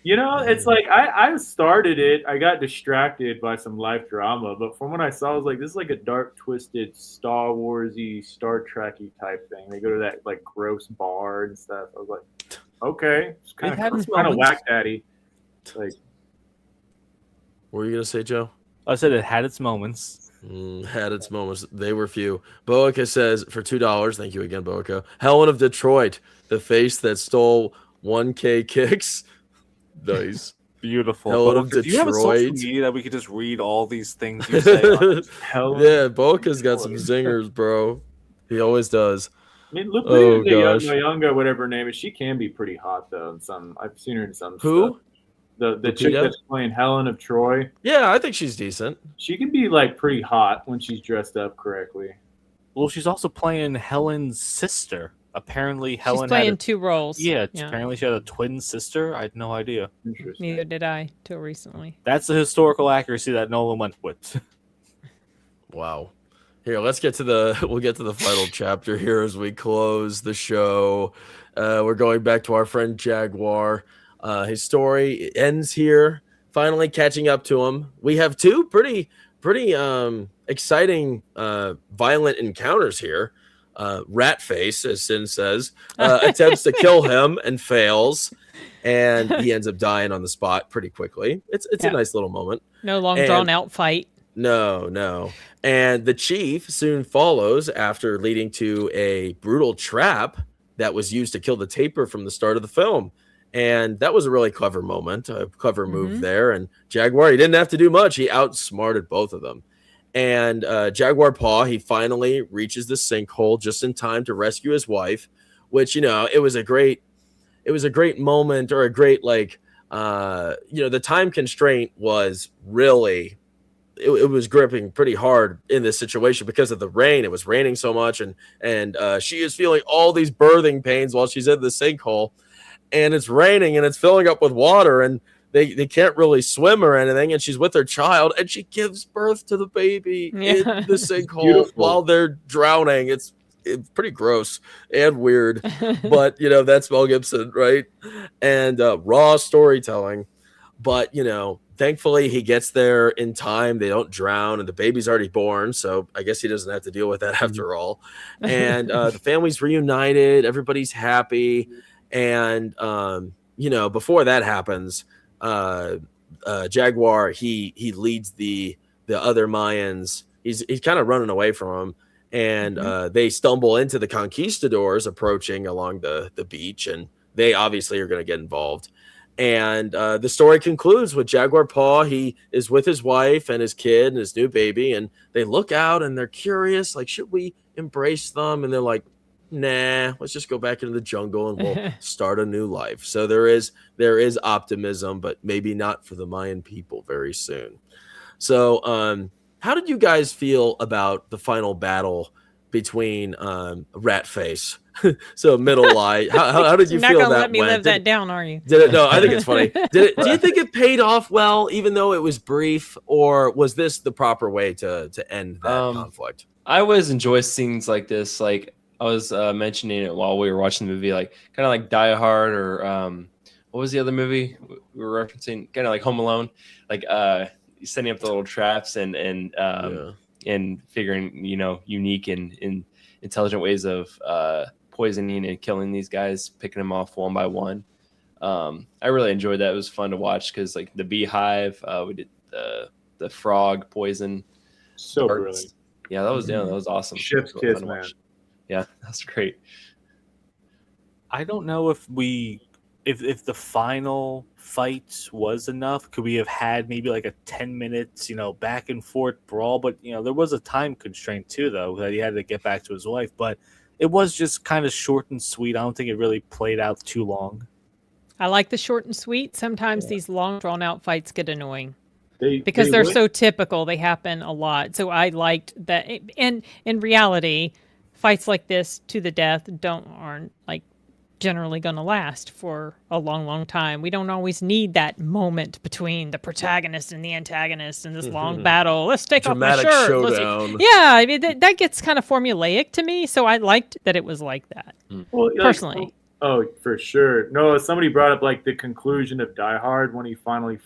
It's like I started it. I got distracted by some life drama, but from what I saw, I was like, this is like a dark, twisted, Star Wars-y, Star Trek-y type thing. They go to that like gross bar and stuff. I was like, okay, it's kind of whack daddy. Like, what were you gonna say, Joe? I said it had its moments. Had its moments. They were few. Boica says for $2. Thank you again, Boica. Helen of Detroit, the face that stole 1K kicks. Nice. Beautiful. Helen of Detroit. Do you have a social media that we could just read all these things you say on? Yeah, Boica's got some zingers, bro. He always does. I mean, Lupita Nyong'o, whatever her name is, she can be pretty hot though. I've seen her in some stuff. The chick that's playing Helen of Troy. Yeah, I think she's decent. She can be like pretty hot when she's dressed up correctly. Well, she's also playing Helen's sister. Apparently, Helen she's playing 2 roles. Yeah, apparently she had a twin sister. I had no idea. Interesting. Neither did I till recently. That's the historical accuracy that Nolan went with. Wow. Here, we'll get to the final chapter here as we close the show. We're going back to our friend Jaguar. His story ends here, finally catching up to him. We have 2 pretty exciting violent encounters here. Rat Face, as Sin says, attempts to kill him and fails, and he ends up dying on the spot pretty quickly. It's a nice little moment. No long drawn out fight. No. And the chief soon follows after, leading to a brutal trap that was used to kill the taper from the start of the film. And that was a really clever moment, a clever move there. And Jaguar, he didn't have to do much. He outsmarted both of them. And Jaguar Paw, he finally reaches the sinkhole just in time to rescue his wife, which, it was a great moment, or a great, the time constraint was really, it was gripping pretty hard in this situation because of the rain. It was raining so much, and she is feeling all these birthing pains while she's in the sinkhole, and it's raining and it's filling up with water, and they can't really swim or anything, and she's with her child, and she gives birth to the baby in the sinkhole while they're drowning. It's pretty gross and weird, but that's Mel Gibson, right? And raw storytelling. But thankfully he gets there in time. They don't drown, and the baby's already born, so I guess he doesn't have to deal with that after all. And the family's reunited, everybody's happy, and before that happens, Jaguar, he leads the other Mayans. He's kind of running away from them, and they stumble into the conquistadors approaching along the beach, and they obviously are going to get involved. And the story concludes with Jaguar Paw. He is with his wife and his kid and his new baby, and they look out and they're curious, like, should we embrace them? And they're like, nah, let's just go back into the jungle and we'll start a new life. So there is optimism, but maybe not for the Mayan people very soon. So how did you guys feel about the final battle between Rat Face? So middle eye. How did you feel that You're not gonna let me went? live that down, are you? Did it? No, I think it's funny. Do you think it paid off well, even though it was brief, or was this the proper way to end that conflict? I always enjoy scenes like this. Like I was mentioning it while we were watching the movie, like kind of like Die Hard, or what was the other movie we were referencing? Kind of like Home Alone, like setting up the little traps and figuring unique and intelligent ways of poisoning and killing these guys, picking them off one by one. I really enjoyed that. It was fun to watch because like the beehive, we did the frog poison. So brilliant. Yeah, that was awesome. Chef's kiss, man. Yeah, that's great. I don't know if the final fight was enough. Could we have had maybe like a 10 minutes, back and forth brawl? But there was a time constraint too, though, that he had to get back to his wife. But it was just kind of short and sweet. I don't think it really played out too long. I like the short and sweet. Sometimes these long drawn out fights get annoying. Because they're so typical. They happen a lot. So I liked that. And in reality, fights like this to the death aren't like generally going to last for a long, long time. We don't always need that moment between the protagonist and the antagonist in this long battle. Let's take dramatic off my shirt. Showdown. Yeah, I mean, that gets kind of formulaic to me. So I liked that it was like that, personally. Oh, for sure. No, somebody brought up like the conclusion of Die Hard when he finally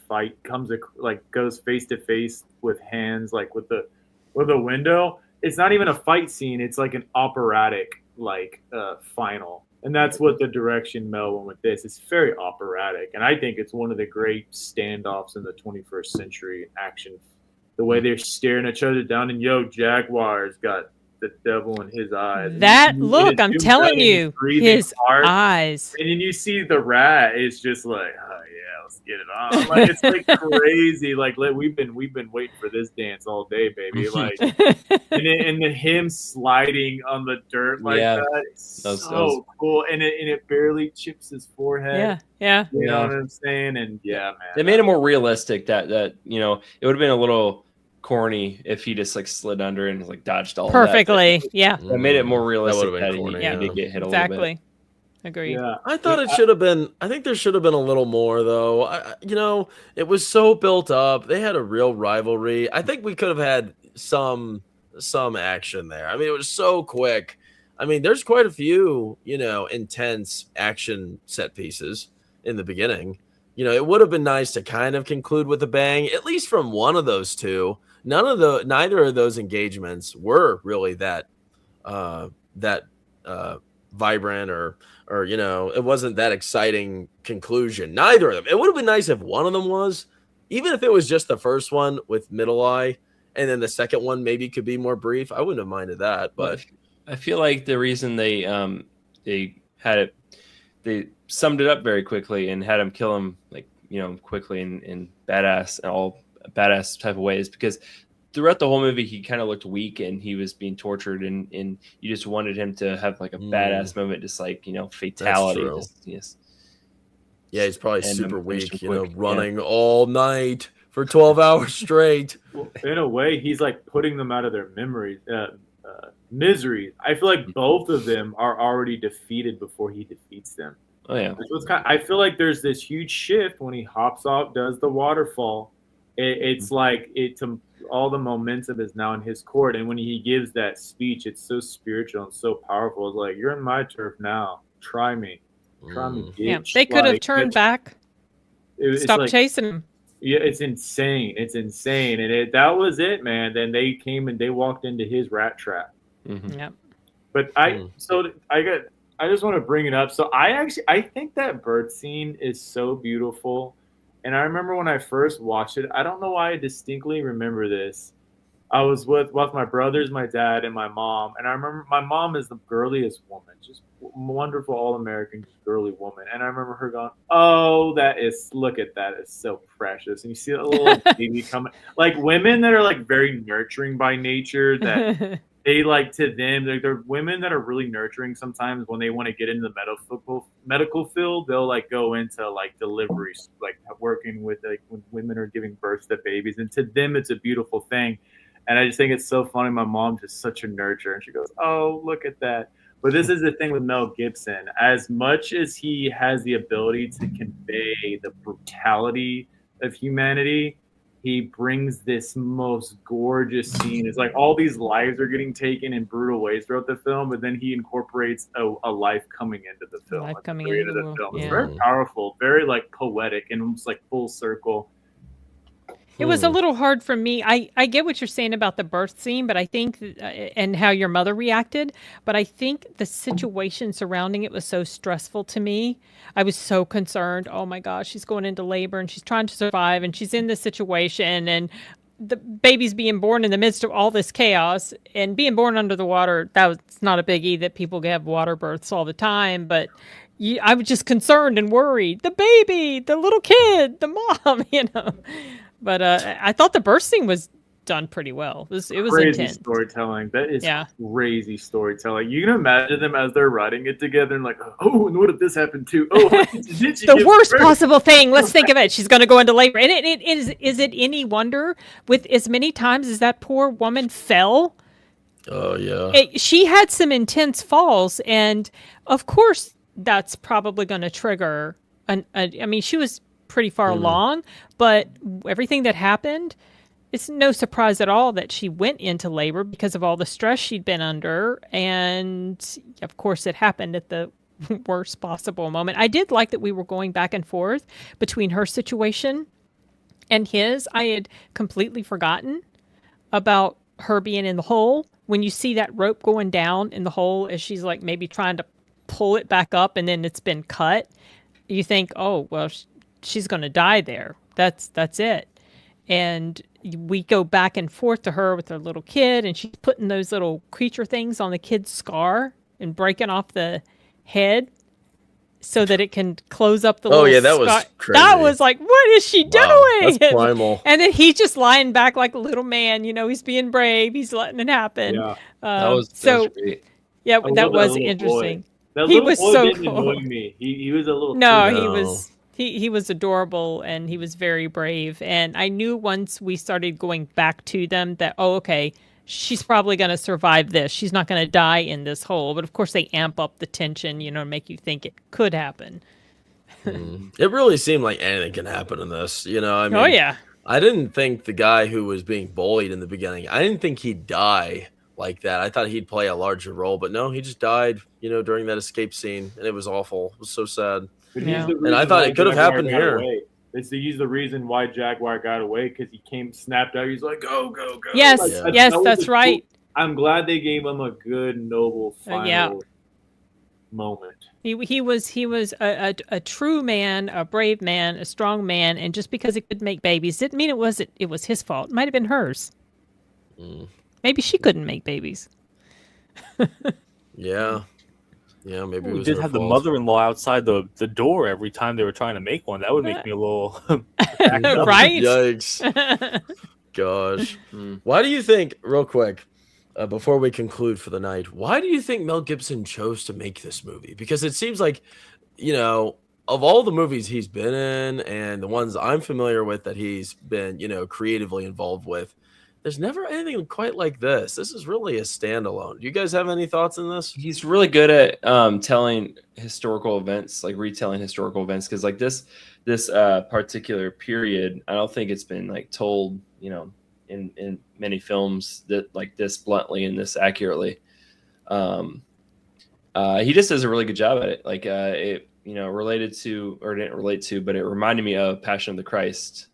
goes face to face with hands, like with the window. It's not even a fight scene. It's like an operatic final. And that's what the direction Mel went with this. It's very operatic. And I think it's one of the great standoffs in the 21st century action. The way they're staring at each other down, and Jaguar's got the devil in his eyes. I'm telling you, his eyes. And then you see the rat is just like, oh yeah, let's get it on. Like it's like crazy. Like we've been waiting for this dance all day, baby. Like and then him sliding on the dirt like that. It's so cool. And it barely chips his forehead. Yeah. You know what I'm saying? And man. They made it more realistic that it would have been a little corny if he just like slid under and like dodged all perfectly. That. That made it more realistic that he did get hit a little bit. Agreed. Yeah. I thought it should have been. I think there should have been a little more, though. It was so built up. They had a real rivalry. I think we could have had some action there. I mean, it was so quick. I mean, there's quite a few, intense action set pieces in the beginning. It would have been nice to kind of conclude with a bang, at least from one of those two. Neither of those engagements were really that that vibrant or it wasn't that exciting conclusion. Neither of them. It would have been nice if one of them was, even if it was just the first one with Middle Eye, and then the second one maybe could be more brief. I wouldn't have minded that, but I feel like the reason they had it, they summed it up very quickly and had him kill him quickly in badass and all badass type of ways, because throughout the whole movie he kind of looked weak and he was being tortured, and you just wanted him to have like a badass moment, just like fatality. Yes. Yeah, he's probably super weak, running all night for 12 hours straight. Well, in a way, he's like putting them out of their memories, misery. I feel like both of them are already defeated before he defeats them. Oh yeah. I feel like there's this huge shift when he hops off, does the waterfall. It's like all the momentum is now in his court, and when he gives that speech, it's so spiritual and so powerful. It's like, you're in my turf now. Try me, bitch. Yeah, they could have turned back, stopped chasing him. Yeah, it's insane. It's insane, and that was it, man. Then they came and they walked into his rat trap. Mm-hmm. Yep. But I just want to bring it up. So I think that bird scene is so beautiful. And I remember when I first watched it, I don't know why I distinctly remember this. I was with my brothers, my dad, and my mom. And I remember my mom is the girliest woman, just wonderful, all-American, girly woman. And I remember her going, oh, look at that. It's so precious. And you see that little baby coming. Like women that are like very nurturing by nature, that they like, to them, they're women that are really nurturing. Sometimes when they want to get into the medical field, they'll like go into like deliveries, like working with like when women are giving birth to babies, and to them it's a beautiful thing. And I just think it's so funny. My mom's just such a nurturer, and she goes, oh, look at that. But this is the thing with Mel Gibson. As much as he has the ability to convey the brutality of humanity, he brings this most gorgeous scene. It's like all these lives are getting taken in brutal ways throughout the film, but then he incorporates a life coming into the film. Life coming into the film. It's very powerful, very like poetic, and almost like full circle. It was a little hard for me. I get what you're saying about the birth scene, but I think, and how your mother reacted, but I think the situation surrounding it was so stressful to me. I was so concerned. Oh my gosh, she's going into labor and she's trying to survive and she's in this situation, and the baby's being born in the midst of all this chaos, and being born under the water. That's not a biggie that people have water births all the time, but I was just concerned and worried. The baby, the little kid, the mom, But I thought the birth scene was done pretty well. It was crazy intense. Storytelling. That is crazy storytelling. You can imagine them as they're writing it together and like, oh, and what if this happened too? Oh, did she the worst possible thing. Let's think of it. She's going to go into labor. And is it any wonder, with as many times as that poor woman fell? Oh, yeah. She had some intense falls. And of course, that's probably going to trigger. She was pretty far along, but everything that happened, it's no surprise at all that she went into labor because of all the stress she'd been under, and of course it happened at the worst possible moment. I did like that we were going back and forth between her situation and his. I had completely forgotten about her being in the hole. When you see that rope going down in the hole as she's like maybe trying to pull it back up and then it's been cut, you think, oh well, she's going to die there. That's it. And we go back and forth to her with her little kid, and she's putting those little creature things on the kid's scar and breaking off the head so that it can close up the little that was scar. crazy. That was like, what is she doing? That's primal. And then he's just lying back like a little man. He's being brave. He's letting it happen. Yeah. That was great. Yeah, that was interesting. That he little was boy so didn't cool. annoy me. He was a little. No, too he was adorable, and he was very brave. And I knew once we started going back to them that, oh, okay, she's probably going to survive this. She's not going to die in this hole. But of course, they amp up the tension, make you think it could happen. It really seemed like anything can happen in this. Oh yeah. I didn't think the guy who was being bullied in the beginning, I didn't think he'd die like that. I thought he'd play a larger role, but no, he just died, during that escape scene, and it was awful. It was so sad. But Yeah. And I thought it could have happened here. He's the reason why Jaguar got away, because he snapped out. He's like, go, go, go. Yes, Like, yes, that was that's a right. I'm glad they gave him a good, noble final Yeah. moment. He was a true man, a brave man, a strong man, and just because he could make babies didn't mean it was his fault. It might have been hers. Maybe she couldn't make babies. Yeah. Yeah, maybe it We was did her have the fault. mother-in-law outside the door every time they were trying to make one. That would make me a little Right? Yikes. Gosh. Why do you think, real quick, before we conclude for the night, why do you think Mel Gibson chose to make this movie? Because it seems like, of all the movies he's been in and the ones I'm familiar with that he's been, creatively involved with, there's never anything quite like this. This is really a standalone. Do you guys have any thoughts on this? He's really good at telling historical events, like retelling historical events, because like this particular period, I don't think it's been like told, in many films that like this bluntly and this accurately. He just does a really good job at it. Like it, related to, or didn't relate to, but it reminded me of Passion of the Christ.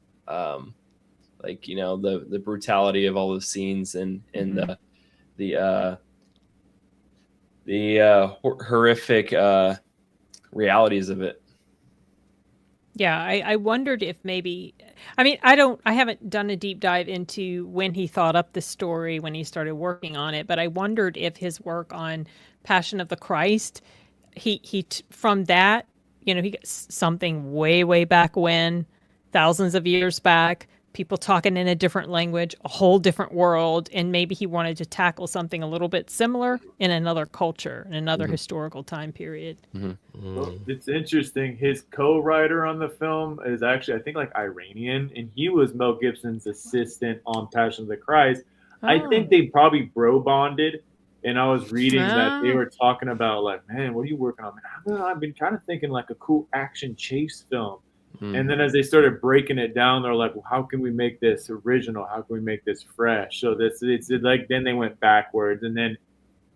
Like the brutality of all those scenes and the horrific realities of it. Yeah, I wondered if maybe, I haven't done a deep dive into when he thought up the story, when he started working on it, but I wondered if his work on Passion of the Christ, from that, he got something way back when, thousands of years back, people talking in a different language, a whole different world, and maybe he wanted to tackle something a little bit similar in another culture, in another historical time period. Well, it's interesting. His co-writer on the film is actually, I think, like Iranian, and he was Mel Gibson's assistant on Passion of the Christ. I think they probably bro bonded, and I was reading that they were talking about like, man, what are you working on? Man, I don't know, I've been kind of thinking like a cool action chase film. And then as they started breaking it down, they're like, well, how can we make this original? How can we make this fresh? So it's like, then they went backwards. And then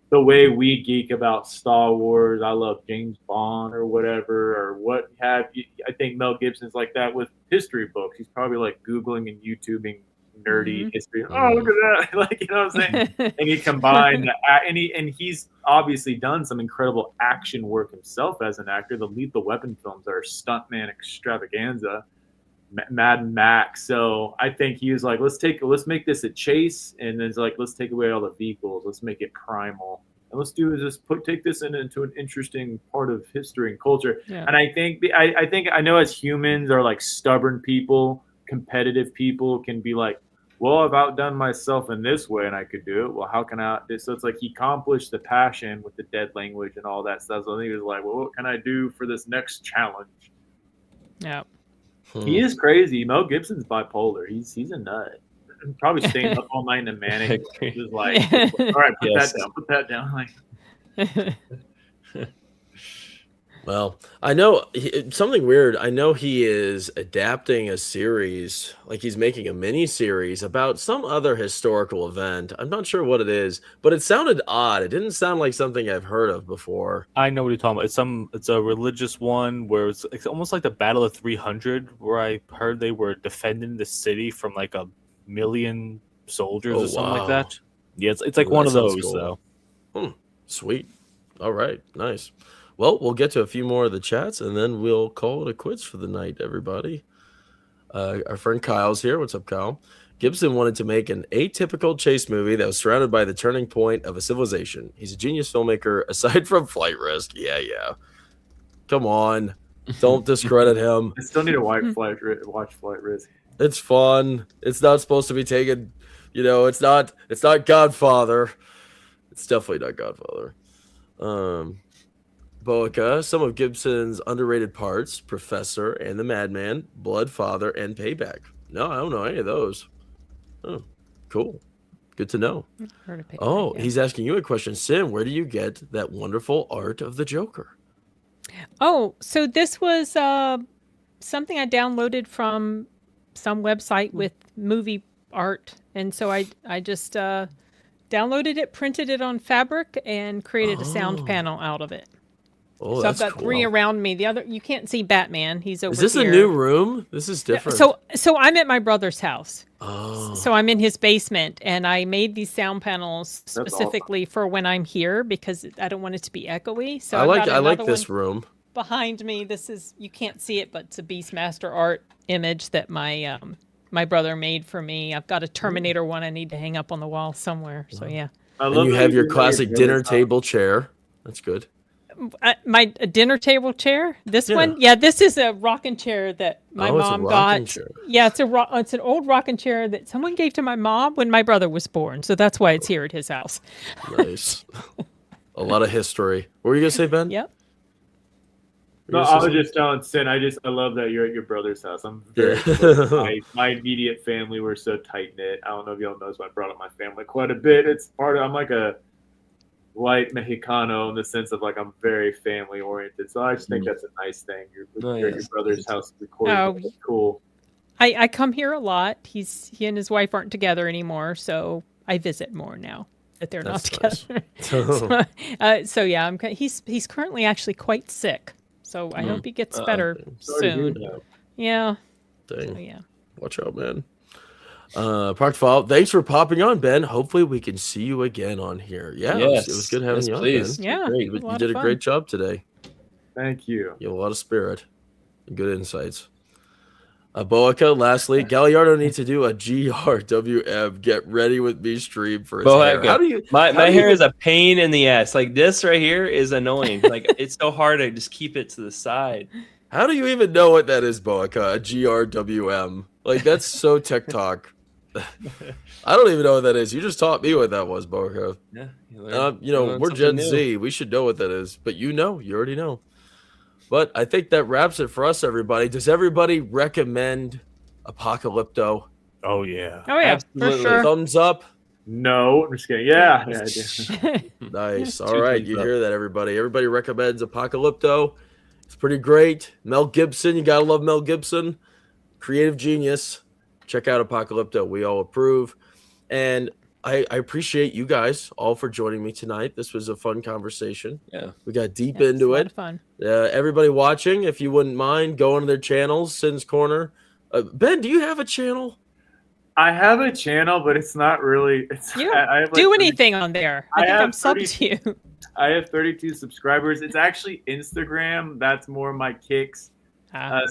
the way we geek about Star Wars, I love James Bond or whatever, or what have you. I think Mel Gibson's like that with history books. He's probably like Googling and YouTubing nerdy history. Oh, look at that. Like, you know what I'm saying? And he combined and he's obviously done some incredible action work himself as an actor. The Lethal Weapon films are stuntman extravaganza, Mad Max. So I think he was like, let's make this a chase, and then it's like, let's take away all the vehicles, let's make it primal, and let's do is just take this into an interesting part of history and culture. And I think I know as humans are like stubborn people, competitive people can be like, well, I've outdone myself in this way and I could do it. Well, how can I? So it's like he accomplished the passion with the dead language and all that stuff. So I think he was like, well, what can I do for this next challenge? Yeah. He is crazy. Mel Gibson's bipolar. He's a nut. Probably staying up all night in a manic. Just like, all right, put that down. Like, Well, I know something weird. I know he is adapting a series, like he's making a mini series about some other historical event. I'm not sure what it is, but it sounded odd. It didn't sound like something I've heard of before. I know what you're talking about. It's a religious one where it's almost like the Battle of 300, where I heard they were defending the city from like 1,000,000 soldiers or something like that. Yeah, it's like one of those cool. Though. Sweet. All right, nice. Well, we'll get to a few more of the chats, and then we'll call it a quits for the night, everybody. Our friend Kyle's here. What's up, Kyle? Gibson wanted to make an atypical chase movie that was surrounded by the turning point of a civilization. He's a genius filmmaker, aside from flight risk. Yeah. Come on. Don't discredit him. I still need to watch Flight Risk. It's fun. It's not supposed to be taken, it's not Godfather. It's definitely not Godfather. Boica, some of Gibson's underrated parts, Professor and the Madman, Bloodfather, and Payback. No, I don't know any of those. Oh, cool. Good to know. Heard of Payback, Oh, yeah. He's asking you a question. Sim, where do you get that wonderful art of the Joker? Oh, so this was something I downloaded from some website with movie art. And so I just downloaded it, printed it on fabric, and created a sound panel out of it. Oh, So I've that's got cool. 3 around me. The other, you can't see Batman. He's over Is this here. a new room? This is different. So I'm at my brother's house. Oh. So I'm in his basement, and I made these sound panels awesome. specifically for when I'm here because I don't want it to be echoey. So I I've like got I like another this one room. behind me. This is, you can't see it, but it's a Beastmaster art image that my my brother made for me. I've got a Terminator one I need to hang up on the wall somewhere. So yeah. And you have your classic dinner table chair. That's good. My dinner table chair. This one, this is a rocking chair that my mom got. Chair. Yeah, it's an old rocking chair that someone gave to my mom when my brother was born. So that's why it's here at his house. Nice. A lot of history. What were you gonna say, Ben? Yep. No, I was just telling Sin. I love that you're at your brother's house. I'm very my immediate family. We're so tight knit. I don't know if y'all know, so I brought up my family quite a bit. It's part of. I'm like a white Mexicano in the sense of like I'm very family oriented. So I just think that's a nice thing. You're at your brother's house recording. Oh, That's cool. I come here a lot. He and his wife aren't together anymore, so I visit more now that they're not together. So yeah, he's currently actually quite sick. So I hope he gets better soon. Yeah. Dang. So, yeah. Watch out, man. Park Fall, thanks for popping on, Ben. Hopefully we can see you again on here. Yeah, Yes. it was good having you on, please. Ben. Yeah. You did a great job today. Thank you. You have a lot of spirit and good insights. Boaca, lastly, Galliardo needs to do a GRWM get ready with me stream for his hair. Boaca. How do you My hair is a pain in the ass. Like this right here is annoying. Like it's so hard to just keep it to the side. How do you even know what that is, Boaca? A GRWM. Like that's so TikTok. I don't even know what that is. You just taught me what that was, Boaca. Yeah. We're Gen Z. We should know what that is. But you already know. But I think that wraps it for us, everybody. Does everybody recommend Apocalypto? Oh yeah. Oh yeah, Absolutely. for sure. Thumbs up. No, I'm just kidding. Yeah, I do. Nice. All Two right, thumbs you up. hear that, everybody. Everybody recommends Apocalypto. It's pretty great. Mel Gibson, you gotta love Mel Gibson. Creative genius. Check out Apocalypto. We all approve. And I appreciate you guys all for joining me tonight. This was a fun conversation. Yeah. We got deep Yeah, into it's a it. lot of fun. Everybody watching, if you wouldn't mind, go on their channels, Sin's Corner. Ben, do you have a channel? I have a channel, but it's not really. You don't I have like do 30 anything on there. I think have I'm subbed to you. I have 32 subscribers. It's actually Instagram. That's more my kicks.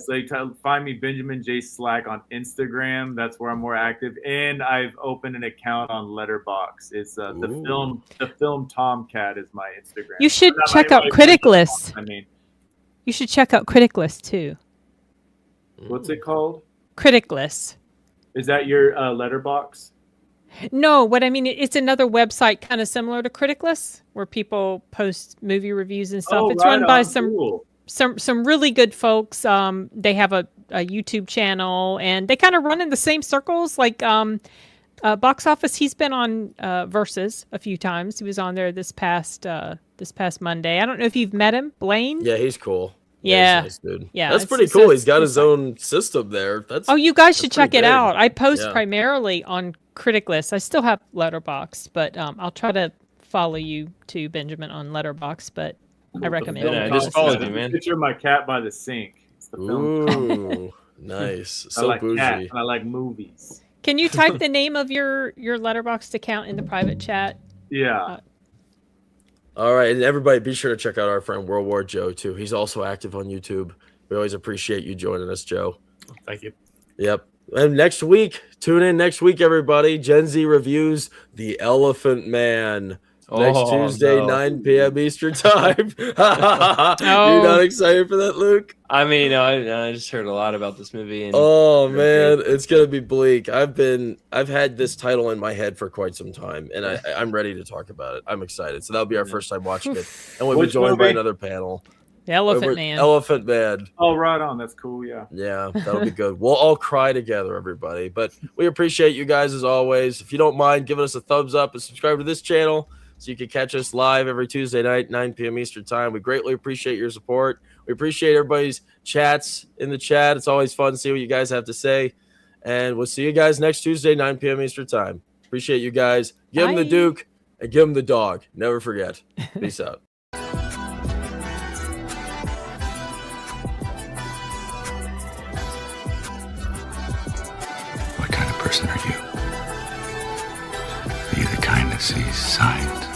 So you can find me Benjamin J Slack on Instagram. That's where I'm more active. And I've opened an account on Letterboxd. It's the film Tomcat is my Instagram. You should But check I out like Critic List. I mean, You should check out Critic List too. what's it called? Critic List. Is that your Letterboxd? No, what I mean, it's another website kind of similar to Critic List where people post movie reviews and stuff. It's run by some really good folks. They have a YouTube channel and they kind of run in the same circles. Like Box Office, he's been on Versus a few times. He was on there this past Monday. I don't know if you've met him, Blaine. Yeah, he's cool. Yeah, he's a nice dude. yeah, That's it's- pretty so cool. it's- He's got it's his like- own system there. You guys should that's check pretty it big. out. I post Yeah. primarily on Critic List. I still have Letterboxd, but I'll try to follow you too, Benjamin, on Letterboxd. But I recommend Yeah, it. I just followed There's you, a man. picture of my cat by the sink. It's the film. Ooh, nice. I So like bougie. cats and I like movies. Can you type the name of your Letterboxd account in the private chat? Yeah. All right, and everybody be sure to check out our friend World War Joe too. He's also active on YouTube. We always appreciate you joining us, Joe. Thank you. Yep. And next week, tune in next week, everybody. Gen Z reviews The Elephant Man. Next Tuesday, 9 p.m. Eastern time. You're not excited for that, Luke? I mean, I just heard a lot about this movie. And Oh man, it's gonna be bleak. I've had this title in my head for quite some time, and I'm ready to talk about it. I'm excited. So that'll be our first time watching it, and we'll be Which joined by movie? another panel. The Elephant Man. Elephant Man. Oh, right on. That's cool. Yeah. Yeah, that'll be good. We'll all cry together, everybody. But we appreciate you guys as always. If you don't mind giving us a thumbs up and subscribe to this channel so you can catch us live every Tuesday night, 9 p.m. Eastern time. We greatly appreciate your support. We appreciate everybody's chats in the chat. It's always fun to see what you guys have to say. And we'll see you guys next Tuesday, 9 p.m. Eastern time. Appreciate you guys. Give him the Bye. Duke and give him the dog. Never forget. Peace out. person are you? Are you the kind that sees signs?